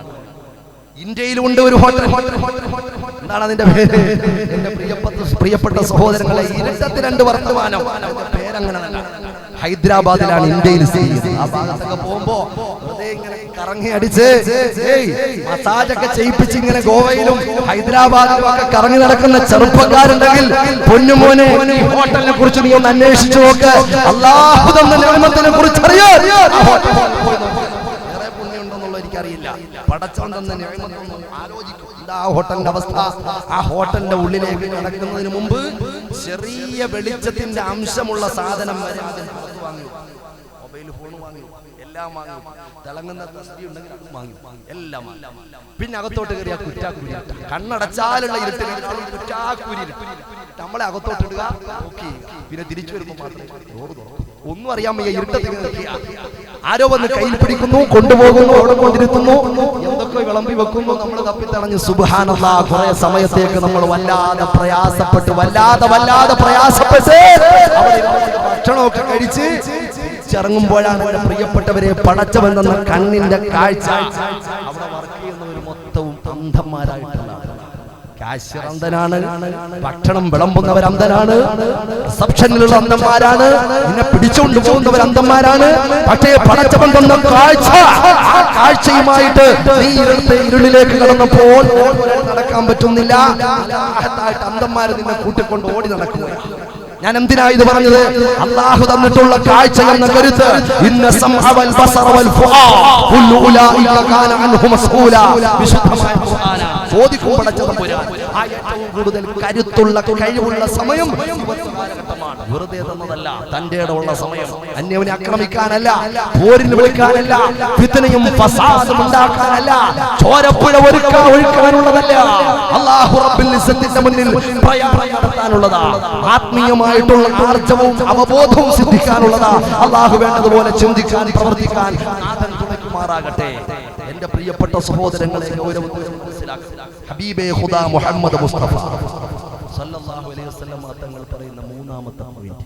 ഇന്ത്യയിലുണ്ട് ഒരു ഹോട്ടൽ. എന്താണ് അതിന്റെ പേര്? എന്റെ പ്രിയപ്പെട്ട സഹോദരങ്ങളെ, ഇരുട്ടത്ത് 2 വർത്തമാനം. പേരങ്ങനെ തന്നെ. ഹൈദരാബാദിലാണ് ഇന്ത്യയിൽ സ്ഥിതി. ആ ഭാഗത്തൊക്കെ പോകുമ്പോ ഇങ്ങനെ കറങ്ങി അടിച്ച് മസാജൊക്കെ ചെയ്യിപ്പിച്ച് ഇങ്ങനെ ഗോവയിലും ഹൈദരാബാദിലും ഒക്കെ കറങ്ങി നടക്കുന്ന ചെറുപ്പക്കാരുണ്ടെങ്കിൽ പൊന്നുമോനെ ഹോട്ടലിനെ കുറിച്ച് നീ ഒന്ന് അന്വേഷിച്ചു നോക്ക്. അല്ലാഹു തന്ന നിഅമത്തിനെ കുറിച്ച് അറിയാം. വേറെ പുണ്യമുണ്ടെന്നുള്ള എനിക്കറിയില്ല. പടച്ചോൻ തന്ന നിഅമത്തൊന്നും ആലോചിക്കും. ആ ഹോട്ടലിന്റെ അവസ്ഥ. ആ ഹോട്ടലിന്റെ ഉള്ളിലേക്ക് നടക്കുന്നതിന് മുമ്പ് ചെറിയ വെളിച്ചത്തിന്റെ അംശമുള്ള സാധനം വരെ വാങ്ങി. മൊബൈൽ ഫോൺ വാങ്ങി, എല്ലാം വാങ്ങി. തിളങ്ങുന്ന തസ്ബീഹ് ഉണ്ടെങ്കിൽ അത് വാങ്ങി, എല്ലാം. പിന്നെ അകത്തോട്ട് കയറിയ കുറ്റാക്കുരി. കണ്ണടച്ചാലുള്ള ഇരുട്ടിൽ കുറ്റാക്കുരി. നമ്മളെ അകത്തോട്ട് ഇടുക, നോക്കി പിന്നെ തിരിച്ചു വരുമ്പോൾ മാത്രം ഒന്നും അറിയാൻ വയ്യ. ഇരുട്ടത്തിൽ ആരോ വന്ന് കയ്യിൽ പിടിക്കുന്നു, കൊണ്ടുപോകുന്നു, അവിടെ കൊണ്ടിരുത്തുന്നു, എന്തൊക്കെ വിളമ്പി വെക്കുന്നു. നമ്മൾ തപ്പിത്തടഞ്ഞ് സുബ്ഹാനല്ലാഹ് കുറെ സമയത്തേക്ക് നമ്മൾ വല്ലാതെ പ്രയാസപ്പെട്ട് ഭക്ഷണമൊക്കെ കഴിച്ച് ഇറങ്ങുമ്പോഴാണ് പ്രിയപ്പെട്ടവരെ പടച്ചവൻ തന്ന കണ്ണിന്റെ കാഴ്ച. അവിടെ വർക്ക് ചെയ്യുന്നവർ മൊത്തവും അന്ധന്മാരായിട്ടുള്ള കാശ്യർ അന്ധനാണ്, ഭക്ഷണം വിളമ്പുന്നവർ അന്ധനാണ്, റിസപ്ഷനിലുള്ള അന്ധന്മാരാണ്, നിന്നെ പിടിച്ചുകൊണ്ട് പോകുന്നവർ അന്ധന്മാരാണ്. പക്ഷേ പടച്ചവൻ തന്ന കാഴ്ച, ആ കാഴ്ചയുമായിട്ട് നീ ഇരുളിലേക്ക് കടന്നപ്പോൾ നടക്കാൻ പറ്റുന്നില്ല. അന്ധന്മാര് നിന്നെ കൂട്ടിക്കൊണ്ട് ഓടി നടക്കുകയാണ്. ഞാൻ എന്തിനാ ഇത് പറഞ്ഞത്? അല്ലാഹു തന്നിട്ടുള്ള കാഴ്ച എന്ന കരുത്ത്. ഇന്ന സമഅ വൽ ബസറ വൽ ഫുആദ കുല്ലു ഉലൈക കാന അൻഹു മസ്ഊല. വിശുദ്ധമായ ഖുർആന ഓതിക്കും പടച്ചതമ്പുരാൻ. ഏറ്റവും കൂടുതൽ കരുത്തുള്ള കഴിവുള്ള സമയം കാലഘട്ടമാണ്. വെറുതെ തന്നതല്ല, തന്റെ ഇടമുള്ള സമയം. അന്യവനെ ആക്രമിക്കാനല്ല, പോരിന് വിളിക്കാനല്ല, ഫിത്നയും ഫസാദും ഉണ്ടാക്കാനല്ല, ചോരപ്പുഴ ഒഴുക്കാനുള്ളതല്ല. അല്ലാഹു റബ്ബുൽ ഇസ്സത്തിന്റെ മുന്നിൽ പ്രയാണം നടത്താനുള്ളതാണ്. ആത്മീയമായ ആർജവും അവബോധവും സിദ്ധിക്കാനുള്ളതാ. അല്ലാഹു വേണ്ടതുപോലെ ചിന്തിക്കാൻ, പ്രവർത്തിക്കാൻ നാഥൻ തുണയ്ക്കുമാറാകട്ടെ. എന്റെ പ്രിയപ്പെട്ട സഹോദരങ്ങളെ, ഗൗരവത്തിൽ മനസ്സിലാക്കുക. ഹബീബേ ഖുദാ മുഹമ്മദ് മുസ്തഫ സല്ലല്ലാഹു അലൈഹി വസല്ലം തങ്ങൾ പറയുന്ന 3ാമത്തെ പോയിന്റ്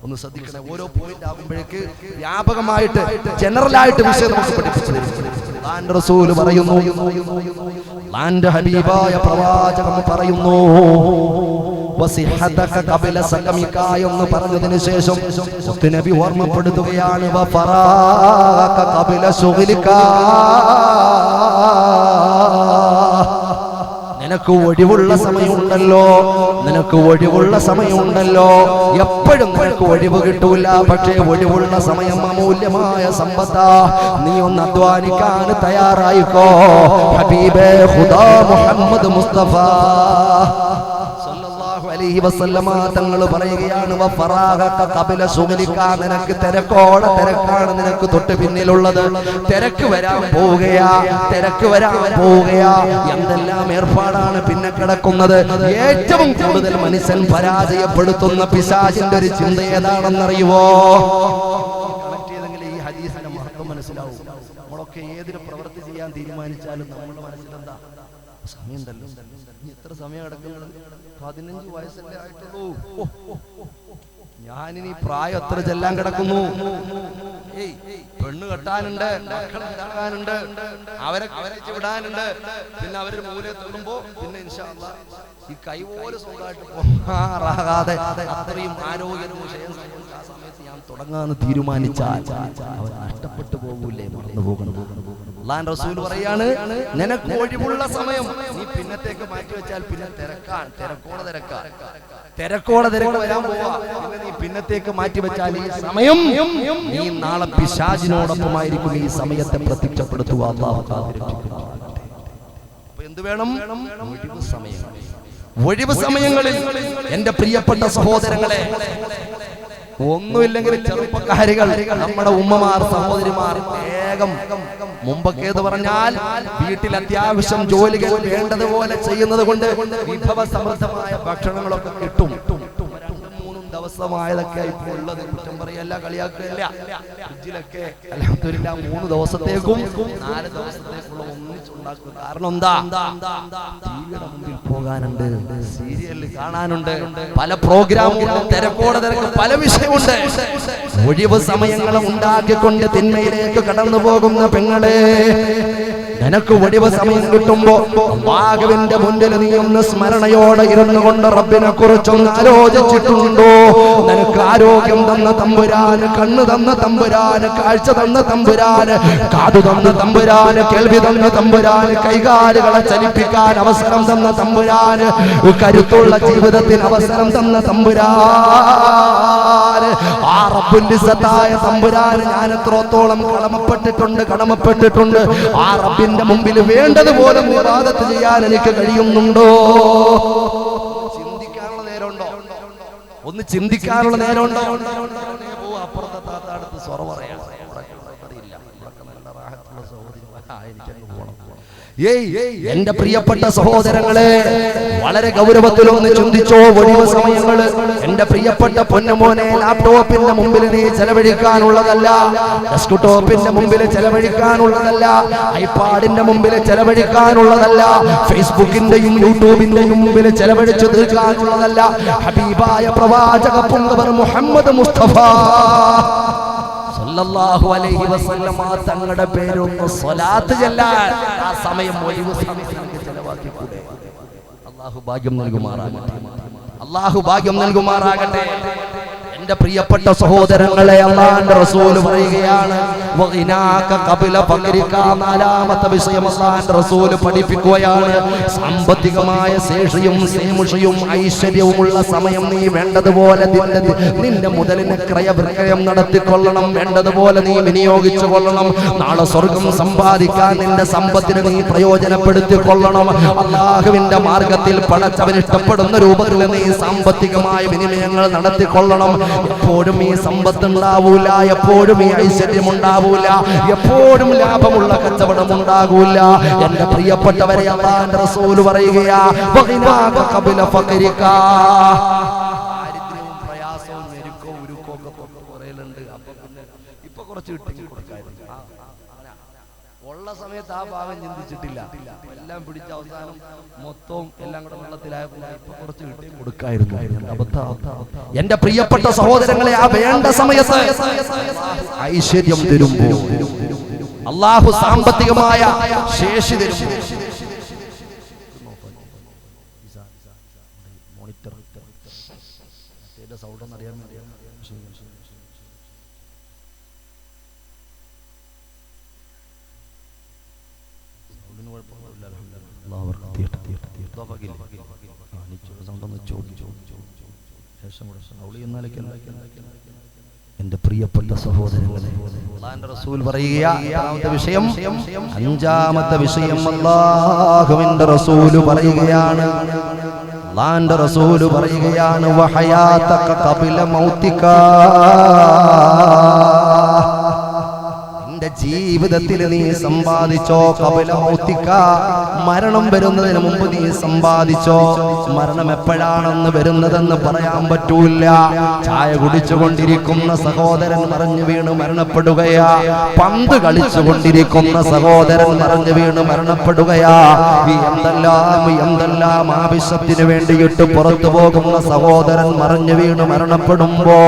ഒന്ന് ശ്രദ്ധിക്കണേ. ഓരോ പോയിന്റ് ആകുമ്പോഴേക്ക് വ്യാപകമായിട്ട് ജനറലായിട്ട് വിഷയം നമുക്ക് പഠിപ്പിച്ചു തരും. റസൂൽ പറയുന്നു, അല്ലാഹുവിന്റെ ഹബീബായ പ്രവാചകൻ പറയുന്നു, വസിഹതക ഖബല സഖമിക എന്ന് പറഞ്ഞതിന് ശേഷം നബി ഓർമ്മപ്പെടുത്തുകയാണ്, വഫറാക ഖബല ശുഗ്ലിക. നിനക്ക് ഒഴിവുള്ള സമയമുണ്ടല്ലോ, നിനക്ക് ഒഴിവുള്ള സമയമുണ്ടല്ലോ. എപ്പോഴും നിനക്ക് ഒഴിവ് കിട്ടൂല, പക്ഷേ ഒഴിവുള്ള സമയം അമൂല്യമായ സമ്പത്താ. നീ ഒന്ന് അധ്വാനിക്കാൻ തയ്യാറായിക്കോ. ഹബീബേ ഖുദാ മുഹമ്മദ് മുസ്തഫ സല്ലല്ലാഹു അലൈഹി വസല്ലമ തങ്ങൾ പറയുകയാണ്, വഫറാഗക ഖബല ശുഗ്ലിക, നിനക്ക് തിരക്കാണ് നിനക്ക് തൊട്ട് പിന്നിലുള്ളത്. തിരക്ക് വരാൻ പോവുകയാ, തിരക്ക് വരാൻ പോവുകയാ. എന്തെല്ലാം ഏർപ്പാടാണ് പിന്നെ കിടക്കുന്നത്. ഏറ്റവും കൂടുതൽ മനുഷ്യൻ പരാജയപ്പെടുത്തുന്ന പിശാചിന്റെ ഒരു ചിന്ത ഏതാണെന്നറിയുവോ? ഈ ഹദീസിന്റെ മഹത്വം മനസ്സിലാവും. നമ്മളൊക്കെ ഏതൊരു പ്രവൃത്തി ചെയ്യാൻ തീരുമാനിച്ചാലും നമ്മുടെ മനസ്സിലെന്താ, സമയം ഉണ്ടല്ലോ, എത്ര സമയം കിടക്കുന്നത്, 15 വയസ്സല്ലേ ആയിട്ടുള്ളൂ, ഞാനിനി പ്രായം എത്ര ചെല്ലാൻ കിടക്കുന്നു, പെണ്ണ് കെട്ടാനുണ്ട്, മക്കളെ ഉണ്ടാകാനുണ്ട്, അവരെ വിടാനുണ്ട്, പിന്നെ അവര് മൂലത്തുമ്പോ പിന്നെ ഇൻഷാ അല്ലാഹ് ഈ കൈ പോലെ സ്വന്തമായിട്ട് പോകാതെ അത്രയും ആരോഗ്യവും ആ സമയത്ത് ഞാൻ തുടങ്ങാന്ന് തീരുമാനിച്ചാൽ അവർ നഷ്ടപ്പെട്ടു പോകൂലേ, മറന്നു പോകണം. അല്ലാഹുവിന്റെ റസൂൽ പറയാണ്, നിനക്ക് ഒഴിവുള്ള സമയം നീ പിന്നത്തേക്ക് മാറ്റി വെച്ചാൽ പിന്നെ തിരക്കോടെ തിരക്ക് വരാൻ പോവാ. പിന്നെ നീ പിന്നത്തേക്ക് മാറ്റി വെച്ചാൽ ഈ സമയം നീ നാളെ പിശാചിനോടൊപ്പമായിരിക്കും. ഈ സമയത്തെ പ്രത്യക്ഷപ്പെടുത്തുക അല്ലാഹു കാത്തിരിക്കുന്നു. അപ്പൊ എന്ത് വേണം? ഒഴിവ് സമയങ്ങളിൽ എന്റെ പ്രിയപ്പെട്ട സഹോദരങ്ങളെ, ഒന്നുമില്ലെങ്കിൽ ചെറുപ്പക്കാരികൾ, നമ്മുടെ ഉമ്മമാർ, സഹോദരിമാർ വേഗം മുമ്പൊക്കെ എന്ന് പറഞ്ഞാൽ വീട്ടിൽ അത്യാവശ്യം ജോലികൾ വേണ്ടതുപോലെ ചെയ്യുന്നത് കൊണ്ട് വിഭവ സമൃദ്ധമായ ഭക്ഷണങ്ങളൊക്കെ കിട്ടും. 2-3 ദിവസമായതൊക്കെ ഇപ്പോൾ ഉള്ളത്. കുറ്റം പറയല്ല, കളിയാക്കുകയല്ല. ഫ്രിഡ്ജിലൊക്കെ അൽഹംദുലില്ലാഹ് 3 ദിവസത്തേക്കും 4 ദിവസത്തേക്കുള്ള ഒന്നിച്ചുണ്ടാക്കും. കാരണം എന്താ? ടിവിയുടെ മുമ്പിൽ പോകാനുണ്ട്, സീരിയൽ കാണാനുണ്ട്, പല പ്രോഗ്രാമുകളും, തിരക്കോടെ തിരക്ക്, പല വിഷയമുണ്ട്. ഒഴിവ് സമയങ്ങൾ ഉണ്ടാക്കിക്കൊണ്ട് തിന്മയിലേക്ക് കടന്നു പോകുന്ന പെങ്ങളെ, നിനക്ക് ഒഴിവ് സമയം കിട്ടുമ്പോ അല്ലാഹുവിന്റെ മുന്നിൽ നീ ഒന്ന് സ്മരണയോടെ ഇരുന്നു കൊണ്ട് റബ്ബിനെ കുറിച്ചൊന്ന് ആലോചിച്ചിട്ടുണ്ടോ? നിനക്ക് ആരോഗ്യം തന്ന തമ്പുരാന്, കണ്ണ് തന്ന തമ്പുരാന്, കാഴ്ച തന്ന തമ്പുരാന്, കാതു തന്ന തമ്പുരാന്, കേൾവി തന്ന തമ്പുരാന്, കൈകാലുകളെ ചലിപ്പിക്കാൻ അവസരം തന്ന തമ്പുരാന്, കരുത്തുള്ള ജീവിതത്തിന് അവസരം തന്ന തമ്പുരാന്, ആ റബ്ബുൽ ഇസ്സത്തായ തമ്പുരാന് ഞാൻ എത്രത്തോളം കടമപ്പെട്ടിട്ടുണ്ട്. ആ റബ്ബിന്റെ മുമ്പിൽ വേണ്ടതുപോലെ ഇബാദത്ത് ചെയ്യാൻ എനിക്ക് കഴിയുന്നുണ്ടോ? ചിന്തിക്കാനുള്ള നേരമുണ്ടോ? ഒന്ന് ചിന്തിക്കാനുള്ള നേരമുണ്ടോ? അപ്പുറത്തെ താത്താടുത്ത് സ്വറ പറയാം, എന്റെ പ്രിയപ്പെട്ട സഹോദരങ്ങളെ, വളരെ ഗൗരവത്തിലൊന്ന് ചിന്തിച്ചോ. ഒഴിവ് സമയങ്ങള് എന്റെ പ്രിയപ്പെട്ട പൊന്നുമോനെ, ലാപ്ടോപ്പിന്റെ മുമ്പിൽ നീ ചെലവഴിക്കാനുള്ളതല്ല, ഡെസ്ക്ടോപ്പിന്റെ മുമ്പിൽ ചെലവഴിക്കാനുള്ളതല്ല, ഐപാഡിന്റെ മുമ്പിൽ ചെലവഴിക്കാനുള്ളതല്ല, ഫേസ്ബുക്കിന്റെയും യൂട്യൂബിന്റെയും മുമ്പിൽ ചെലവഴിച്ചു തീർക്കാനുള്ളതല്ല. ഹബീബായ പ്രവാചക പുങ്കവർ മുഹമ്മദ് മുസ്തഫ സല്ലല്ലാഹു അലൈഹി വസല്ലമ തങ്ങളുടെ പേരൊന്ന് സ്വലാത്ത് ചൊല്ലാൻ ആ സമയം ഒഴിവ് സമയത്ത് ചെലവാക്കിക്കൂടെ? അല്ലാഹു ഭാഗ്യം നൽകുമാറാകട്ടെ, അല്ലാഹു ഭാഗ്യം നൽകുമാറാകട്ടെ. എന്റെ പ്രിയപ്പെട്ട സഹോദരങ്ങളെ, അല്ലാഹുവിന്റെ റസൂൽ പറയുകയാണ്, വഗിനാക ഖബല ഫഖരിക, നാലാമത്തെ വിഷയം അല്ലാഹുവിന്റെ റസൂൽ പഠിപ്പിക്കുകയാണ്. സാമ്പത്തികമായ ശേഷിയും സേമുഷയും ഐശ്വര്യവുമുള്ള സമയം നീ വേണ്ടതുപോലെ നിന്റെ മുതലിന് ക്രയവിക്രയം നടത്തിക്കൊള്ളണം, വേണ്ടതുപോലെ നീ വിനിയോഗിച്ചു കൊള്ളണം. നാളെ സ്വർഗം സമ്പാദിക്കാൻ നിന്റെ സമ്പത്തിനെ നീ പ്രയോജനപ്പെടുത്തിക്കൊള്ളണം. അല്ലാഹുവിന്റെ മാർഗത്തിൽ പടച്ചവൻ ഇഷ്ടപ്പെടുന്ന രൂപത്തിൽ നീ സാമ്പത്തികമായ വിനിമയങ്ങൾ നടത്തിക്കൊള്ളണം. എപ്പോഴും ഈ സമ്പത്ത് ഉണ്ടാവൂല, എപ്പോഴും ഈ ഐശ്വര്യം ഉണ്ടാവൂല, എപ്പോഴും ലാഭമുള്ള കച്ചവടം ഉണ്ടാകൂല. എന്റെ പ്രിയപ്പെട്ടവരെ, അല്ലാഹുവിന്റെ റസൂൽ പറയുകയാ, വഗിനാക ഖബല ഫഖരിക, ദാരിദ്ര്യവും പ്രയാസവും ഞെരുക്കവും ഉരുക്കവും ഒക്കെ കുറയലുണ്ട്. അപ്പൊ പിന്നെ ഇപ്പൊ കുറച്ച് കിട്ടി കൊടുക്കായിരുന്നു. ഉള്ള സമയത്ത് ആ ഭാഗം ചിന്തിച്ചിട്ടില്ല, എല്ലാം പിടിച്ച അവസാനം മൊത്തവും എല്ലാം കൂടെ വെള്ളത്തിലായപ്പോൾ ഇപ്പൊ കുറച്ച് കിട്ടി കൊടുക്കായിരുന്നു. എന്റെ പ്രിയപ്പെട്ട സഹോദരങ്ങളെ, ആ വേണ്ട സമയത്ത് ഐശ്വര്യം തരുമ്പോ, അല്ലാഹു സാമ്പത്തികമായ ശേഷി തരുമ്പോ, സൗണ്ട് അറിയാൻ വേണ്ടി കുഴപ്പമൊന്നുമില്ല, അല്ലാഹു എന്റെ പ്രിയപ്പെട്ട സഹോദരങ്ങളെ, അല്ലാഹുവിന്റെ റസൂൽ പറയുക വിഷയം, അഞ്ചാമത്തെ വിഷയം അല്ലാഹുവിന്റെ റസൂൽ പറയുകയാണ്, അല്ലാഹുവിന്റെ റസൂൽ പറയുകയാണ്, വഹയാതക ഖബല മൗതിക, ജീവിതത്തിൽ നീ സമ്പാദിച്ചോ, ഖബല മൗതിക, മരണം വരുന്നതിന് മുമ്പ് നീ സമ്പാദിച്ചോ. മരണം എപ്പോഴാണെന്ന് വരുന്നതെന്ന് പറയാൻ പറ്റൂല. ചായ കുടിച്ചുകൊണ്ടിരിക്കുന്ന സഹോദരൻ മറിഞ്ഞു വീണ് മരണപ്പെടുകയാ, പന്ത് കളിച്ചുകൊണ്ടിരിക്കുന്ന സഹോദരൻ മറിഞ്ഞു വീണ് മരണപ്പെടുകയാ, എന്തെല്ലാം ആവശ്യത്തിന് വേണ്ടിയിട്ട് പുറത്തു പോകുന്ന സഹോദരൻ മറിഞ്ഞു വീണ് മരണപ്പെടുമ്പോ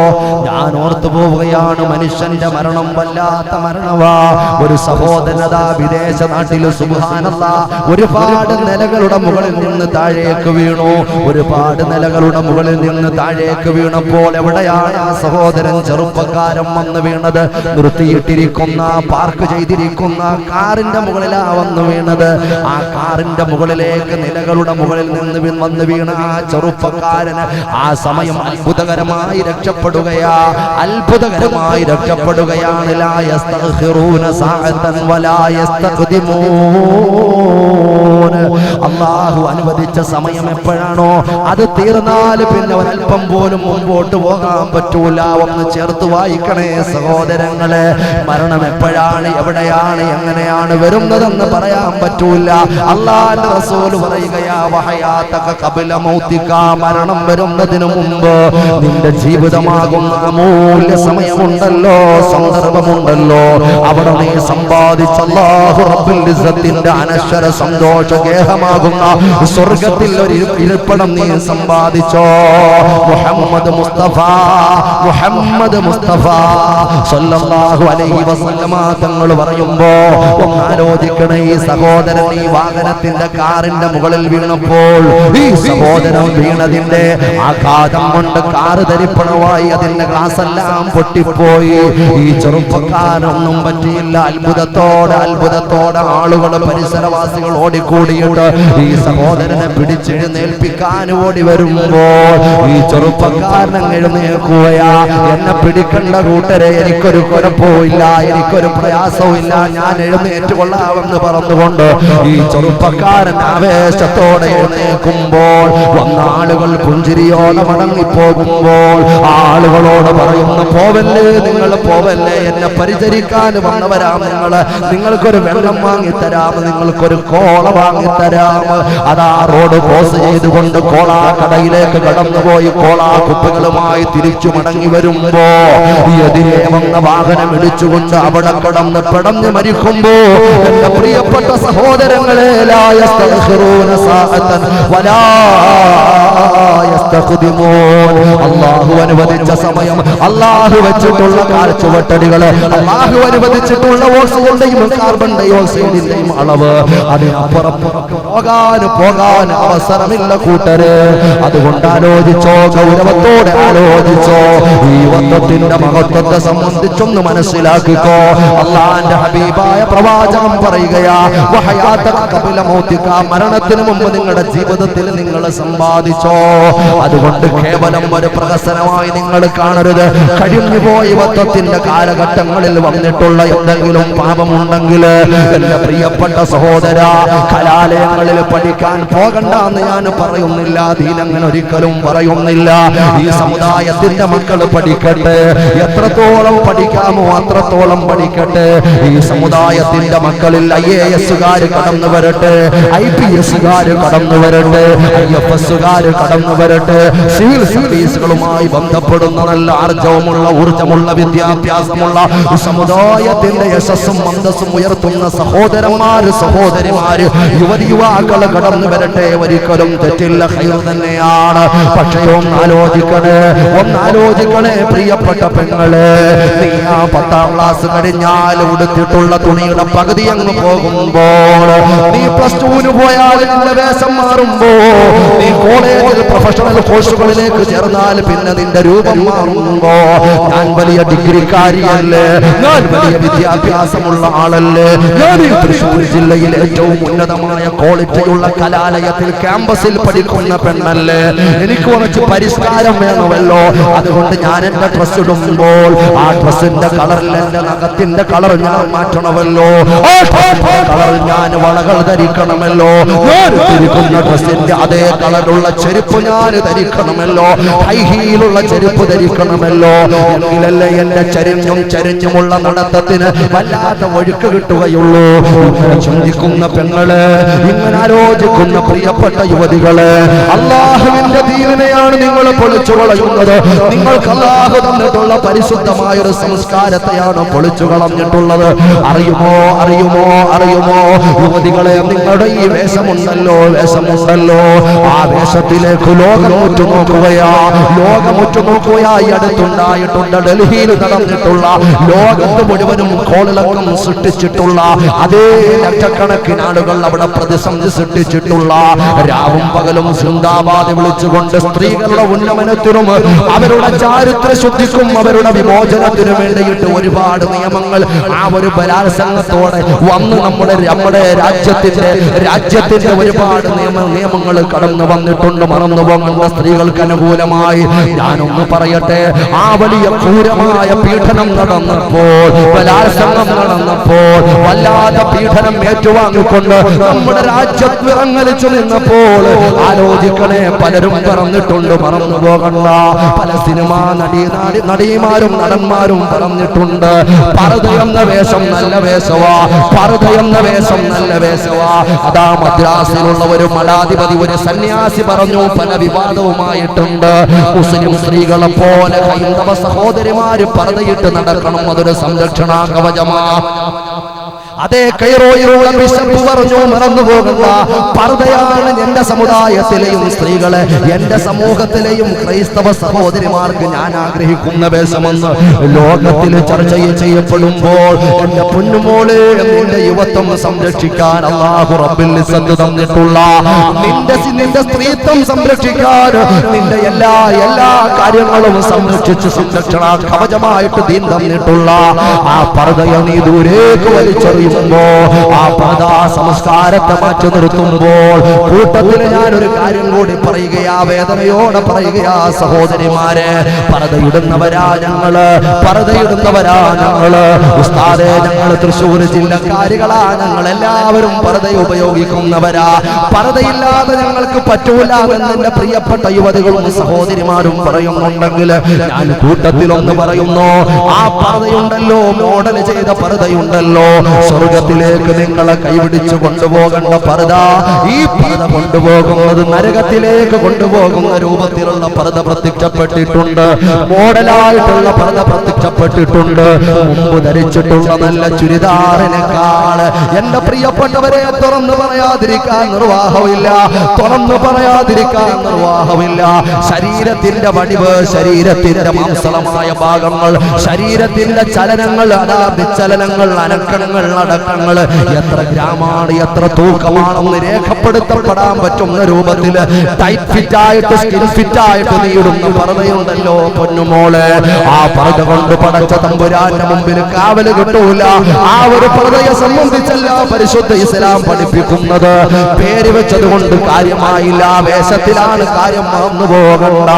ഞാൻ ഓർത്തു പോവുകയാണ്, മനുഷ്യന്റെ മരണം വല്ലാത്ത മരണവാ. ഒരു സഹോദരനതാ വിദേശ നാട്ടില് സുബ്ഹാനല്ലാഹ് ഒരുപാട് നിലകളുടെ മുകളിൽ നിന്ന് താഴേക്ക് വീണു. ഒരുപാട് നിലകളുടെ മുകളിൽ നിന്ന് താഴേക്ക് വീണപ്പോൾ എവിടെയാണ് ആ സഹോദരൻ ചെറുപ്പക്കാരൻ വന്ന് വീണത്? നിർത്തിയിട്ടിരിക്കുന്ന, പാർക്ക് ചെയ്തിരിക്കുന്ന കാറിന്റെ മുകളിലാ വന്ന് വീണത്. ആ കാറിന്റെ മുകളിലേക്ക് നിലകളുടെ മുകളിൽ നിന്ന് വന്ന് വീണ ആ ചെറുപ്പക്കാരന് ആ സമയം അത്ഭുതകരമായി രക്ഷപ്പെടുകയാ, അത്ഭുതകരമായി രക്ഷപ്പെടുകയാണ്. ലാ യസ്തഗ്ഫിറൂന സഅതൻ വലാ യസ്തഖ്ദിമൂൻ. അല്ലാഹു അനുവദിച്ച സമയം എപ്പോഴാണോ അത് തീർന്നാൽ പിന്നെ ഒരൽപ്പം പോലും മുമ്പോട്ട് പോകാൻ പറ്റൂല. ഒന്ന് ചേർത്ത് വായിക്കണേ സഹോദരങ്ങളെ, മരണം എപ്പോഴാണ്, എവിടെയാണ്, എങ്ങനെയാണ് വരുന്നതെന്ന് പറയാൻ പറ്റൂല. അല്ലാഹുവിന്റെ റസൂൽ പറയുകയാ, വഹയാതക ഖബല മൗതിക, മരണം വരുന്നതിന് മുമ്പ് നിന്റെ ജീവിതമാകുന്ന അമൂല്യ സമയമുണ്ടല്ലോ, സന്ദർഭമുണ്ടല്ലോ, അവിടെ നീ സമ്പാദിച്ച അല്ലാഹു റബ്ബുൽ ഇസ്സത്തിന്റെ അനശ്വര സന്തോഷ ഗേഹമാകുന്ന സ്വർഗ്ഗത്തിൽ ഒരു ഇരിപ്പിടം നീ സമ്പാദിച്ചോ. മുഹമ്മദ് മുസ്തഫ സല്ലല്ലാഹു അലൈഹി വസല്ലമ തങ്ങൾ പറയുമ്പോ ഒന്ന് ആലോചിക്കണേ, ഈ സഹോദരൻ ഈ വാഹനത്തിന്റെ കാറിന്റെ മുകളിൽ വീണപ്പോൾ ഈ സഹോദരൻ വീണതിന്റെ ആഘാതം കൊണ്ട് കാറ് തരിപ്പണമായി, അതിന്റെ ഗ്ലാസ് എല്ലാം പൊട്ടിപ്പോയി. ഈ ചെറുപ്പക്കാരൊന്നും പറ്റിയില്ല. അത്ഭുതത്തോടെ ആളുകൾ, പരിസരവാസികൾ ഓടിക്കൂടിയിട്ട് ഈ സഹോദരനെ പിടിച്ചെഴുന്നേൽപ്പിക്കാൻ ഓടി വരുമ്പോൾ ഈ ചെറുപ്പക്കാരൻ എഴുന്നേൽക്കുകയാ. എന്നെ പിടിക്കണ്ട കൂട്ടരെ, എനിക്കൊരു കുഴപ്പമില്ല, എനിക്കൊരു പ്രയാസവും ഇല്ല, ഞാൻ എഴുന്നേറ്റ് കൊള്ളാമെന്ന് പറഞ്ഞുകൊണ്ട് ഈ ചെറുപ്പക്കാരൻ ആവേശത്തോടെ എഴുന്നേൽക്കുമ്പോൾ വന്ന ആളുകൾ പുഞ്ചിരിയോടെ മടങ്ങിപ്പോകുമ്പോൾ ആളുകളോട് പറയുന്നു, പോവല്ലേ, നിങ്ങൾ പോവല്ലേ, എന്നെ പരിചരിക്കാൻ വന്നവരാ നിങ്ങൾക്കൊരു വെള്ളം വാങ്ങിത്തരാം, നിങ്ങൾക്കൊരു കോള വാങ്ങിത്തരാം. അതാ റോഡ് ക്രോസ് ചെയ്തുകൊണ്ട് കോളാ കടയിലേക്ക് കടന്നുപോയി കോളാ കുപ്പികളുമായി തിരിച്ചു മടങ്ങി വരുമ്പോ എതിരെ വന്ന വാഹനം ഇടിച്ചുകൊണ്ട് അവിടെ കടന്ന് പെടഞ്ഞു മരിക്കുമ്പോ എന്റെ പ്രിയപ്പെട്ട സഹോദരങ്ങളെ, ലാ യസ്തഗ്ഫിറൂന സഅതൻ വലാ യസ്തഖ്ദിമൂൻ. അല്ലാഹു അനുവദിച്ച സമയം, അല്ലാഹു വെച്ചിട്ടുള്ള കാൽച്ചുവട്ടടികള്, അല്ലാഹു അനുവദിച്ചിട്ടുള്ള ഓക്സിജന്റെയും കാർബൺ ഡൈ ഓക്സൈഡിന്റെയും അളവ് അതിനപ്പുറം പോകാൻ അവസരമില്ല കൂട്ടര്. അതുകൊണ്ട് ആലോചിച്ചോ, ഗൗരവത്തോടെ ആലോചിച്ചോ, ഈ വത്തത്തിന്റെ മഹത്വത്തെ സംബന്ധിച്ചൊന്ന് മനസ്സിലാക്കിക്കോ. അല്ലാഹുവിന്റെ ഹബീബായ പ്രവാചകൻ പറയുകയാ, വഹയാതക ഖബല മൗതിക, മരണത്തിന് മുമ്പ് നിങ്ങളുടെ ജീവിതത്തിൽ നിങ്ങൾ സമ്പാദിച്ചോ. അതുകൊണ്ട് കേവലം ഒരു പ്രഹസനമായി നിങ്ങൾ കാണരുത്. കഴിഞ്ഞുപോയി വത്തത്തിന്റെ കാലഘട്ടങ്ങളിൽ വന്നിട്ടുള്ള എന്തെങ്കിലും പാപമുണ്ടെങ്കിൽ എന്റെ പ്രിയപ്പെട്ട സഹോദര, കലാലയങ്ങളിൽ പഠിക്കാൻ പോകണ്ടെന്ന് ഞാൻ പറയുന്നില്ല, ദീനങ്ങനെ ഒരിക്കലും പറയുന്നില്ല. ഈ സമുദായത്തിന്റെ മക്കൾ പഠിക്കട്ടെ, എത്രത്തോളം പഠിക്കാമോ അത്രത്തോളം പഠിക്കട്ടെ. ഈ സമുദായത്തിന്റെ മക്കളിൽ IAS കടന്നു വരട്ടെ, IPS കടന്നു വരട്ടെ, IFS കടന്നു വരട്ടെ. സിവിൽ സർവീസുകളുമായി ബന്ധപ്പെടുന്ന നല്ല ആർജവമുള്ള, ഊർജമുള്ള, വിദ്യാഭ്യാസമുള്ള സമുദായത്തിന്റെ യശസ്സും മന്ദസ്സും ഉയർത്തുന്ന സഹോദരന്മാര്, സഹോദരിമാര്, യുവാക്കള് കടന്നു വരട്ടെ. ഒരിക്കലും തെറ്റില്ല, ഖൈർ തന്നെയാണ്. പക്ഷേ ഒന്നാലോചിക്കണേ പ്രിയപ്പെട്ട പെങ്ങളെ, നീ ആ 10ാം ക്ലാസ് കഴിഞ്ഞാൽ ഉടുത്തിട്ടുള്ള തുണിയുടെ പകുതി അങ്ങ് പോകുമ്പോൾ, നീ +2 പോയാൽ നിന്റെ വേഷം മാറുമ്പോ, നീ കോളേജിൽ പ്രൊഫഷണൽ കോഴ്സുകളിലേക്ക് ചേർന്നാൽ പിന്നെ നിന്റെ രൂപം മാറുമ്പോ, ഞാൻ വലിയ ഡിഗ്രിക്കാരിയല്ലേ, ഞാൻ വലിയ വിദ്യാഭ്യാസമുള്ള ആളല്ലേ, ഞാൻ ഈ തൃശ്ശൂർ ജില്ലയിലെ ഏറ്റവും ഉന്നതമായ ക്വാളിറ്റിയുള്ള കലാലയത്തിൽ ക്യാമ്പസിൽ പഠിക്കുന്ന പെണ്ണല്ലേ, എനിക്ക് കുറച്ച് പരിഷ്കാരം വേണമല്ലോ. അതുകൊണ്ട് ഞാൻ എന്റെ ഡ്രസ് ഇടുമ്പോൾ ആ ഡ്രസ്സിന്റെ കളറിൽ എന്റെ നഖത്തിന്റെ കളർ ഞാൻ മാറ്റണമല്ലോ, കളറിൽ ഞാൻ വളകൾ ധരിക്കണമല്ലോ, ഞാൻ ധരിക്കുന്ന ഡ്രസ്സിന്റെ അതേ കളറുള്ള ചെരുപ്പ് ഞാൻ ധരിക്കണമല്ലോ, ഹൈ ഹീലുള്ള ചെരുപ്പ് ധരിക്കണമല്ലോ. എങ്കിലല്ലേ എന്റെ ചരിഞ്ഞുമുള്ള നടത്തത്തിന് വല്ലാത്ത ഒഴുക്ക് കിട്ടുകയുള്ളൂ. ചിന്തിക്കുന്ന പെങ്ങള്, ഇങ്ങനെ ആലോചിക്കുന്ന പ്രിയപ്പെട്ട യുവതികള്, അല്ലാഹുവിന്റെ ദീനിനെയാണ് നിങ്ങൾ പൊളിച്ചു കളയുന്നത്. നിങ്ങൾക്ക് അല്ലാഹു തന്നിട്ടുള്ള പരിശുദ്ധമായ ഒരു സംസ്കാരത്തെയാണ് പൊളിച്ചു കളഞ്ഞിട്ടുള്ളത്. അറിയുമോ യുവതികളെ, നിങ്ങളുടെ ഈ വേഷമുണ്ടല്ലോ, ആ വേഷത്തിലേക്ക് ലോകം ഉറ്റുനോക്കുകയാ. ഈ അടുത്തുണ്ടായിട്ടുണ്ട് ഡൽഹിയിൽ നടന്നിട്ടുള്ള ലോകത്ത് മുഴുവനും കോളിളക്കം സൃഷ്ടിച്ചിട്ടുള്ള അതേ ലക്ഷക്കണക്കിന് ആളുകൾ അവിടെ പ്രതിസന്ധി സൃഷ്ടിച്ചിട്ടുള്ള, രാവും പകലും സിന്ദാബാദ് വിളിച്ചുകൊണ്ട് സ്ത്രീകളുടെ ഉന്നമനത്തിനും അവരുടെ ചാരിത്ര ശുദ്ധിക്കും അവരുടെ വിമോചനത്തിനും വേണ്ടിയിട്ട് ഒരുപാട് നിയമങ്ങൾ ആ ഒരു ബലാത്സംഗത്തോടെ വന്ന് നമ്മുടെ രാജ്യത്തിന്റെ ഒരുപാട് നിയമങ്ങൾ കടന്നു വന്നിട്ടുണ്ട്. മറന്നു പോകുന്ന സ്ത്രീകൾക്ക് അനുകൂലമായി ഞാനൊന്ന് പറയട്ടെ, ആ വലിയ ക്രൂരമായ പീഡനം നടന്നപ്പോൾ, ബലാത്സംഗം നടന്നപ്പോൾ, വല്ലാതെ പീഡനം ഏറ്റുവാങ്ങിക്കൊണ്ട് നമ്മുടെ രാജ്യത്ത് വിറങ്ങലിച്ചു നിന്നപ്പോൾ ആലോചിക്കണേ, പലരും പറഞ്ഞിട്ടുണ്ട്, മറന്നു പോകണ്ട. പല സിനിമാ നടിമാരും നടന്മാരും പറഞ്ഞിട്ടുണ്ട്, പർദ്ദയെന്ന വേഷം നല്ല വേഷവാ, പർദ്ദയെന്ന വേഷം നല്ല വേഷവാ. അതാ മദ്രാസിലുള്ള ഒരു മഠാധിപതി, ഒരു സന്യാസി പറഞ്ഞു, പല വിവാദവുമായിട്ടുണ്ട്. മുസ്ലിം സ്ത്രീകളെ പോലെ ഹൈന്ദവ സഹോദരിമാര് പർദ്ദയിട്ട് നടക്കണം, അതൊരു സംരക്ഷണാ കവചമാ. അതേ കൈറോയിലുള്ള ബിഷപ്പ് പറഞ്ഞു, മറന്നു പോകുന്ന പർദ്ദയാണ് എന്റെ സമുദായത്തിലെയും സ്ത്രീകളെ, എന്റെ സമൂഹത്തിലെയും ക്രൈസ്തവ സഹോദരിമാർക്ക് ഞാൻ ആഗ്രഹിക്കുന്ന വേഷമെന്ന് ലോകത്തിൽ ചർച്ച ചെയ്യപ്പെടുമ്പോൾ, എന്റെ പൊന്നുമോളെ, നിന്റെ യുവത്വം സംരക്ഷിക്കാൻ അല്ലാഹു റബ്ബുൽ ഇസ്സത്ത് തന്നിട്ടുള്ള, നിന്റെ സ്ത്രീത്വം സംരക്ഷിക്കാൻ നിന്റെ എല്ലാ കാര്യങ്ങളും സംരക്ഷിച്ച് സംരക്ഷണ കവചമായിട്ട് ദീൻ തന്നിട്ടുള്ള ആ പർദ്ദയെ നീ ദൂരേക്ക് വലിച്ചെറിയുമ്പോൾ, ആ പർദ്ദാ സംസ്കാരത്തെ മാറ്റി നിർത്തുമ്പോൾ, കൂട്ടത്തിൽ ഞാനൊരു കാര്യം കൂടി പറയുകയാ, വേദനയോടെ പറയുകയാ, സഹോദരിമാരെ, പർദ്ദയിടുന്നവരാ ഞങ്ങള്, ഉസ്താദേ, ഞങ്ങൾ തൃശ്ശൂർ ജില്ലക്കാരികളാ, ഞങ്ങൾ എല്ലാവരും പർദ്ദ ഉപയോഗിക്കുന്നവരാ, പർദ്ദയില്ലാതെ ഞങ്ങൾക്ക് പറ്റൂല എന്ന് എന്റെ പ്രിയപ്പെട്ട യുവതികളും സഹോദരിമാരും പറയുന്നുണ്ടെങ്കിൽ ഞാൻ കൂട്ടത്തിലൊന്ന് പറയുന്നു, ആ പർദ്ദയുണ്ടല്ലോ, മോഡൽ ചെയ്ത പർദ്ദയുണ്ടല്ലോ, സ്വർഗത്തിലേക്ക് നിങ്ങളെ കൈപിടിച്ചു കൊണ്ടുപോകേണ്ട പർദ്ദ, ഈ പർദ്ദ കൊണ്ടുപോകുന്നത് നരകത്തിലേക്ക് കൊണ്ടുപോകുന്ന രൂപത്തിലുള്ള പർദ്ദ പ്രത്യക്ഷപ്പെട്ടിട്ടുണ്ട്, മോഡലായിട്ടുള്ള പർദ്ദ പ്രത്യക്ഷപ്പെട്ടിട്ടുണ്ട്. മുമ്പ് ധരിച്ചിട്ടുള്ള നല്ല ചുരിദാറിനേക്കാൾ എന്റെ പ്രിയപ്പെട്ടവരെ തുറന്നു പറയാതിരിക്കാൻ നിർവാഹമില്ല. ശരീരത്തിന്റെ വടിവ്, ശരീരത്തിന്റെ മാംസളമായ ഭാഗങ്ങൾ, ശരീരത്തിന്റെ ചലനങ്ങൾ, വിചലനങ്ങൾ, അനക്കങ്ങൾ, അടക്കങ്ങൾ എത്ര ഗ്രാമാണ്, എത്ര തൂക്കമാണെന്ന് രേഖപ്പെടുത്തപ്പെടാൻ പറ്റുന്ന രൂപത്തിൽ ടൈറ്റ് ഫിറ്റ് ആയിട്ട്, സ്കിൻ ഫിറ്റ് ആയിട്ട് നീടുന്ന പർദ്ദയുണ്ടല്ലോ പൊന്നുമോളെ, ആ പർദ്ദ കൊണ്ട് പടച്ച തമ്പുരാന്റെ മുമ്പിൽ കാവല് കിട്ടൂല. ആ ഒരു പർദ്ദയെ സംബന്ധിച്ചല്ല പരിശുദ്ധ ഇസ്ലാം പഠിപ്പിക്കുന്നത്. പേര് വെച്ചത് കൊണ്ട് കാര്യമായില്ല, വേഷത്തിലാണ് കാര്യം, മറന്നു പോകണ്ട.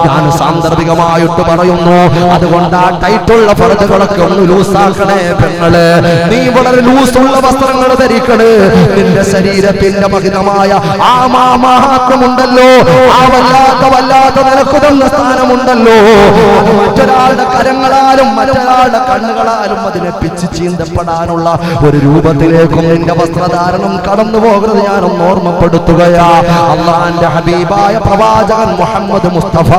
ഞാൻ സാന്ദർഭികമായിട്ട് പറയുന്നു, അതുകൊണ്ട് ആ ടൈറ്റുള്ള പർദ്ദകളൊക്കെ ഒന്ന് ലൂസാക്കണേ പെങ്ങള്, നീ വളരെ ലൂസുള്ള വസ്ത്രങ്ങൾ ധരിക്കണേ. നിന്റെ ശരീരത്തിന്റെ മഹിതമായ ആ മാഹാത്മ്യമുണ്ടല്ലോ, ആ വല്ലാത്ത നിനക്ക് തന്ന സ്ഥാനമുണ്ടല്ലോ, മറ്റൊരാളുടെ കരങ്ങളാലും മറ്റൊരാളുടെ കണ്ണുകളാലും അതിനെ പിച്ച് ചീന്തപ്പെടാനുള്ള ഒരു രൂപത്തിലേക്കും നിന്റെ വസ്ത്രധാരണം കടന്നു പോകുന്നത് ഞാനൊന്ന് ഓർമ്മപ്പെടുത്തുകയാ. അള്ളാന്റെ ഹബീബായ പ്രവാചകൻ മുഹമ്മദ് മുസ്തഫ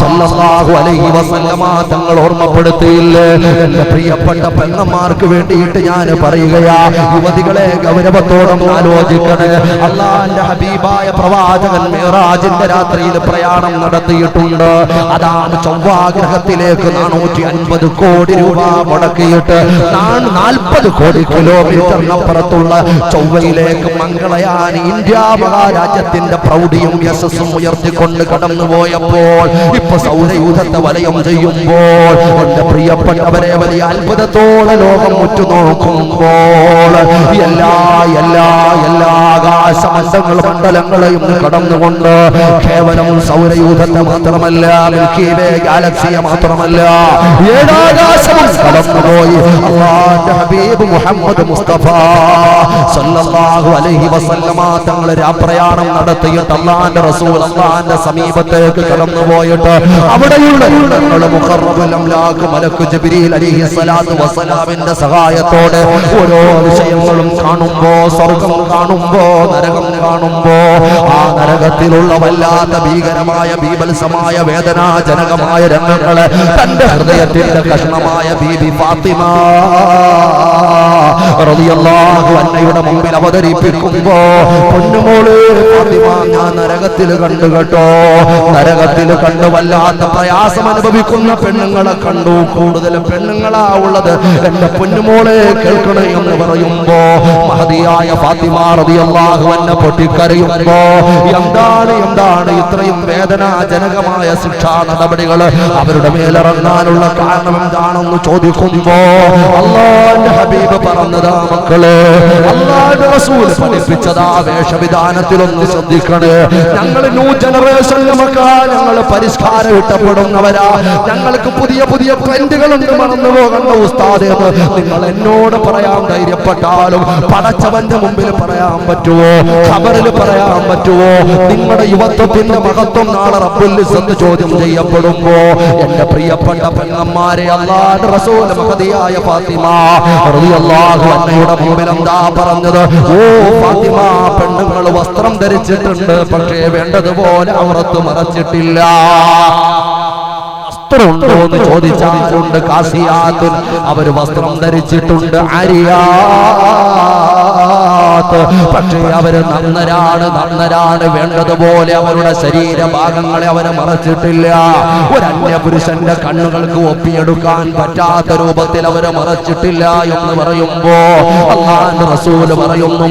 സല്ലല്ലാഹു അലൈഹി വസല്ലമ തങ്ങൾ ഓർമ്മപ്പെടുത്തിയില്ലേ, എന്റെ പ്രിയപ്പെട്ട പെണ്ണന്മാർക്ക് വേണ്ടിയിട്ട് ഞാൻ ഞാൻ പറയുകയാ, യുവതികളെ ഗൗരവത്തോടും ആലോചിക്കണേ. അള്ളാന്റെ ഹബീബായ പ്രവാചകൻ മിഅ്റാജിന്റെ രാത്രിയിൽ പ്രയാണം നടത്തിയിട്ടുണ്ട്. അതാണ് ചൊവ്വാഗ്രഹത്തിലേക്ക് 450 കോടി രൂപ മുടക്കിയിട്ട് 40 കോടി കിലോമീറ്ററിനപ്പുറത്തുള്ള ചൊവ്വയിലേക്ക് മംഗളയാൻ ഇന്ത്യ മഹാരാജ്യത്തിന്റെ പ്രൗഢിയും യശസ്സും ഉയർത്തിക്കൊണ്ട് കടന്നുപോയപ്പോൾ ഇപ്പൊ സൗരയൂഥത്തെ വലയം ചെയ്യുമ്പോൾ എന്റെ പ്രിയപ്പെട്ടവരെ വലിയ അത്ഭുതത്തോടെ ലോകം ഉറ്റുനോക്കുമ്പോൾ എല്ലാ ആകാശമണ്ഡലങ്ങളും മണ്ഡലങ്ങളെയും കടന്നുകൊണ്ട് കേവലം സൗരയൂഥത്തെ മാത്രമല്ല, മിൽക്കി വേ ഗാലക്സിയെ മാത്രമല്ല, ഏഴാകാശവും കടന്നുപോയി അല്ലാഹുവിന്റെ ഹബീബ് മുഹമ്മദ് മുസ്തഫ സല്ലല്ലാഹു അലൈഹി വസല്ലമ തങ്ങൾ രാപ്രയാണം നടത്തിയിട്ട് അല്ലാഹുവിന്റെ റസൂൽ അല്ലാഹുവിന്റെ സമീപത്തേക്ക് കടന്നുപോയിട്ട് അവിടെയുള്ള മുഖറബുൽ അംലാഖ് മലക്ക് ജിബ്രീൽ അലൈഹിസ്സലാത്തു വസ്സലാമിന്റെ സഹായത്തോടെ ഓരോ വിഷയങ്ങളും കാണുമ്പോ, സ്വർഗം കാണുമ്പോ, നരകം കാണുമ്പോ, ആ നരകത്തിലുള്ള വല്ലാത്ത ഭീകരമായ ബീഭത്സമായ വേദനാജനകമായ രംഗങ്ങളെ തന്റെ ഹൃദയത്തിന്റെ കഷ്ണമായ ബീബി ഫാത്തിമ റളിയല്ലാഹു അൻഹയുടെ മുമ്പിൽ അവതരിപ്പിക്കുമ്പോ, പൊന്നുമോളെ ഫാത്തിമ, ഞാൻ നരകത്തിൽ കണ്ടു കേട്ടോ, നരകത്തിൽ കണ്ട് വല്ലാത്ത പ്രയാസം അനുഭവിക്കുന്ന പെണ്ണുങ്ങളെ കണ്ടു. കൂടുതലും പെണ്ണുങ്ങളാ ഉള്ളത്, എന്റെ പൊന്നുമോളെ കേൾക്കണേ എന്ന് പറയുമ്പോ മഹദിയായ ഫാത്തിമ റളിയല്ലാഹു അൻഹ പൊട്ടിക്കരയുമ്പോ, എന്താണ് ഇത്രയും വേദനാജനകമായ ശിക്ഷാ നടപടികൾ അവരുടെ മേലിറങ്ങാനുള്ള കാരണം എന്താണെന്ന് ചോദിക്കുമ്പോ അല്ലാഹുവിന്റെ ഹബീബ് പറഞ്ഞതാ, മക്കളെ, അല്ലാഹുവിന്റെ റസൂൽ പഠിപ്പിച്ചതാ വേഷവിധാനത്തിലൊന്ന് ശ്രദ്ധിക്കണേ. ഞങ്ങൾ ന്യൂ ജനറേഷൻ ഞങ്ങൾ പരിഷ്കാരം ഇഷ്ടപ്പെടുന്നവരാ, ഞങ്ങൾക്ക് പുതിയ പുതിയ ട്രെൻഡുകളുണ്ട്, മറന്നു പോകണ്ട ഉസ്താദേ എന്ന് നിങ്ങൾ എന്നോട് പറയാൻ ധൈര്യപ്പെട്ടാലും പടച്ചവന്റെ മുമ്പിൽ പറയാൻ പറ്റുമോ? ഖബറിൽ പറയാൻ പറ്റുമോ? നിങ്ങളുടെ യുവത്വത്തിന്റെ മഹത്വം നാളെ റബ്ബുൽ ഇസ്സത്ത് ചോദ്യം ചെയ്യപ്പെടുമ്പോ എന്റെ പ്രിയപ്പെട്ട പെങ്ങന്മാരെ, അല്ലാഹുവിന്റെ റസൂൽ മഹദിയായ ഫാത്തിമ റളിയല്ലാഹു അൻഹയുടെ മുമ്പിൽ എന്താ പറഞ്ഞത്? ഓ ഫാത്തിമ, പെണ്ണുങ്ങൾ വസ്ത്രം ധരിച്ചിട്ടുണ്ട്, പക്ഷേ വേണ്ടതുപോലെ ഔറത്ത് മറച്ചിട്ടില്ല. വസ്ത്രമുണ്ടോ എന്ന് ചോദിച്ചാലുണ്ട്. കാസിയാത്തുൻ, അവർ വസ്ത്രം ധരിച്ചിട്ടുണ്ട്. ആരിയാത്ത്, പക്ഷേ അവര് നഗ്നരാണ്. വേണ്ടതുപോലെ അവരുടെ ശരീരഭാഗങ്ങളെ അവരെ മറച്ചിട്ടില്ല. ഒരു അന്യപുരുഷന്റെ കണ്ണുകൾക്ക് ഒപ്പിയെടുക്കാൻ പറ്റാത്ത രൂപത്തിൽ അവരെ മറച്ചിട്ടില്ല എന്ന് പറയുമ്പോ അല്ലാഹുവിന്റെ റസൂൽ പറയുന്നു,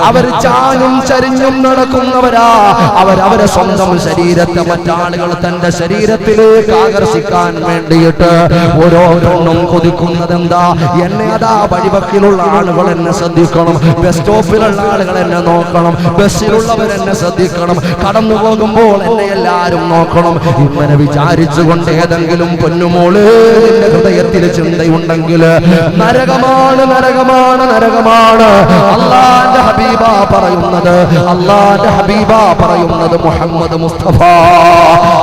അവർ ചാഞ്ഞും ചരിഞ്ഞും നടക്കുന്നവരാ. അവരെ സ്വന്തം ശരീരത്തെ മറ്റാളുകൾ തന്റെ ശരീരത്തിലേക്ക് ആകർഷിക്കാൻ വേണ്ടിയിട്ട് ഓരോന്നും കൊതിക്കുന്നത് എന്താ? എന്നെ അതാ വഴിവക്കിലുള്ള ആളുകൾ എന്നെ ശ്രദ്ധിക്കണം, ബസ് സ്റ്റോപ്പിലുള്ള ആളുകൾ എന്നെ നോക്കണം, ബസ്സിലുള്ളവർ എന്നെ ശ്രദ്ധിക്കണം, കടന്നു പോകുമ്പോൾ എന്നെ എല്ലാരും നോക്കണം. ഇങ്ങനെ വിചാരിച്ചുകൊണ്ട് ഏതെങ്കിലും പൊന്നുമോള് നിന്റെ ഹൃദയത്തിൽ ചിന്തയുണ്ടെങ്കിൽ നരകമാണ്. അല്ലാഹുവിന്റെ ഹബീബ പറയുന്നത് മുഹമ്മദ് മുസ്തഫ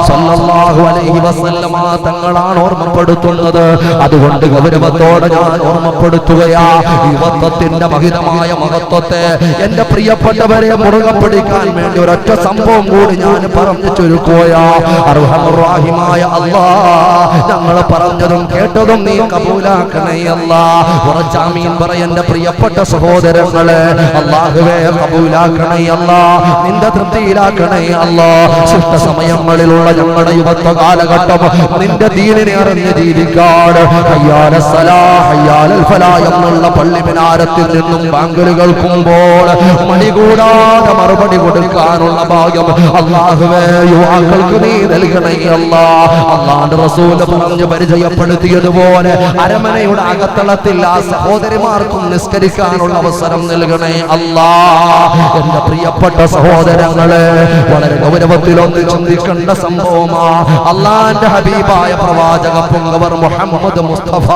സല്ലല്ലാഹു അലൈഹി വസല്ലമ തങ്ങളാണ് ഓർമ്മപ്പെടുത്തുന്നത്. അതുകൊണ്ട് ഗൗരവത്തോടെ ഞാൻ ഓർമ്മപ്പെടുത്തുകയാ, യുവത്വത്തിന്റെ മഹിതമായ മഹത്വത്തെ എന്റെ പ്രിയപ്പെട്ടവരെ മുറുകെ പിടിക്കാൻ വേണ്ടി ഒരൊറ്റ സംഭവം കൂടി ഞാൻ പറഞ്ഞു ചുരുക്കുകയാ. അർഹമുർ റഹീമായ അല്ലാഹ്, ഞങ്ങൾ പറഞ്ഞതും കേട്ടതും നീ കബൂലാക്കണേ അല്ലാഹ്. ഉറച്ചാമീൻ പറയെന്റെ പ്രിയപ്പെട്ട സഹോദരങ്ങളെ, അല്ലാഹുവേ കബൂലാക്കണേ അല്ലാഹ്, നിന്റെ തൃപ്തിയിലാക്കണേ അല്ലാഹ്. ശിഷ്ട സമയങ്ങളിലുള്ള ഞങ്ങളുടെ യുവത്വ കാലഘട്ടം നിന്റെ ദീനിനെ അറിഞ്ഞ് ജീവിക്കാൻ ഹയ്യാലൽ സലാഹ് ഹയ്യാലൽ ഫലാഹ് എന്നുള്ള പള്ളി മിനാരത്തിൽ നിന്നും ബാങ്കുകൾ കേൾക്കുമ്പോൾ മണികൂടാതെ മറുപടി കൊടുക്കാനുള്ള ഭാഗ്യം അല്ലാഹുവേ യുവാക്കൾക്ക് നീ നൽകണേ അല്ലാഹ്. അല്ലാഹുവിന്റെ റസൂൽ പറഞ്ഞു പരിചയപ്പെടുത്തിയതുപോലെ അരമനയുടെ അകത്തളത്തിൽ ആ സഹോദരിമാർക്കും നിസ്കരിക്കാനുള്ള അവസരം നൽകണേ അല്ലാഹ്. എന്റെ പ്രിയപ്പെട്ട സഹോദരങ്ങളെ, വളരെ ഗൗരവത്തിലൊന്ന് ചിന്തിക്കേണ്ട സംഭവമാ അല്ലാഹുവിന്റെ ഹബീബായ പ്രവാചക പൊങ്കവർ മുഹമ്മദ് മുസ്തഫ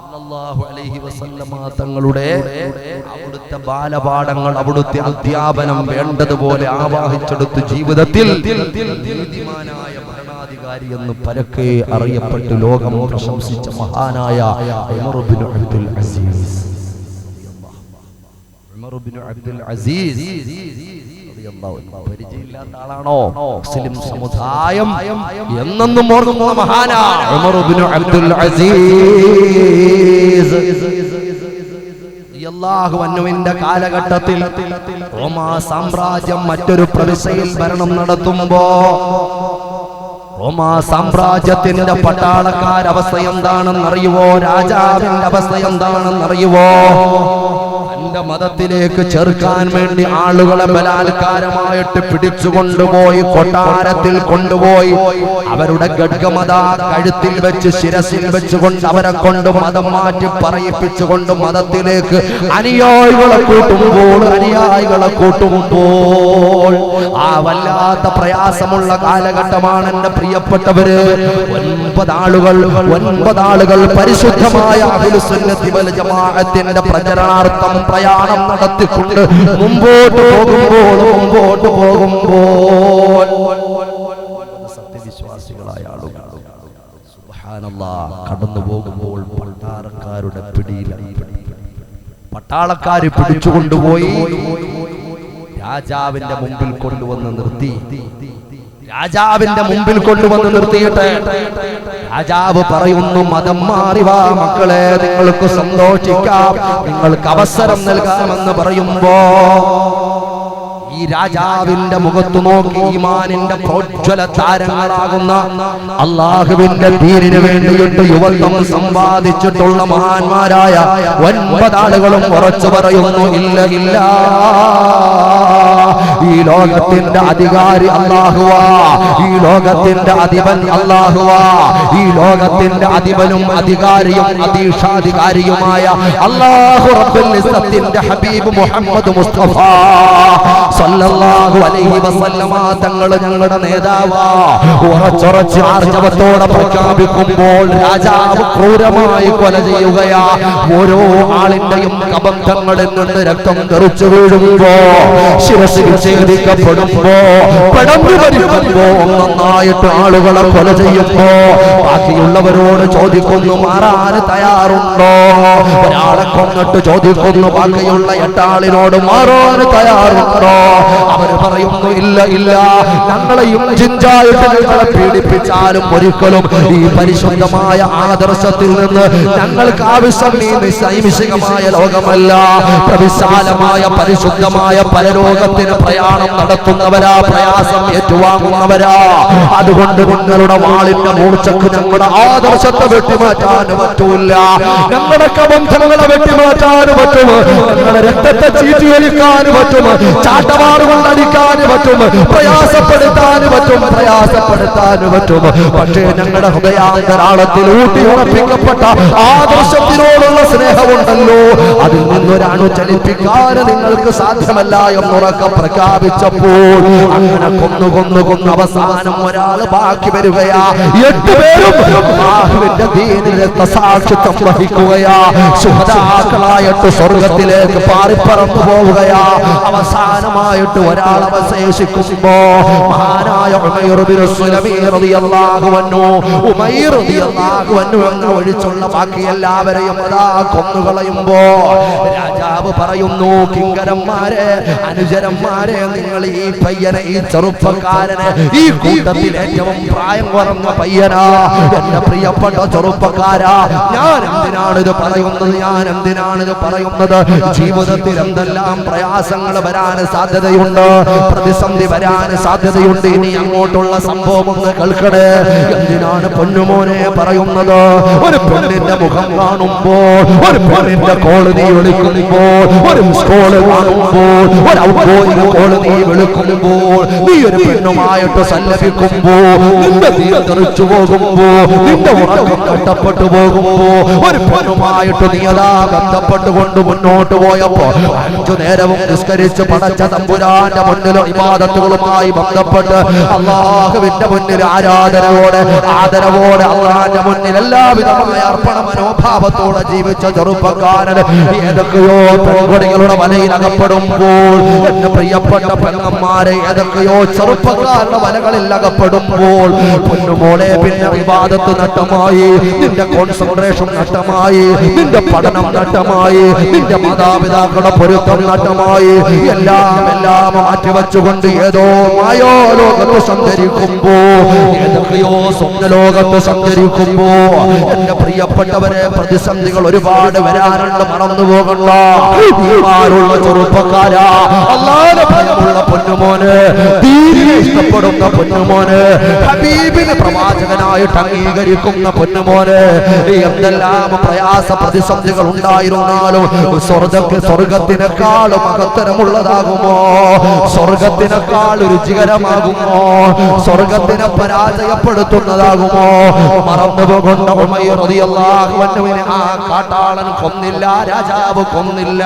സല്ലല്ലാഹു അലൈഹി വസല്ലമ തങ്ങളുടെ അവിടുത്തെ ബാലപാഠങ്ങൾ, അവിടുത്തെ അധ്യാപനം വേണ്ടതുപോലെ ആവാഹിച്ചെടുത്ത് ജീവിതത്തിൽ നീതിമാനായ ഭരണാധികാരി എന്ന് പരക്കെ അറിയപ്പെട്ട് ലോകം പ്രശംസിച്ച മഹാനായ ഉമർ ഇബ്നു അബ്ദുൽ അസീസ് പരിചയമില്ലാത്ത ആളാണോ? മുസ്ലിം സമുദായം എന്നെന്നും ഓർക്കുന്ന മഹാനാണ് ഉമർ ഇബ്നു അബ്ദുൽ അസീസ് റളിയല്ലാഹു അൻഹുവിന്റെ കാലഘട്ടത്തിൽ റോമാ സാമ്രാജ്യം മറ്റൊരു പ്രവിശ്യയിൽ ഭരണം നടത്തുമ്പോ റോമാ സാമ്രാജ്യത്തിന്റെ പട്ടാളക്കാരവസ്ഥ എന്താണെന്നറിയുവോ? രാജാവിന്റെ അവസ്ഥ എന്താണെന്നറിയുവോ? തന്റെ മതത്തിലേക്ക് ചേർക്കാൻ വേണ്ടി ആളുകളെ ബലാത്കാരമായിട്ട് പിടിച്ചുകൊണ്ടുപോയി കൊട്ടാരത്തിൽ കൊണ്ടുപോയി അവരുടെ ഖഡ്ഗമത കഴുത്തിൽ വെച്ച് ശിരസിൽ വെച്ചുകൊണ്ട് അവരെ കൊണ്ട് മതം മാറ്റി പറയിപ്പിച്ചുകൊണ്ട് മതത്തിലേക്ക് അനുയായികളെ കൂട്ടുമ്പോൾ ആ വല്ലാത്ത പ്രയാസമുള്ള കാലഘട്ടമാണ് എന്റെ പ്രിയപ്പെട്ടവര്. 9 ആളുകൾ പരിശുദ്ധമായ അഹ്ലുസ് സുന്നത്തി വൽ ജമാഅത്തിന്റെ പ്രചരണാർത്ഥം പ്രയാണം നടത്തിക്കൊണ്ട് മുമ്പോട്ട് പോകുമ്പോൾ സത്യവിശ്വാസികളായ ആളുകൾ സുബ്ഹാനല്ലാഹ് കടന്നു പോകുമ്പോൾ പട്ടാളക്കാര് പിടിച്ചുകൊണ്ടുപോയി രാജാവിന്റെ മുമ്പിൽ കൊണ്ടുവന്ന് നിർത്തിയിട്ട് രാജാവ് പറയുന്നു, മതം മാറി വാ മക്കളെ, നിങ്ങൾക്ക് സന്തോഷിക്കാം, നിങ്ങൾക്ക് അവസരം നൽകാമെന്ന് പറയുമ്പോ ഈ രാജാവിന്റെ മുഖത്തു നോക്കി ഈമാനിന്റെ പ്രോജ്വല താരങ്ങളാകുന്ന അള്ളാഹുവിന്റെ ദീനിനു വേണ്ടിയിട്ട് യുവത്വം സമ്പാദിച്ചിട്ടുള്ള മഹാന്മാരായ 9 ആളുകളും ഉറച്ചു പറയുന്നു, ഇല്ല, ഈ ലോകത്തിന്റെ അധികാരി അല്ലാഹുവാ, ഈ ലോകത്തിന്റെ അധിപൻ അല്ലാഹുവാ, ഈ ലോകത്തിന്റെ അധിപനും അധികാരിയും അധീക്ഷാധികാരിയുമായ അല്ലാഹു റബ്ബുൽ ഇസ്സത്തിന്റെ ഹബീബ് മുഹമ്മദ് മുസ്തഫ സല്ലല്ലാഹു അലൈഹി വസല്ലമ തങ്ങൾ ഞങ്ങളുടെ നേതാവാ ഉറച്ചുറച്ച് ആർജവത്തോടെ പ്രഖ്യാപിക്കുമ്പോൾ രാജാവ് ക്രൂരമായി കൊല ചെയ്യുകയാ. ഓരോ ആളിന്റെയും കബന്ധങ്ങളിൽ നിന്ന് രക്തം തെറിച്ചു വീഴുമ്പോ, ശിരസിൽ ഛേദിക്കപ്പെടുമ്പോ, പടമ്പു ഭരിക്കുമ്പോ, നന്നായിട്ട് ആളുകളെ കൊല ചെയ്യുമ്പോ ബാക്കിയുള്ളവരോട് ചോദിക്കുന്നു, മാറാൻ തയ്യാറുണ്ടോ? ഒരാളെ കൊന്നിട്ട് ചോദിക്കുന്നു ബാക്കിയുള്ള 8 ആളിനോട് മാറാൻ തയ്യാറുണ്ടോ? അവര് പറയുന്നു, ഇല്ല, ഞങ്ങളെയും ജിഞ്ചായിട്ട് ഞങ്ങളെ പീഡിപ്പിച്ചാലും ഒരിക്കലും ഈ പരിശുദ്ധമായ ആദർശത്തിൽ നിന്ന് ഞങ്ങൾക്ക് ആവശ്യം ഈ നൈമിഷികമായ ലോകമല്ല, പ്രവിശാലമായ പരിശുദ്ധമായ പരലോകത്തിന് പ്രയാണം നടത്തുന്നവരാ, പ്രയാസം ഏറ്റുവാങ്ങുന്നവരാ. അതുകൊണ്ട് നിങ്ങളുടെ വാളിന്റെ മൂർച്ചക്ക് ഞങ്ങളുടെ ആദർശത്തെ വെട്ടിമാറ്റാൻ പറ്റൂല, ഞങ്ങളുടെ കബന്ധങ്ങളെ വെട്ടിമാറ്റാൻ പറ്റും, ഞങ്ങളുടെ രക്തത്തെ ചീറ്റിയൊലിക്കാൻ പറ്റും, ചാട്ടവാറുകൊണ്ട് അടിക്കാൻ പറ്റും, പ്രയാസപ്പെടുത്താൻ പറ്റും. പക്ഷേ ഞങ്ങളുടെ ഹൃദയാന്തരാളത്തിൽ ഊട്ടിയുറപ്പിക്കപ്പെട്ട ആദർശത്തിനോടുള്ള സ്നേഹമുണ്ടല്ലോ, അതിൽ നിന്നൊരാണു ചലിപ്പിക്കാൻ നിങ്ങൾക്ക് സാധ്യമല്ല എന്നുറക്കെ പ്രഖ്യാപിച്ചപ്പോൾ അങ്ങനെ കൊന്നു അവസാനം ഒരാൾ ബാക്കി വരികയാ. 8 പേരും അല്ലാഹുവിന്റെ ദീനിൽ രക്തസാക്ഷിത്വം വഹിക്കുകയാ. ശുഹദാക്കളായിട്ട് സ്വർഗത്തിലേക്ക് പാറിപ്പറന്നു പോവുകയാ. അവസാനമായിട്ട് ഒരാൾ അവശേഷിക്കുമ്പോ മഹാനായ ഉമൈർ ഇബ്നു സുലൈമി റളിയല്ലാഹു അൻഹു എന്ന് ഒഴിച്ചുള്ള ബാക്കി എല്ലാവരെയും അതാ കൊന്നുകളയുമ്പോ രാജാവ് പറയുന്നു, കിങ്കരന്മാരെ, അനുചരന്മാരെ, നിങ്ങൾ ഈ പയ്യനെ, ഈ ചെറുപ്പക്കാരനെ, ഈ കൂട്ടത്തിൽ ഏറ്റവും പ്രായം കുറഞ്ഞ പയ്യനാ, എന്റെ പ്രിയപ്പെട്ട ചെറുപ്പക്കാരാ, ഞാൻ എന്തിനാണിത് പറയുന്നത്? ജീവിതത്തിൽ എന്തെല്ലാം പ്രയാസങ്ങൾ വരാൻ സാധ്യതയുണ്ട്, പ്രതിസന്ധി വരാൻ സാധ്യതയുണ്ട്. ഇനി അങ്ങോട്ടുള്ള സംഭവം ഒന്ന് കേൾക്കണേ. എന്തിനാണ് പൊന്നുമോനെ പറയുന്നത്? ഒരു പെണ്ണിന്റെ മുഖം കാണുമ്പോൾ, ഒരു പെണ്ണിന്റെ കോള് നീ വിളിക്കുമ്പോൾ, ഒരു സ്കോള് കാണുമ്പോൾ, ഒരു ഔട്ട്ഗോയിങ് കോള് നീ വിളിക്കുമ്പോൾ, നീ ഒരു പെണ്ണുമായിട്ട് സല്ലപിക്കുമ്പോൾ, നിന്റെ തീ തെറിച്ചു പോകുമ്പോ, നിന്റെ ഉറക്കം കഷ്ടപ്പെട്ടു പോകുമ്പോ, ഒരു പെണ്ണുമായിട്ട് നീ അതാ ബന്ധപ്പെട്ടുകൊണ്ട് മുന്നോട്ട് പോയപ്പോ 5 നേരവും നിസ്കരിച്ച് പടച്ച തമ്പുരാന്റെ മുന്നിൽ ഇബാദത്തുകളുമായി ബന്ധപ്പെട്ട് അല്ലാഹുവിന്റെ മുന്നിൽ ആരാധനയോടെ അല്ലാഹുവിന്റെ മുന്നിൽ എല്ലാവിധമായ അർപ്പണ മനോഭാവത്തോടെ ജീവിച്ച ചെറുപ്പക്കാരൻ ഏതൊക്കെയോ പെൺകുട്ടികളുടെ വലയിൽ അകപ്പെടുമ്പോൾ, എന്റെ പ്രിയപ്പെട്ട പെങ്ങന്മാരെ, ഏതൊക്കെയോ ചെറുപ്പക്കാരുടെ വലകളിൽ അകപ്പെടുമ്പോൾ, പൊന്നുമോളെ, പിന്നെ ഇബാദത്ത് നഷ്ടമായി, നിന്റെ കോൺസെൻട്രേഷൻ നഷ്ടമായി, നിന്റെ പഠനം നഷ്ടമായി, നിന്റെ മാതാപിതാക്കളുടെ പൊരുത്തം നഷ്ടമായി, എല്ലാം എല്ലാം മാറ്റിവെച്ചുകൊണ്ട് ഏതോ മായോ ലോകത്ത് സഞ്ചരിക്കുമ്പോ, ഏതൊക്കെയോ സ്വപ്നലോകത്ത് സഞ്ചരിക്കുമ്പോ എന്റെ പ്രിയപ്പെട്ടവരെ പ്രതിസന്ധികൾ ഒരുപാട് വരാറുണ്ട്. മറന്നു പോകണ്ട ഈമാനുള്ള ചെറുപ്പക്കാരാ, അല്ലാഹുവിനെ ഭയമുള്ള പൊന്നുമോന്, ദീനിനെ ഇഷ്ടപ്പെടുന്ന പൊന്നുമോന്, ഹബീബിനെ പ്രവാചകനായിട്ട് അംഗീകരിക്കുന്ന പൊന്നുമോന്, എന്തെല്ലാം പ്രയാസ പ്രതിസന്ധികൾ ഉണ്ടായിരുന്നാലും സ്വർഗത്തിനേക്കാൾ മഹത്തരമുള്ളതാകുമോ? സ്വർഗത്തിനേക്കാൾ രുചികരമാകുമോ? സ്വർഗത്തിനെ പരാജയപ്പെടുത്തുന്നതാകുമോ? മറന്നുപോകൊണ്ട ഉമൈർ റളിയല്ലാഹു അൻഹുവിനെ ആ കാട്ടാളൻ കൊന്നില്ല, രാജാവ് കൊന്നില്ല.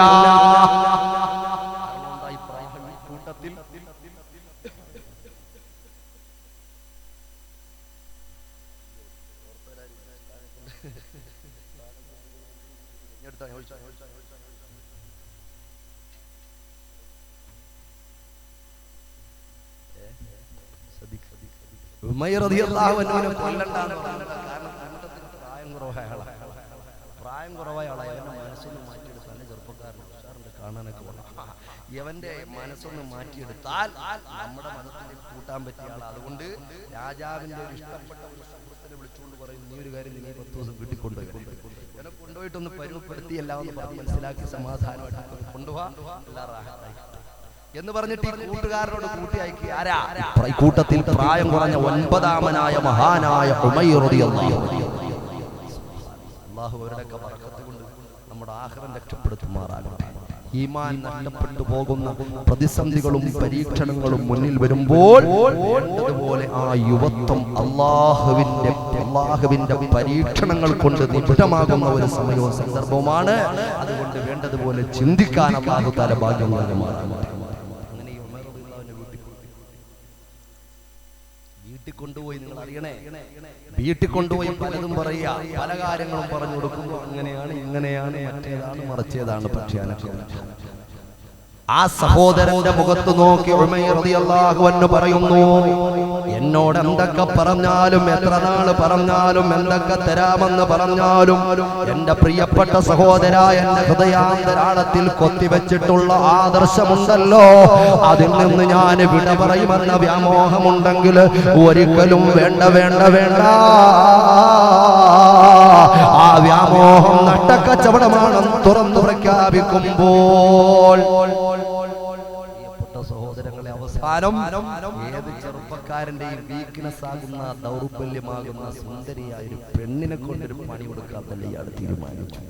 ഉമൈർ റളിയല്ലാഹു അൻഹുവിനെ കൊല്ലണ്ടാന്ന് പറഞ്ഞത് കാരണം കൂട്ടത്തിൽ പ്രായം കുറവായ ആളായ അവന്റെ മനസ്സൊന്ന് മാറ്റിയെടുത്താൽ നല്ല ചെറുപ്പക്കാരൻ ഉഷാറുണ്ട് കാണാനൊക്കെ കൊള്ളാം. ഇവന്റെ മനസ്സൊന്ന് മാറ്റിയെടുത്താൽ നമ്മുടെ മനസ്സിലേക്ക് കൂട്ടാൻ പറ്റിയ ആളാണ്. അതുകൊണ്ട് രാജാവിന്റെ ഒരു ഇഷ്ടപ്പെട്ട ഒരു സുഹൃത്തിനെ വിളിച്ചുകൊണ്ട് പറയും, നീ ഒരു കാര്യം, നീ 10 ദിവസം വീട്ടിൽ കൊണ്ടുപോയി എന്നെ കൊണ്ടുപോയിട്ടൊന്ന് പരിമപ്പെടുത്തി എല്ലാം ഒന്ന് പറഞ്ഞ് മനസ്സിലാക്കി സമാധാനമായിട്ട് കൊണ്ടുപോകാൻ എന്ന് പറഞ്ഞിട്ട് ഈ കൂട്ടുകാരനോട് കൂട്ടി അയക്കി. ആരാ? കൂട്ടത്തിൽ പ്രായം കുറഞ്ഞ 9ാമനായ മഹാനായ ഉമൈർ റളിയല്ലാഹു അൻഹു. അല്ലാഹു അവരുടെയൊക്കെ ബറക്കത്ത് കൊണ്ട് നമ്മുടെ ആഖിറം രക്ഷപ്പെടുത്തുമാറാകട്ടെ. ഈമാൻ നഷ്ടപ്പെട്ടു പോകുന്ന പ്രതിസന്ധികളും പരീക്ഷണങ്ങളും മുന്നിൽ വരുമ്പോൾ അതുപോലെ ആ യുവത്വം അള്ളാഹുവിന്റെ പരീക്ഷണങ്ങൾ കൊണ്ട് നിബിഡമാകുന്ന ഒരു സമയവും സന്ദർഭവുമാണ്. അതുകൊണ്ട് വേണ്ടതുപോലെ ചിന്തിക്കാൻ അല്ലാഹു തആല ഭാഗ്യം നൽകുമാറാകട്ടെ. കൊണ്ടുപോയി നിങ്ങൾ അറിയണേ, വീട്ടിൽ കൊണ്ടുപോയി പലതും പറയാ, പല കാര്യങ്ങളും പറഞ്ഞു കൊടുക്കുമ്പോൾ അങ്ങനെയാണ്, ഇങ്ങനെയാണ്, മറ്റേതാണ്, മറിച്ചേതാണ്. പക്ഷേ ആ സഹോദരന്റെ മുഖത്ത് നോക്കി ഉമൈർ റളിയല്ലാഹു അൻഹു പറയുന്നു, എന്നോട് എന്തൊക്കെ പറഞ്ഞാലും, എത്ര നാൾ പറഞ്ഞാലും, എന്തൊക്കെ തരാമെന്ന് പറഞ്ഞാലും, എന്റെ പ്രിയപ്പെട്ട സഹോദര, എന്റെ ഹൃദയാന്തരാളത്തിൽ കൊത്തിവെച്ചിട്ടുള്ള ആദർശമുണ്ടല്ലോ, അതിൽ നിന്ന് ഞാൻ വിട പറയുമെന്ന വ്യാമോഹമുണ്ടെങ്കിൽ ഒരിക്കലും വേണ്ട വേണ്ട വേണ്ട. ആ വ്യാമോഹം നട്ടക്കച്ചവടമാണെന്ന് തുറന്നു പ്രഖ്യാപിക്കുമ്പോൾ സഹോദരങ്ങളെ, അവസാനം ഏത് ചെറുപ്പക്കാരന്റെയും വീക്ക്നെസ് ആകുന്ന, ദൗർബല്യമാകുന്ന സുന്ദരിയായ ഒരു പെണ്ണിനെ കൊണ്ടൊരു പണി കൊടുക്കാൻ തന്നെ ഇയാൾ തീരുമാനിച്ചു.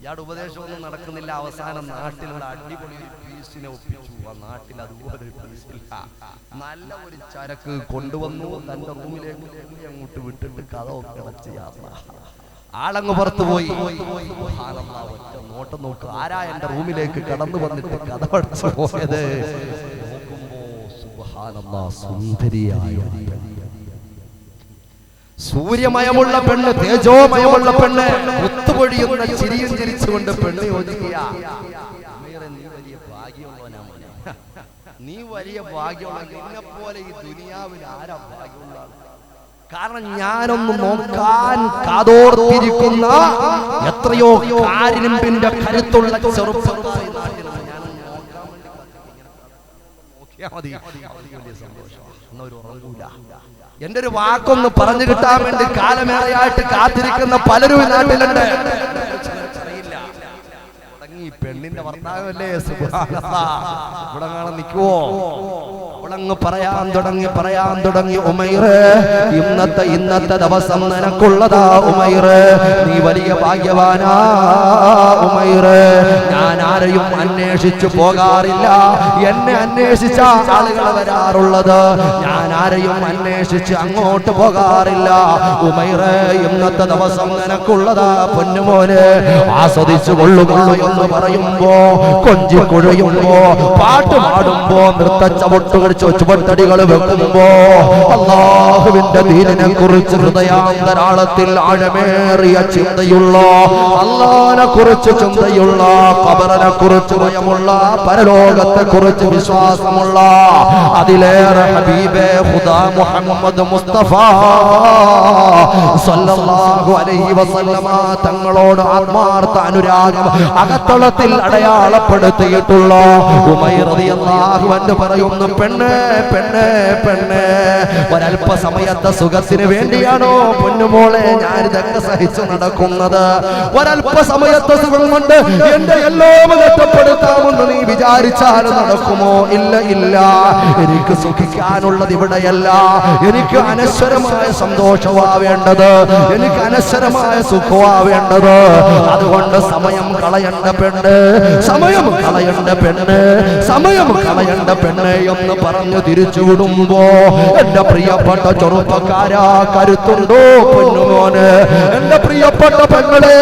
ഇയാളുടെ ഉപദേശമൊന്നും നടക്കുന്നില്ല. അവസാനം നാട്ടിലുള്ള അടിപൊളി പീസിനെ ഒപ്പിച്ചു. ആ നാട്ടിൽ അതുപോലെ ഒരു പീസില്ല, നല്ല ഒരു ചരക്ക് കൊണ്ടുവന്നു. തന്റെ റൂമിലേക്ക് അങ്ങോട്ട് വിട്ടിട്ട് കഥ ഒക്കെ അടച്ച് യാത്ര. ആളങ്ങ് പുറത്തു പോയി. നോട്ടം നോക്ക്, ആരാ എന്റെ റൂമിലേക്ക് കടന്നു വന്നിട്ട് കഥ അടച്ചു പോയത്? നോക്കുമ്പോ സുബ്ഹാനല്ലാഹ്, സുന്ദരിയായ സൂര്യമയമുള്ള പെണ്ണ്, തേജോമയമുള്ള പെണ്ണ്, ഒത്തുപൊഴിയുന്ന ചിരിയും ചിരിച്ചുകൊണ്ട് പെണ്ണ് യോജിക്കുക. നീ വലിയ ഭാഗ്യമുള്ള, നിന്നെ പോലെ ഈ ദുനിയാവിൽ ആരാ ഭാഗ്യമുള്ള? കാരണം ഞാനൊന്ന് നോക്കാൻ കാതോർത്തിരിക്കുന്ന എത്രയോ കാരിരുമ്പിന്റെ കരുത്തുള്ള ചെറുപ്പക്കാരി നാട്ടിൽ ഞാനൊന്ന് നോക്കാൻ വേണ്ടി എന്റെ ഒരു വാക്കൊന്ന് പറഞ്ഞു കിട്ടാൻ വേണ്ടി കാലമേറെയായിട്ട് കാത്തിരിക്കുന്ന പലരും നാട്ടിലുണ്ട്. പെണ്ണിന്റെ ഭർത്താവല്ലേ, ഇവിടെ കാണാൻ നിൽക്കുവോ? അവളങ്ങ് പറയാൻ തുടങ്ങി ഉമൈറേ, ഇന്നത്തെ ദിവസം നിനക്കുള്ളതാ ഉമൈറേ, നീ വലിയ ഭാഗ്യവാനാ ഉമൈറേ. ഞാൻ ആരെയും അന്വേഷിച്ചു പോകാറില്ല, എന്നെ അന്വേഷിച്ച ആളുകൾ വരാറുള്ളത്. ഞാൻ ആരെയും അന്വേഷിച്ച് അങ്ങോട്ട് പോകാറില്ല ഉമൈറേ. ഇന്നത്തെ ദിവസം നിനക്കുള്ളതാ പൊന്നുമോനെ, ആസ്വദിച്ചു കൊള്ളുകൊള്ളു എന്ന് പറയുമ്പോ, കൊഞ്ചി കുഴയുമ്പോ, പാട്ട് പാടുമ്പോ, നൃത്ത ചവിട്ടുകൾ ചുവട്ടടികൾ വെക്കുമ്പോ, അല്ലാഹുവിന്റെ ദീനിനെ കുറിച്ച് ഹൃദയാന്തരാളത്തിൽ ആഴമേറിയ ചിന്തയുള്ള, അല്ലാഹുവിനെ കുറിച്ച് ചിന്തയുള്ള, ഖബറിനെ കുറിച്ച് ഭയമുള്ള, പരലോകത്തെ കുറിച്ച് വിശ്വാസമുള്ള, അതിലേറെ ഹബീബേ ഖുദാ മുഹമ്മദ് മുസ്തഫ സല്ലല്ലാഹു അലൈഹി വസല്ലമ തങ്ങളോട് ആത്മാർത്ഥ അനുരാഗം അകത്ത് കവളത്തിൽ അടയാളപ്പെടുത്തിയിട്ടുള്ള ഉമൈർ റളിയല്ലാഹു അൻഹു പറയുന്നു, പെണ്ണ് പെണ്ണ് പെണ്ണ്, ഒരല്പ സമയത്തെ സുഖത്തിന് വേണ്ടിയാണോ പൊന്നുമോളെ ഞാൻ ഇതൊക്കെ സഹിച്ചു നടക്കുന്നത്? ഒരല്പ സമയത്തെ സുഖം കൊണ്ട് എന്റെ എല്ലാം നഷ്ടപ്പെടുത്താമെന്ന് നീ വിചാരിച്ചാൽ നടക്കുമോ? ഇല്ല ഇല്ല, എനിക്ക് സുഖിക്കാനുള്ളത് ഇവിടെയല്ല. എനിക്ക് അനശ്വരമായ സന്തോഷമാവേണ്ടത്, എനിക്ക് അനശ്വരമായ സുഖമാവേണ്ടത്. അതുകൊണ്ട് സമയം കളയണ്ട പെണ്ണ്, സമയം കളയണ്ട പെണ്ണ്, സമയം കളയണ്ട പെണ്ണ് എന്ന് പറഞ്ഞു തിരിച്ചുവിടുമ്പോ എന്റെ പ്രിയപ്പെട്ട ചെറുപ്പക്കാരാ, കരുത്തുണ്ടോ പൊന്നുമോന്? എന്റെ പ്രിയപ്പെട്ട പെങ്ങളെ,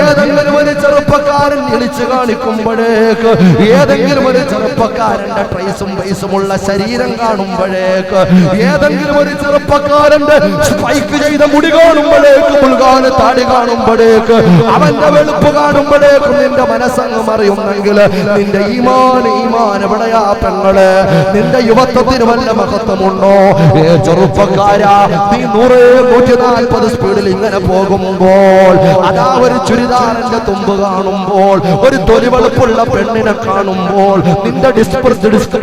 ഏതെങ്കിലും ഒരു ചെറുപ്പക്കാരൻ വിളിച്ചു കാണിക്കുമ്പോഴേക്ക്, ഏതെങ്കിലും ഒരു ചെറുപ്പക്കാരന്റെ ട്രൈസും പൈസുമുള്ള ശരീരം കാണുമ്പോഴേക്ക്, ഏതെങ്കിലും ഒരു ചെറുപ്പക്കാരന്റെ സ്പൈക്ക് ചെയ്ത മുടി കാണുമ്പോഴേക്ക്, മുൾഗാന താടി കാണുമ്പോഴേക്ക്, അവന്റെ വെളുപ്പ് കാണുമ്പോഴേക്കും നിന്റെ മനസ്സങ്ങ് മറിയുന്നെങ്കിൽ നിന്റെ ഈമാൻ എവിടെയാ പെങ്ങള്? നിന്റെ യുവത്വത്തിന് വല്ല മഹത്വമുണ്ടോ? ചെറുപ്പക്കാരാ, നീ 100-140 സ്പീഡിൽ ഇങ്ങനെ പോകുമ്പോൾ, അതാ ഒരു ചുരിദാറിന്റെ തുമ്പ് കാണുമ്പോൾ, ഒരു തൊലിവെളുപ്പുള്ള പെണ്ണിനെ കാണുമ്പോൾ, നിന്റെ ഡിസ്ക്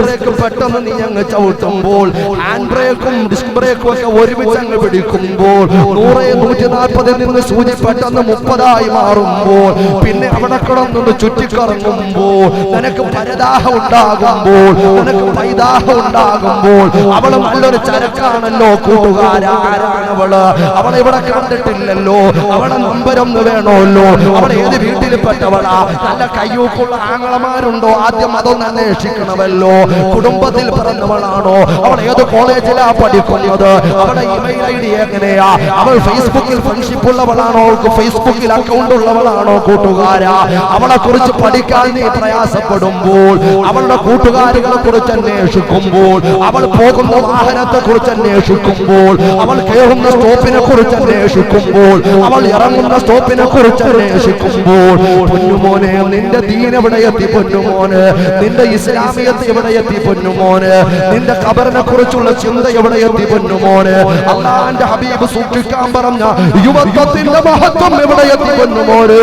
ബ്രേക്ക് പെട്ടെന്ന് നീ അങ്ങ് ചവിട്ടുമ്പോൾ, ഹാൻഡ് ബ്രേക്കും ഡിസ്ക് ബ്രേക്കും ഒക്കെ ഒരുമിച്ച് അങ്ങ് പിടിക്കുമ്പോൾ, 100-140 നിന്ന് സൂചി പെട്ടെന്ന് 30 മാറുമ്പോൾ, പിന്നെ അവിടെ കിടന്നൊന്ന് ചുറ്റിക്കറങ്ങുമ്പോൾ, നിനക്ക് പരദാഹം ഉണ്ടാകുമ്പോൾ, നിനക്ക് പൈദാഹം ഉണ്ടാകുമ്പോൾ, അവള് നല്ലൊരു ചരക്കാണല്ലോ കൂട്ടുകാരാ. ആരാണവള്? അവളെ ഇവിടെ കണ്ടിട്ടില്ലല്ലോ, അവളെ നമ്പരൊന്ന് വേണമല്ലോ, അവൾ ഏത് വീട്ടിൽപ്പെട്ടവളാ? നല്ല കയ്യൂക്കുള്ള ആങ്ങളമാരുണ്ടോ? ആദ്യം അതൊന്ന് അന്വേഷിക്കണമല്ലോ. കുടുംബത്തിൽ പിറന്നവളാണോ? അവൾ ഏത് കോളേജിലാ പഠിക്കുന്നത്? അവളുടെ ഇമെയിൽ ID എങ്ങനെയാ? അവൾ ഫേസ്ബുക്കിൽ ഫ്രണ്ട്ഷിപ്പ് ഉള്ളവളാണോ? ഫേസ്ബുക്കിൽ അക്കൗണ്ട് ഉള്ളവളാണോ? കൂട്ടുകാരാ, അവളെ കുറിച്ച് പഠിക്കാൻ നീ പ്രയാസപ്പെടുമ്പോൾ, അവളുടെ കൂട്ടുകാരികളെ കുറിച്ച് അന്വേഷിക്കുമ്പോൾ, അവൾ പോകുന്ന വാഹനത്തെ കുറിച്ച് അന്വേഷിക്കുമ്പോൾ, അവൾ കയറുന്ന സ്റ്റോപ്പിനെ കുറിച്ച് അന്വേഷിക്കുമ്പോൾ, അവൾ ഇറങ്ങുന്ന സ്റ്റോപ്പിനെ കുറിച്ച് അന്വേഷിക്കുമ്പോൾ, പൊന്നുമോനെ, നിന്റെ ദീൻ എവിടെ എത്തി പൊന്നുമോന്? നിന്റെ ഇസ്ലാമിയത്ത് എവിടെ എത്തി പൊന്നുമോന്? നിന്റെ ഖബറിനെ കുറിച്ചുള്ള ചിന്ത എവിടെ എത്തി പൊന്നുമോന്? അല്ലാഹുവിന്റെ ഹബീബ് സൂക്ഷിക്കാൻ പറഞ്ഞ യുവത്വത്തിന്റെ മഹത്വം എവിടെ എത്തി പൊന്നുമോന്?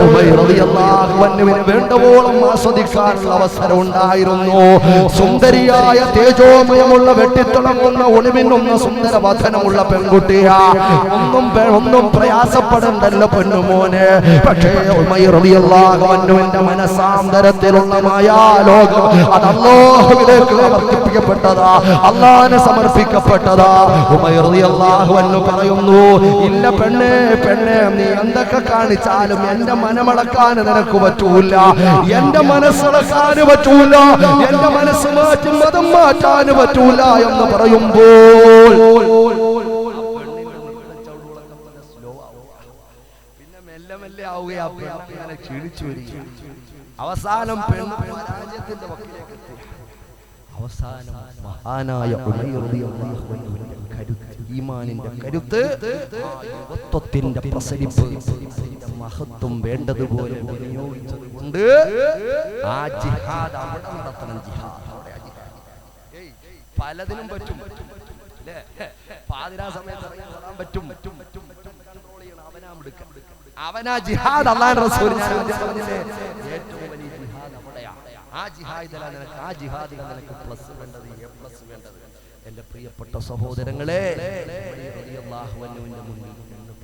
ഉമൈർ റളിയല്ലാഹു അൻഹുവിനെ വേണ്ടവോളം ആസ്വദിക്കാനുള്ള അവസരം ഉണ്ടായിരുന്നു. സുന്ദരിയായ തേജോമയമുള്ള വെട്ടിത്തിളങ്ങുന്ന ഒളിമിന്നുന്ന സുന്ദര വദനമുള്ള പെൺകുട്ടിയാ. ഒന്നും പ്രയാസപ്പെടണ്ടല്ലോ പൊന്നുമോനെ. പക്ഷേ ഉമൈർ റളിയല്ലാഹു അൻഹുവിന്റെ മനസാന്തരത്തിലുള്ള മായാലോകം അത് അല്ലാഹുവിലേക്ക് സമർപ്പിക്കപ്പെട്ടതാ, അല്ലാഹുവിനെ സമർപ്പിക്കപ്പെട്ടതാ. ഉമൈർ റളിയല്ലാഹു അൻഹു പറയുന്നു, ഇല്ല പെണ്ണേ പെണ്ണേ, നീ എന്തൊക്കെ കാണിച്ചാലും എന്റെ മനമളക്കാൻ നിനക്ക് പറ്റൂല, എന്റെ മനസ്സളക്കാൻ പറ്റൂല, എന്റെ മനസ്സ് മാറ്റി മതം മാറ്റാൻ പറ്റൂല എന്ന് പറയുമ്പോൾ പിന്നെ മെല്ലെ മെല്ലെ ആവുകയാ, അങ്ങനെ ക്ഷീണിച്ചു വരിക. അവസാനം പെണ്ണ് പരാജയത്തിന്റെ വക്കിലേക്ക് എത്തി. അവസാനം മഹാനായ ഉമൈർ റളിയല്ലാഹു അൻഹുവിന്റെ കരുത്ത്, ഈമാനിന്റെ കരുത്ത്, യുവത്വത്തിന്റെ പ്രസരിപ്പ്, മഹത്വം വേണ്ടതുപോലെ വിനിയോഗിച്ചതുകൊണ്ട് ആ ജിഹാദ് അവിടെ നടത്തണം. ജിഹാദ് പലതിനും പറ്റും, പാതിരാ സമയത്ത് ഇറങ്ങാൻ പറ്റും, അവനാ ജിഹാദ്. അല്ലാഹുവിന്റെ റസൂൽ ഏറ്റവും വലിയ ജിഹാദ് അവിടെയാണ്. ആ ജിഹാദിലാണ് നിനക്ക്, ആ ജിഹാദിലാണ് നിനക്ക് പ്ലസ് വേണ്ടത്, A+ വേണ്ടത്. എന്റെ പ്രിയപ്പെട്ട സഹോദരങ്ങളെ, റളിയല്ലാഹു അൻഹുവിന്റെ മുന്നിൽ നിന്ന്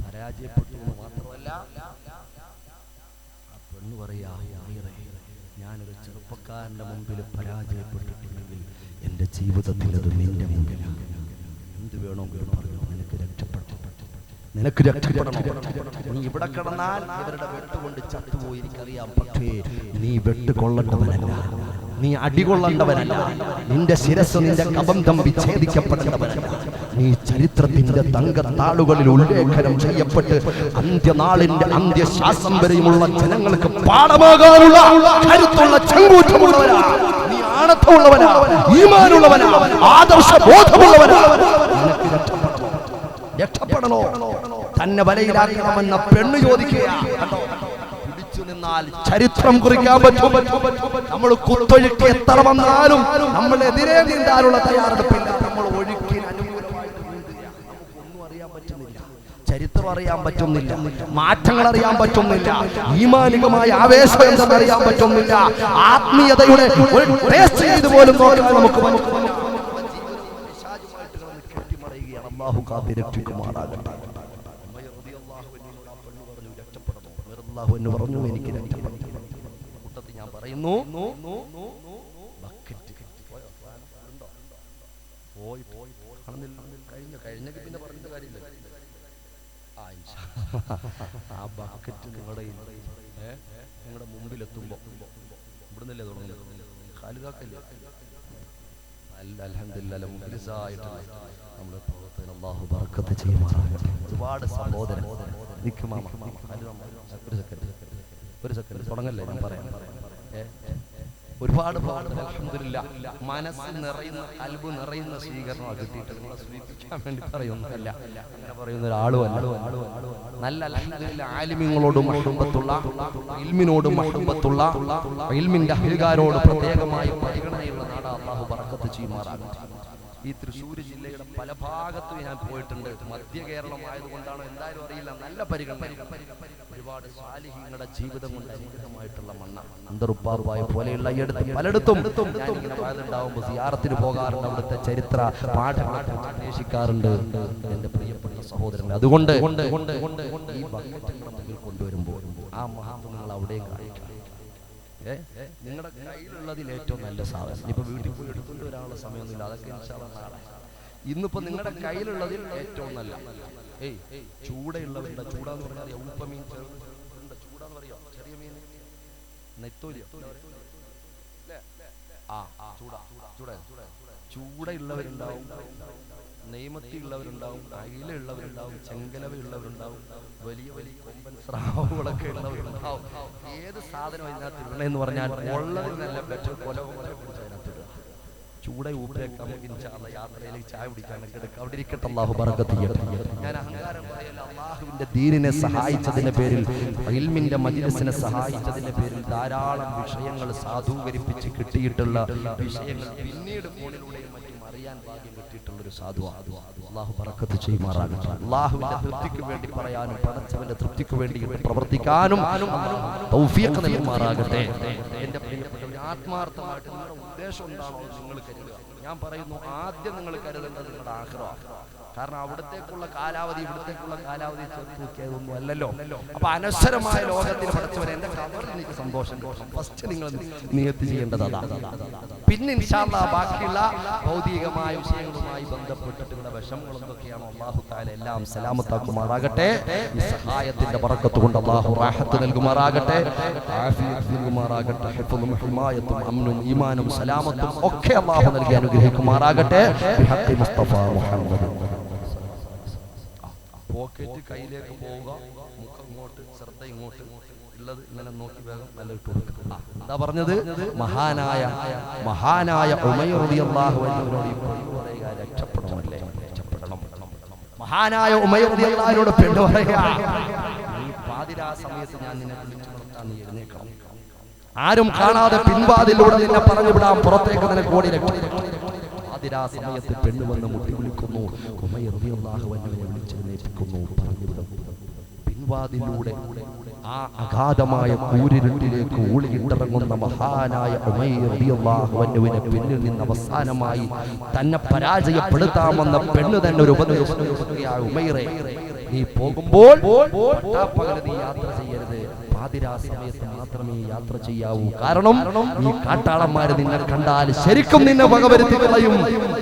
പരാജയപ്പെട്ടു എന്ന് മാത്രമല്ല, ആ പെണ്ണ് പറയാ, ഞാനൊരു ചെറുപ്പക്കാരന്റെ മുമ്പിൽ പരാജയപ്പെട്ടിട്ടുണ്ടെങ്കിൽ എന്റെ ജീവിതത്തിൽ അത് നിന്റെ മുമ്പിലാണ്. എന്ത് വേണമെങ്കിലും പറഞ്ഞു, നിനക്ക് രക്ഷപ്പെടണം. നീ ഇവിടെ കിടന്നാൽ ഇവരുടെ വെട്ടുകൊണ്ട് ചത്തുപോയി എനിക്കറിയാം. പക്ഷേ നീ വെട്ടുകൊള്ളേണ്ടവനല്ല, നീ അടികൊള്ളേണ്ടവനല്ല, നിന്റെ ശിരസ് നിന്റെ കബന്ധം വിച്ഛേദിക്കപ്പെടേണ്ടവനല്ല. നീ ചരിത്രത്തിന്റെ തങ്കത്താളുകളിൽ ഉല്ലേഖനം ചെയ്യപ്പെട്ട് അന്ത്യനാളിന്റെ അന്ത്യശ്വാസം വരെയുമുള്ള ജനങ്ങൾക്ക് പാഠമാകാനുള്ള കരുത്തുള്ള ചങ്കൂറ്റമുള്ളവനാ, നീ ആണത്തമുള്ളവനാ, ഈമാനുള്ളവനാ, ആദർശ ബോധമുള്ളവനാ. രക്ഷപ്പെടണോ? തന്നെ വലയിലാക്കണമെന്ന പെണ്ണ് ചോദിക്കുകയാണ്. പിടിച്ചു നിന്നാൽ ചരിത്രം കുറിക്കാൻ പറ്റും. നമ്മൾ കുത്തൊഴുക്ക് എത്ര വന്നാലും നമ്മളെതിരെ നീന്താനുള്ള തയ്യാറെടുപ്പില്ല. നമ്മൾ ഒഴുക്കിന് അനുകൂലമായിട്ട് നീന്തുക. നമുക്കൊന്നും അറിയാൻ പറ്റുന്നില്ല. ചരിത്രം അറിയാൻ പറ്റുന്നില്ല, മാറ്റങ്ങൾ അറിയാൻ പറ്റുന്നില്ല, ഈമാനികമായ ആവേശം എന്തെന്നറിയാൻ പറ്റുന്നില്ല, ആത്മീയതയുടെ ഒരു ടേസ്റ്റ് ചെയ്ത് പോലും നോക്കാൻ നമുക്ക് അല്ലാഹു കാത്തിരക്ഷിക്കുമാറാകട്ടെ. അല്ലാഹു എന്ന് പറഞ്ഞു എനിക്ക് രക്ഷപ്പെടുന്നു. കൂട്ടത്തിൽ ഞാൻ പറയുന്നു കഴിഞ്ഞ പിന്നെ പറഞ്ഞ കാര്യമില്ല. ആ ബക്കറ്റ് നിങ്ങളുടെ മുമ്പിലെത്തുമ്പോ ഇവിടുന്നല്ലേ തുടങ്ങുന്നത്? ഖാലിദാക്കല്ലേ? അല്ല, അൽഹംദുലില്ലാഹ് മുഖ്ലിസായിട്ടുള്ള നമ്മുടെ പ്രവർത്തനം അല്ലാഹു ബർക്കത്ത് ചെയ്യുമാറാകട്ടെ. ഒരുപാട് സഹോദരൻ ഒരു സെക്കൻഡ് തുടങ്ങല്ലേ, ഞാൻ പറയാം. ഒരുപാട് അൽഹംദുലില്ലാഹ് മനസ്സ് നിറയുന്ന ഖൽബ് നിറയുന്ന സ്വീകരണമാണ് കിട്ടിയിട്ട് നിങ്ങളെ സ്വീകരിക്കാൻ വേണ്ടി പറയുന്നതല്ല, അങ്ങനെ പറയുന്ന ഒരാളുമല്ല. നല്ല അൽഹംദുലില്ലാഹ് ആലിമീങ്ങളോടും മഹബത്തുള്ള, ഇൽമിനോടും മഹബത്തുള്ള, ഇൽമിന്റെ അഹ്ലുകാരോട് പ്രത്യേകമായി പരിഗണനയുള്ള നാട് അല്ലാഹു ബർക്കത്ത് ചെയ്യുമാറാകട്ടെ. ഈ തൃശ്ശൂർ ജില്ലയുടെ പല ഭാഗത്തും ഞാൻ പോയിട്ടുണ്ട്. മധ്യ കേരളം ആയതുകൊണ്ടാണോ എന്തായാലും അറിയില്ല, നല്ല പരിഗണന. ഒരുപാട് സാലിഹീങ്ങളുടെ ജീവിതം കൊണ്ട് അനുഗ്രഹമായിട്ടുള്ള മണ്ണാണ് അന്തറുപ്പാറുവായ പോലെയുള്ള ഈ അടുത്ത് പലയിടത്തും ഞാനിങ്ങനെ വയലുണ്ടാവുമ്പോൾ സിയാറത്തിന് പോകാറുണ്ട്. അവിടുത്തെ ചരിത്ര പാഠങ്ങളൊക്കെ അന്വേഷിക്കാറുണ്ട് എന്റെ പ്രിയപ്പെട്ട സഹോദരങ്ങൾ. അതുകൊണ്ട് ഈ ബക്കറ്റുകളുടെ മുന്നിൽ കൊണ്ടുവരുമ്പോൾ ആ മഹാത്മ നിങ്ങൾ അവിടെയും കാണിക്കണം. നിങ്ങളുടെ കയ്യിലുള്ളതിൽ ഏറ്റവും നല്ല സാധനം. ഇപ്പൊ വീട്ടിൽ പോയി എടുത്തുകൊണ്ട് വരാനുള്ള സമയമൊന്നുമില്ല, അതൊക്കെ ഇൻഷാ അല്ലാഹ് നാളെ. ഇന്നിപ്പോ നിങ്ങളുടെ കയ്യിലുള്ളതിൽ ഏറ്റവും നല്ല ചൂടയുള്ളവരുടെ, ചൂടാന്ന് പറഞ്ഞാൽ ഉപ്പമീൻ ചൂടാന്ന് പറയോ, ചെറിയ മീൻ നെത്തോലിയോ, ചൂടയുള്ളവരുണ്ടാവും, നെയ്മത്തിയുള്ളവരുണ്ടാവും, അയിലുള്ളവരുണ്ടാവും, ചെങ്കലവയുള്ളവരുണ്ടാവും, വലിയ വലിയ കൊമ്പൻ സ്രാവുകളൊക്കെ ഉള്ളവരുണ്ടാവും. ഏത് സാധനം അതിനകത്ത് ഇടണമെന്ന് പറഞ്ഞാൽ ഉള്ളതിൽ നല്ല ബെറ്റർ കൊലകൊല അതിനകത്ത് ഇടുക. ചൂടെ ഊപ്പിലേക്ക് നമുക്ക് ഇൻഷാഅല്ലാഹ് യാത്രയിലേക്ക് ചായ കുടിക്കാനൊക്കെ എടുക്കാം. അവിടെ ഇരിക്കട്ടെ, അല്ലാഹു ബർക്കത്ത് ചെയ്യട്ടെ. ഞാൻ അഹങ്കാരം പറയല്ല, അല്ലാഹുവിന്റെ ദീനിനെ സഹായിച്ചതിന്റെ പേരിൽ, ഇൽമിന്റെ മജ്ലിസിനെ സഹായിച്ചതിന്റെ പേരിൽ ധാരാളം വിഷയങ്ങൾ സാധൂകരിപ്പിച്ച് കിട്ടിയിട്ടുള്ള വിഷയങ്ങൾ പിന്നീട് ഫോണിലൂടെയും മറ്റും അറിയാൻ ഭാഗ്യം കിട്ടിയിട്ടുള്ള ഒരു സാധുവാണ്. അല്ലാഹു ബർക്കത്ത് ചെയ്യുമാറാകട്ടെ. അല്ലാഹുവിന്റെ തൃപ്തിക്ക് വേണ്ടി പറയാനും പടച്ചവന്റെ തൃപ്തിക്ക് വേണ്ടി പ്രവർത്തിക്കാനും തൗഫീഖ് നൽകുമാറാകട്ടെ. എന്റെ പ്രിയപ്പെട്ടവരെ, ആത്മാർത്ഥമായിട്ട് നിങ്ങളുടെ ഉദ്ദേശം എന്താണോ നിങ്ങൾ കരുതുക. ഞാൻ പറയുന്നു, ആദ്യം നിങ്ങൾ കരുതേണ്ടത് നിങ്ങളുടെ ആഖിറമാണ്. കാരണം അവിടത്തേക്കുള്ള കാലാവധി ഇവിടത്തേക്കുള്ള കാലാവധി ചേർത്ത് നോക്കിയതൊന്നും അല്ലല്ലോ. അപ്പൊ അനശ്വരമായ ലോകത്തിൽ പഠിച്ചവരെ എന്റെ ഖബറിൽ എനിക്ക് സന്തോഷം. ഫസ്റ്റ് നിങ്ങൾ നിയത്ത് ചെയ്യേണ്ടത് അതാണ്. പിന്നെ ഇൻഷാ അല്ലാഹ് ബാക്കിയുള്ള ഭൗതികമായ വിഷയങ്ങളുമായി ബന്ധപ്പെട്ടിട്ടുള്ള വിഷമങ്ങൾ എന്തൊക്കെയാണോ അല്ലാഹു തആല എല്ലാം സലാമത്താക്കുമാറാകട്ടെ. ഈ സഹായത്തിന്റെ ബറക്കത്ത് കൊണ്ട് അല്ലാഹു റാഹത്ത് നൽകുമാറാകട്ടെ, ആഫിയത്ത് നൽകുമാറാകട്ടെ. ഹിഫ്ളും ഹിമായത്തും അംനും ഈമാനും സലാമത്തും ഒക്കെ അല്ലാഹു നൽകി അനുഗ്രഹിക്കുമാറാകട്ടെ. ബിഹഖി മുസ്തഫ മുഹമ്മദ്. പോക്കറ്റ് കയ്യിലേക്ക് പോവുക, മുഖം ഇങ്ങോട്ട്, ശ്രദ്ധ ഇങ്ങോട്ട്, ഉള്ളത് ഇങ്ങനെ നോക്കി വേഗം നല്ല ഇട്ട് കൊടുക്കുക. എന്താ പറഞ്ഞത്? മഹാനായ ഉമൈർ റളിയല്ലാഹു അൻഹുവിനോട് പറയുക, രക്ഷപ്പെടണമല്ലേ, രക്ഷപ്പെടണം. മഹാനായ ഉമൈർ റളിയല്ലാഹു അൻഹുവിനോട് പെണ്ണ് പറയുക, ഈ പാതിരാ സമയത്ത് ഞാൻ നിന്നെ വിളിച്ചു നിർത്താൻ നീ എഴുന്നേൽക്കണം. ആരും കാണാതെ പിൻവാതിലൂടെ നിന്നെ പറഞ്ഞു വിടാം, പുറത്തേക്ക് നിന്നെ കോടി രക്ഷപ്പെടണം. പാതിരാ സമയത്ത് പെണ്ണ് വന്ന് മുട്ടി വിളിക്കുന്നു, ഉമൈർ റളിയല്ലാഹു അൻഹുവിനെ വിളിച്ചെഴുന്നേൽപ്പിക്കുന്നു, പറഞ്ഞു വിടും. പിൻവാതിലൂടെ ആ അഗാധമായ കൂരിരുട്ടിലേക്ക് ഊളിയിട്ടിറങ്ങുന്ന മഹാനായ ഉമൈർ റളിയല്ലാഹു അൻഹുവിനെ പിന്നിൽ നിന്ന് അവസാനമായി തന്നെ പരാജയപ്പെടുത്താമെന്ന പെണ്ണ് തന്നെ ഒരു ഉപദേശം കൊടുക്കുകയാണ്. ഉമൈറെ, നീ പോകുമ്പോൾ പകൽ നീ യാത്ര ചെയ്യരുത്, പാതിരാ സമയത്ത് മാത്രമേ യാത്ര ചെയ്യാവൂ. കാരണം ഈ കാട്ടാളന്മാര് നിന്നെ കണ്ടാൽ ശരിക്കും നിന്നെ വകവരുത്തി കളയും.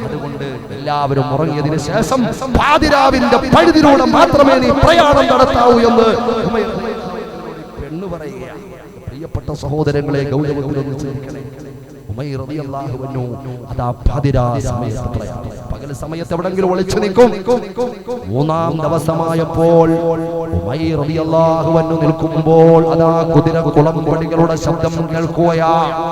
അതുകൊണ്ട് എല്ലാവരും ഉറങ്ങിയതിനു ശേഷം പാതിരാവിന്റെ പഴുതിലൂടെ മാത്രമേ നീ പ്രയാണം നടത്താവൂ എന്ന് പെണ്ണ് പറയുകയാണ്. പ്രിയപ്പെട്ട സഹോദരങ്ങളെ, ഗൗരവത്തിലൊന്ന് ചേർക്കണേ. ഉമൈർ റളിയല്ലാഹു അൻഹു അതാ പാതിരാ സമയത്ത് പ്രയാണം, പകൽ സമയത്ത് എവിടെങ്കിലും ഒളിച്ചു നിൽക്കും. മൂന്നാം ദിവസമായപ്പോൾ ഉമൈർ റളിയല്ലാഹു അൻഹു നിൽക്കുമ്പോൾ അതാ കുതിര കുളമ്പടികളുടെ ശബ്ദം കേൾക്കുകയാണ്.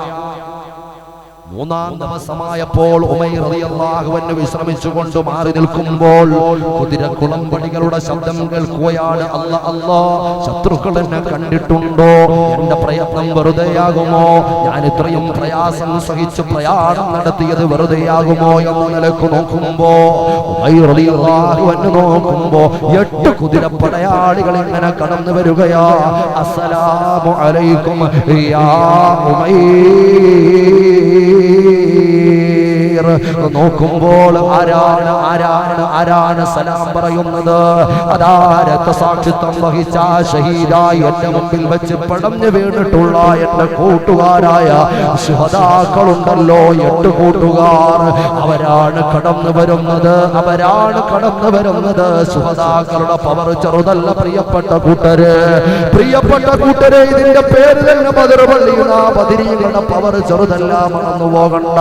മൂന്നാം ദിവസമായപ്പോൾ ഉമൈർ റളിയല്ലാഹു അൻഹു വിശ്രമിച്ചുകൊണ്ട് മാറി നിൽക്കുമ്പോൾ കുതിരക്കുളമ്പടികളുടെ ശബ്ദം കേൾക്കുകയാണ്. അല്ലാ അല്ലാ, ശത്രുക്കൾ എന്നെ കണ്ടിട്ടുണ്ടോ? എന്റെ പ്രയത്നം വെറുതെയാകുമോ? ഞാൻ ഇത്രയും പ്രയാസം സഹിച്ച് പ്രയാണം നടത്തിയത് വെറുതെയാകുമോ എന്ന് നിലക്ക് നോക്കുമ്പോ ഉമൈർ റളിയല്ലാഹു അൻഹു നോക്കുമ്പോ 8 കുതിരപ്പടയാളികൾ ഇങ്ങനെ കടന്നു വരികയാ. അസ്സലാമു അലൈക്കും യാ ഉമൈർ. നോക്കുമ്പോൾ ആരാണ് സലാം പറയുന്നത്? അതാ രക്തസാക്ഷിത്വം വഹിച്ച ഷഹീദായി എന്റെ മുമ്പിൽ വെച്ച് പടഞ്ഞു വീണിട്ടുള്ള എന്റെ കൂട്ടുകാരായ ശുഹദാക്കളുണ്ടല്ലോ, 8 കൂട്ടുകാർ. അവരാണ് കടന്നു വരുന്നത്. ശുഹദാക്കളുടെ പവർ ചെറുതല്ല പ്രിയപ്പെട്ട കൂട്ടരെ. ഇതിന്റെ പേര് തന്നെ ബദർ പള്ളിയുടെ ബദരീങ്ങളുടെ പവർ ചെറുതല്ല, മറന്നു പോകണ്ട.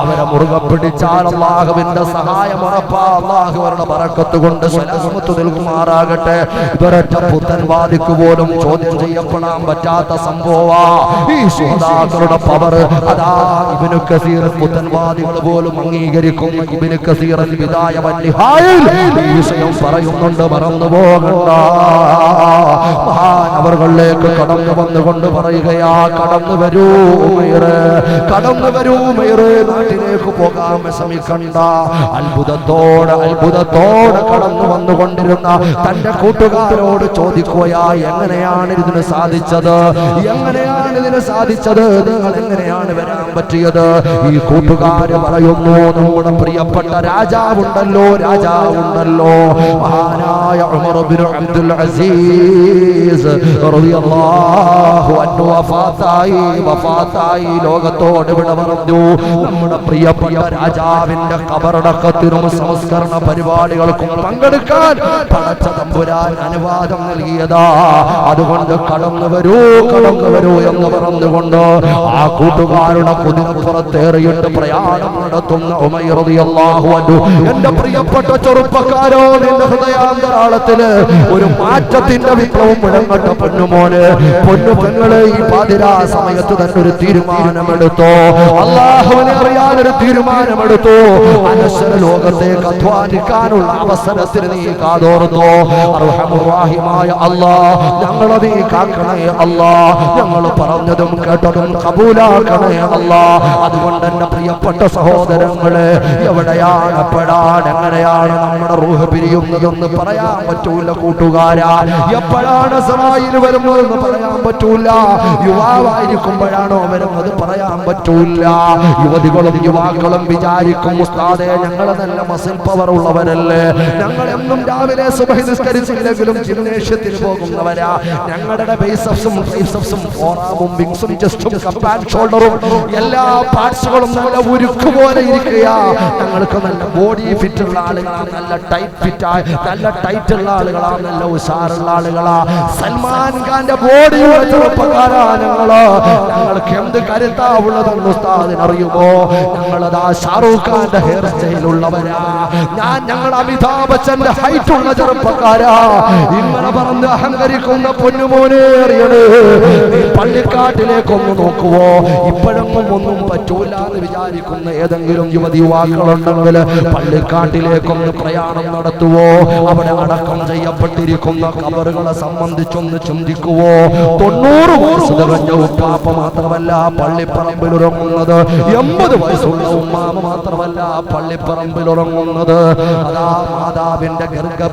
അവരെ മുറുകെ പിടിച്ചാൽ അല്ലാഹുവിന്റെ സഹായം ഉറപ്പാ. അല്ലാഹു അവരുടെ ബറക്കത്ത് കൊണ്ട് സലാമത്ത് നൽകുമാറാകട്ടെ. ഇവരൊറ്റ പുത്തൻവാദിക്ക് പോലും ചോദ്യം ചെയ്യപ്പെടാൻ പറ്റാത്ത സംഭവമാ ഈ ശുഹദാക്കളുടെ പവർ. അതാ ഇബ്നു കസീർ പുത്തൻവാദികൾ പോലും അംഗീകരിക്കും. ഇബ്നു കസീർ ബിദായ വന്നിഹായിൽ ഈ വിഷയം പറയുന്നുണ്ട്, മറന്നു പോകണ്ട. മഹാനവറുകളിലേക്ക് കടന്നു വന്നുകൊണ്ട് പറയുകയാ, കടന്നു വരൂ ഉമൈറേ, നാട്ടിലേക്ക് പോകാൻ വിഷമിക്കണ്ട. അത്ഭുതത്തോടെ കടന്നു വന്നുകൊണ്ടിരുന്ന തന്റെ കൂട്ടുകാരോട് ചോദിക്കുകയാ, എങ്ങനെയാണ് ഇതിന് സാധിച്ചത്? നിങ്ങൾ എങ്ങനെയാണ് വരാൻ പറ്റിയത്? ഈ കൂട്ടുകാര് പറയുന്നു, നമ്മുടെ പ്രിയപ്പെട്ട രാജാവുണ്ടല്ലോ, മഹാനായ ഉമർ ഇബ്നു അബ്ദുൽ അസീസ് റളിയല്ലാഹു അൻഹു വഫാത്തായി ലോകത്തോട് വിട പറഞ്ഞു. നമ്മുടെ പ്രിയപ്പെട്ട രാജാവിന്റെ ഖബറടക്കത്തിനും സംസ്കരണ പരിപാടികൾക്കും പങ്കെടുക്കാൻ പടച്ച തമ്പുരാൻ അനുവാദം നൽകിയതാ. അതുകൊണ്ട് കടന്നു വരൂ എന്ന് പറഞ്ഞുകൊണ്ട് ആ കൂട്ടുകാരുടെ കുതിരപ്പുറത്തേറിയിട്ട് പ്രയാണം നടത്തുന്ന ഉമൈർ റളിയല്ലാഹു അൻഹു, എന്റെ പ്രിയപ്പെട്ട ചെറുപ്പക്കാരോ, നിന്റെ ഹൃദയാന്തരാളത്തില് ഒരു മാറ്റത്തിന്റെ വിപ്ലവം മുഴങ്ങട്ട പൊന്നുമോന്, പൊന്നുപെങ്ങള്. ഈ പാതിരാ സമയത്ത് തന്നെ ഒരു തീരുമാനമെടുത്തോ, അല്ലാഹുവിനെ അറിയാനൊരു തീരുമാനമെടുത്തോ. അനശ്വര ലോകത്തേക്ക് അധ്വാനിക്കാനുള്ള അവസരത്തിന് നീ കാതോർത്തോ. അർഹമുർ-റഹീമായ അല്ലാഹ്, ഞങ്ങളെ നീ കാക്കണേ അല്ലാഹ്. ഞങ്ങൾ പറഞ്ഞതും കേട്ടതും കബൂലാക്കണേ അല്ലാഹ്. അതുകൊണ്ട് എന്റെ പ്രിയപ്പെട്ട സഹോദരങ്ങളെ, എവിടെയാണ് എങ്ങനെയാണ് നമ്മുടെ റൂഹ് പിരിയുന്നതെന്ന് പറയാൻ പറ്റൂല കൂട്ടുകാരാ. എപ്പോഴാണ് ഇസ്രായേൽ വരുന്നതെന്ന് പറയാൻ പറ്റൂല. യുവാവായിരിക്കുമ്പോഴാണോ വരുന്നത് പറയാൻ പറ്റൂല. യുവതികളും യുവാക്കളും വിചാരിക്കും, ഉസ്താദേ ഞങ്ങളെ നല്ല മസിൽ പവർ ഉള്ളവരല്ലേ, ഞങ്ങൾ എന്നും രാവിലെ സുബ്ഹി നിസ്കരിച്ചില്ലെങ്കിലും ജിംനേഷ്യത്തിൽ പോകുന്നവരാ. ഞങ്ങളുടെ ബൈസപ്സും ട്രൈസപ്സും ഫോറാമും വിങ്സും ചെസ്റ്റും കപ്പ് ആൻഡ് ഷോൾഡറും എല്ലാ പാർട്സുകളും നല്ല ഉരുക്ക് പോലെ ഇരിക്കുക. ഞങ്ങൾക്ക് നല്ല ബോഡി ഫിറ്റ് ഉള്ള ആളുകളാണ്, നല്ല ടൈറ്റ് ഫിറ്റായ നല്ല ടൈറ്റ് ഉള്ള ആളുകളാ, നല്ല ഉഷാറുള്ള ആളുകളാ. സൽമാൻ ഖാന്റെ ബോഡിയുള്ള ചെറുപ്പക്കാരാ ഞങ്ങൾക്ക് എന്ത് കരുത്താ ഉള്ളതെന്ന് ഉസ്താദിനറിയുമോ? ഞങ്ങളതാ ഷാറൂഖ് ഖാന്റെ ഹെയർ സ്റ്റൈലുള്ളവരാ. ഞങ്ങൾ അമിതാഭ് ബച്ചന്റെ ഹൈറ്റ് ഉള്ള ചെറുപ്പക്കാരാ. ഇങ്ങനെ പറഞ്ഞ് അഹങ്കരിക്കുന്ന പൊന്നുമോനെ അറിയണേ, പള്ളിക്കാട്ടിലേക്കൊന്ന് നോക്കുവോ? ഇപ്പോഴൊന്നും ഒന്നും പറ്റൂല എന്ന് വിചാരിക്കുന്ന ഏതെങ്കിലും യുവാക്കളുണ്ടെങ്കിൽ പള്ളിക്കാട്ടിലേക്കൊന്ന് പ്രയാണം നടത്തുവോ? അവിടെ അടക്കം ചെയ്യപ്പെട്ടിരിക്കുന്ന ഖബറുകളെ സംബന്ധിച്ചൊന്ന് ചിന്തിക്കുവോ? 90 വയസ്സ് തികഞ്ഞ ഉപ്പാപ്പ മാത്രമല്ല പള്ളിപ്പറമ്പിൽ ഉറങ്ങുന്നത്, 80 വയസ്സുള്ള ഉമ്മാമ മാത്രമല്ല പള്ളിപ്പറമ്പിൽ ഉറങ്ങുന്നത്. അതാ മാതാവിന്റെ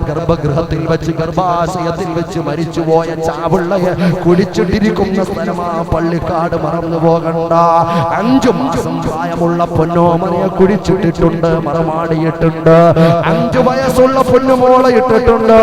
ഗർഭഗൃഹത്തിൽ വെച്ച് ഗർഭാശയത്തിൽ വെച്ച് മരിച്ചുപോയ ചാവുള്ളയെ കുടിച്ചിട്ടിരിക്കുന്ന സ്ഥലമാ പള്ളിക്കാട്, മറന്നു പോകണ്ട. 5 മാസം പ്രായമുള്ള പൊന്നോമനെ കുടിച്ചിട്ടിട്ടുണ്ട്, മറമാടിയിട്ടുണ്ട്. 5 വയസ്സുള്ള പൊന്നുമോളെ ഇട്ടിട്ടുണ്ട്.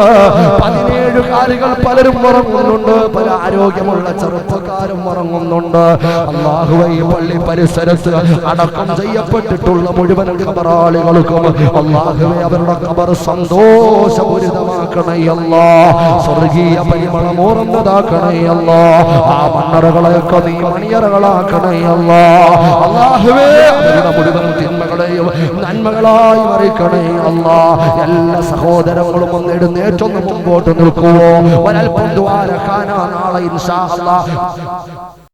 17 കാലികൾ പലരും ഉറങ്ങുന്നുണ്ട്, പല ആരോഗ്യമുള്ള ചെറുപ്പക്കാരും ഉറങ്ങുന്നുണ്ട്. അല്ലാഹുവേ, ഈ പള്ളി പരിസരത്ത് അടക്കം ചെയ്യപ്പെട്ടിട്ടുള്ള മുഴുവൻ ഖബറാളികൾക്കും അല്ലാഹുവേ അവരുടെ ഖബർ സന്തോഷപൂരിതമാക്കണേ അല്ലാഹ്. സ്വർഗീയ പരിമളമൂർന്നതാക്കണേ അല്ലാഹ്. ആ മണ്ണറകളെയൊക്കെ നീ മണിയറകളാക്കണേ അല്ലാഹ്. അല്ലാഹുവേ, അവരുടെ മുഴുവൻ തിന്മകളെയും നന്മകളായി മറിക്കണേ അല്ലാഹ്. എല്ലാ സഹോദരങ്ങളും ഒന്ന് എഴുന്നേറ്റൊന്ന് മുമ്പോട്ട് നിൽക്കുവോ? ഒരൽപ്പം ദ്വാരക്കാനാ നാളെ ഇൻഷാ അല്ലാഹ്.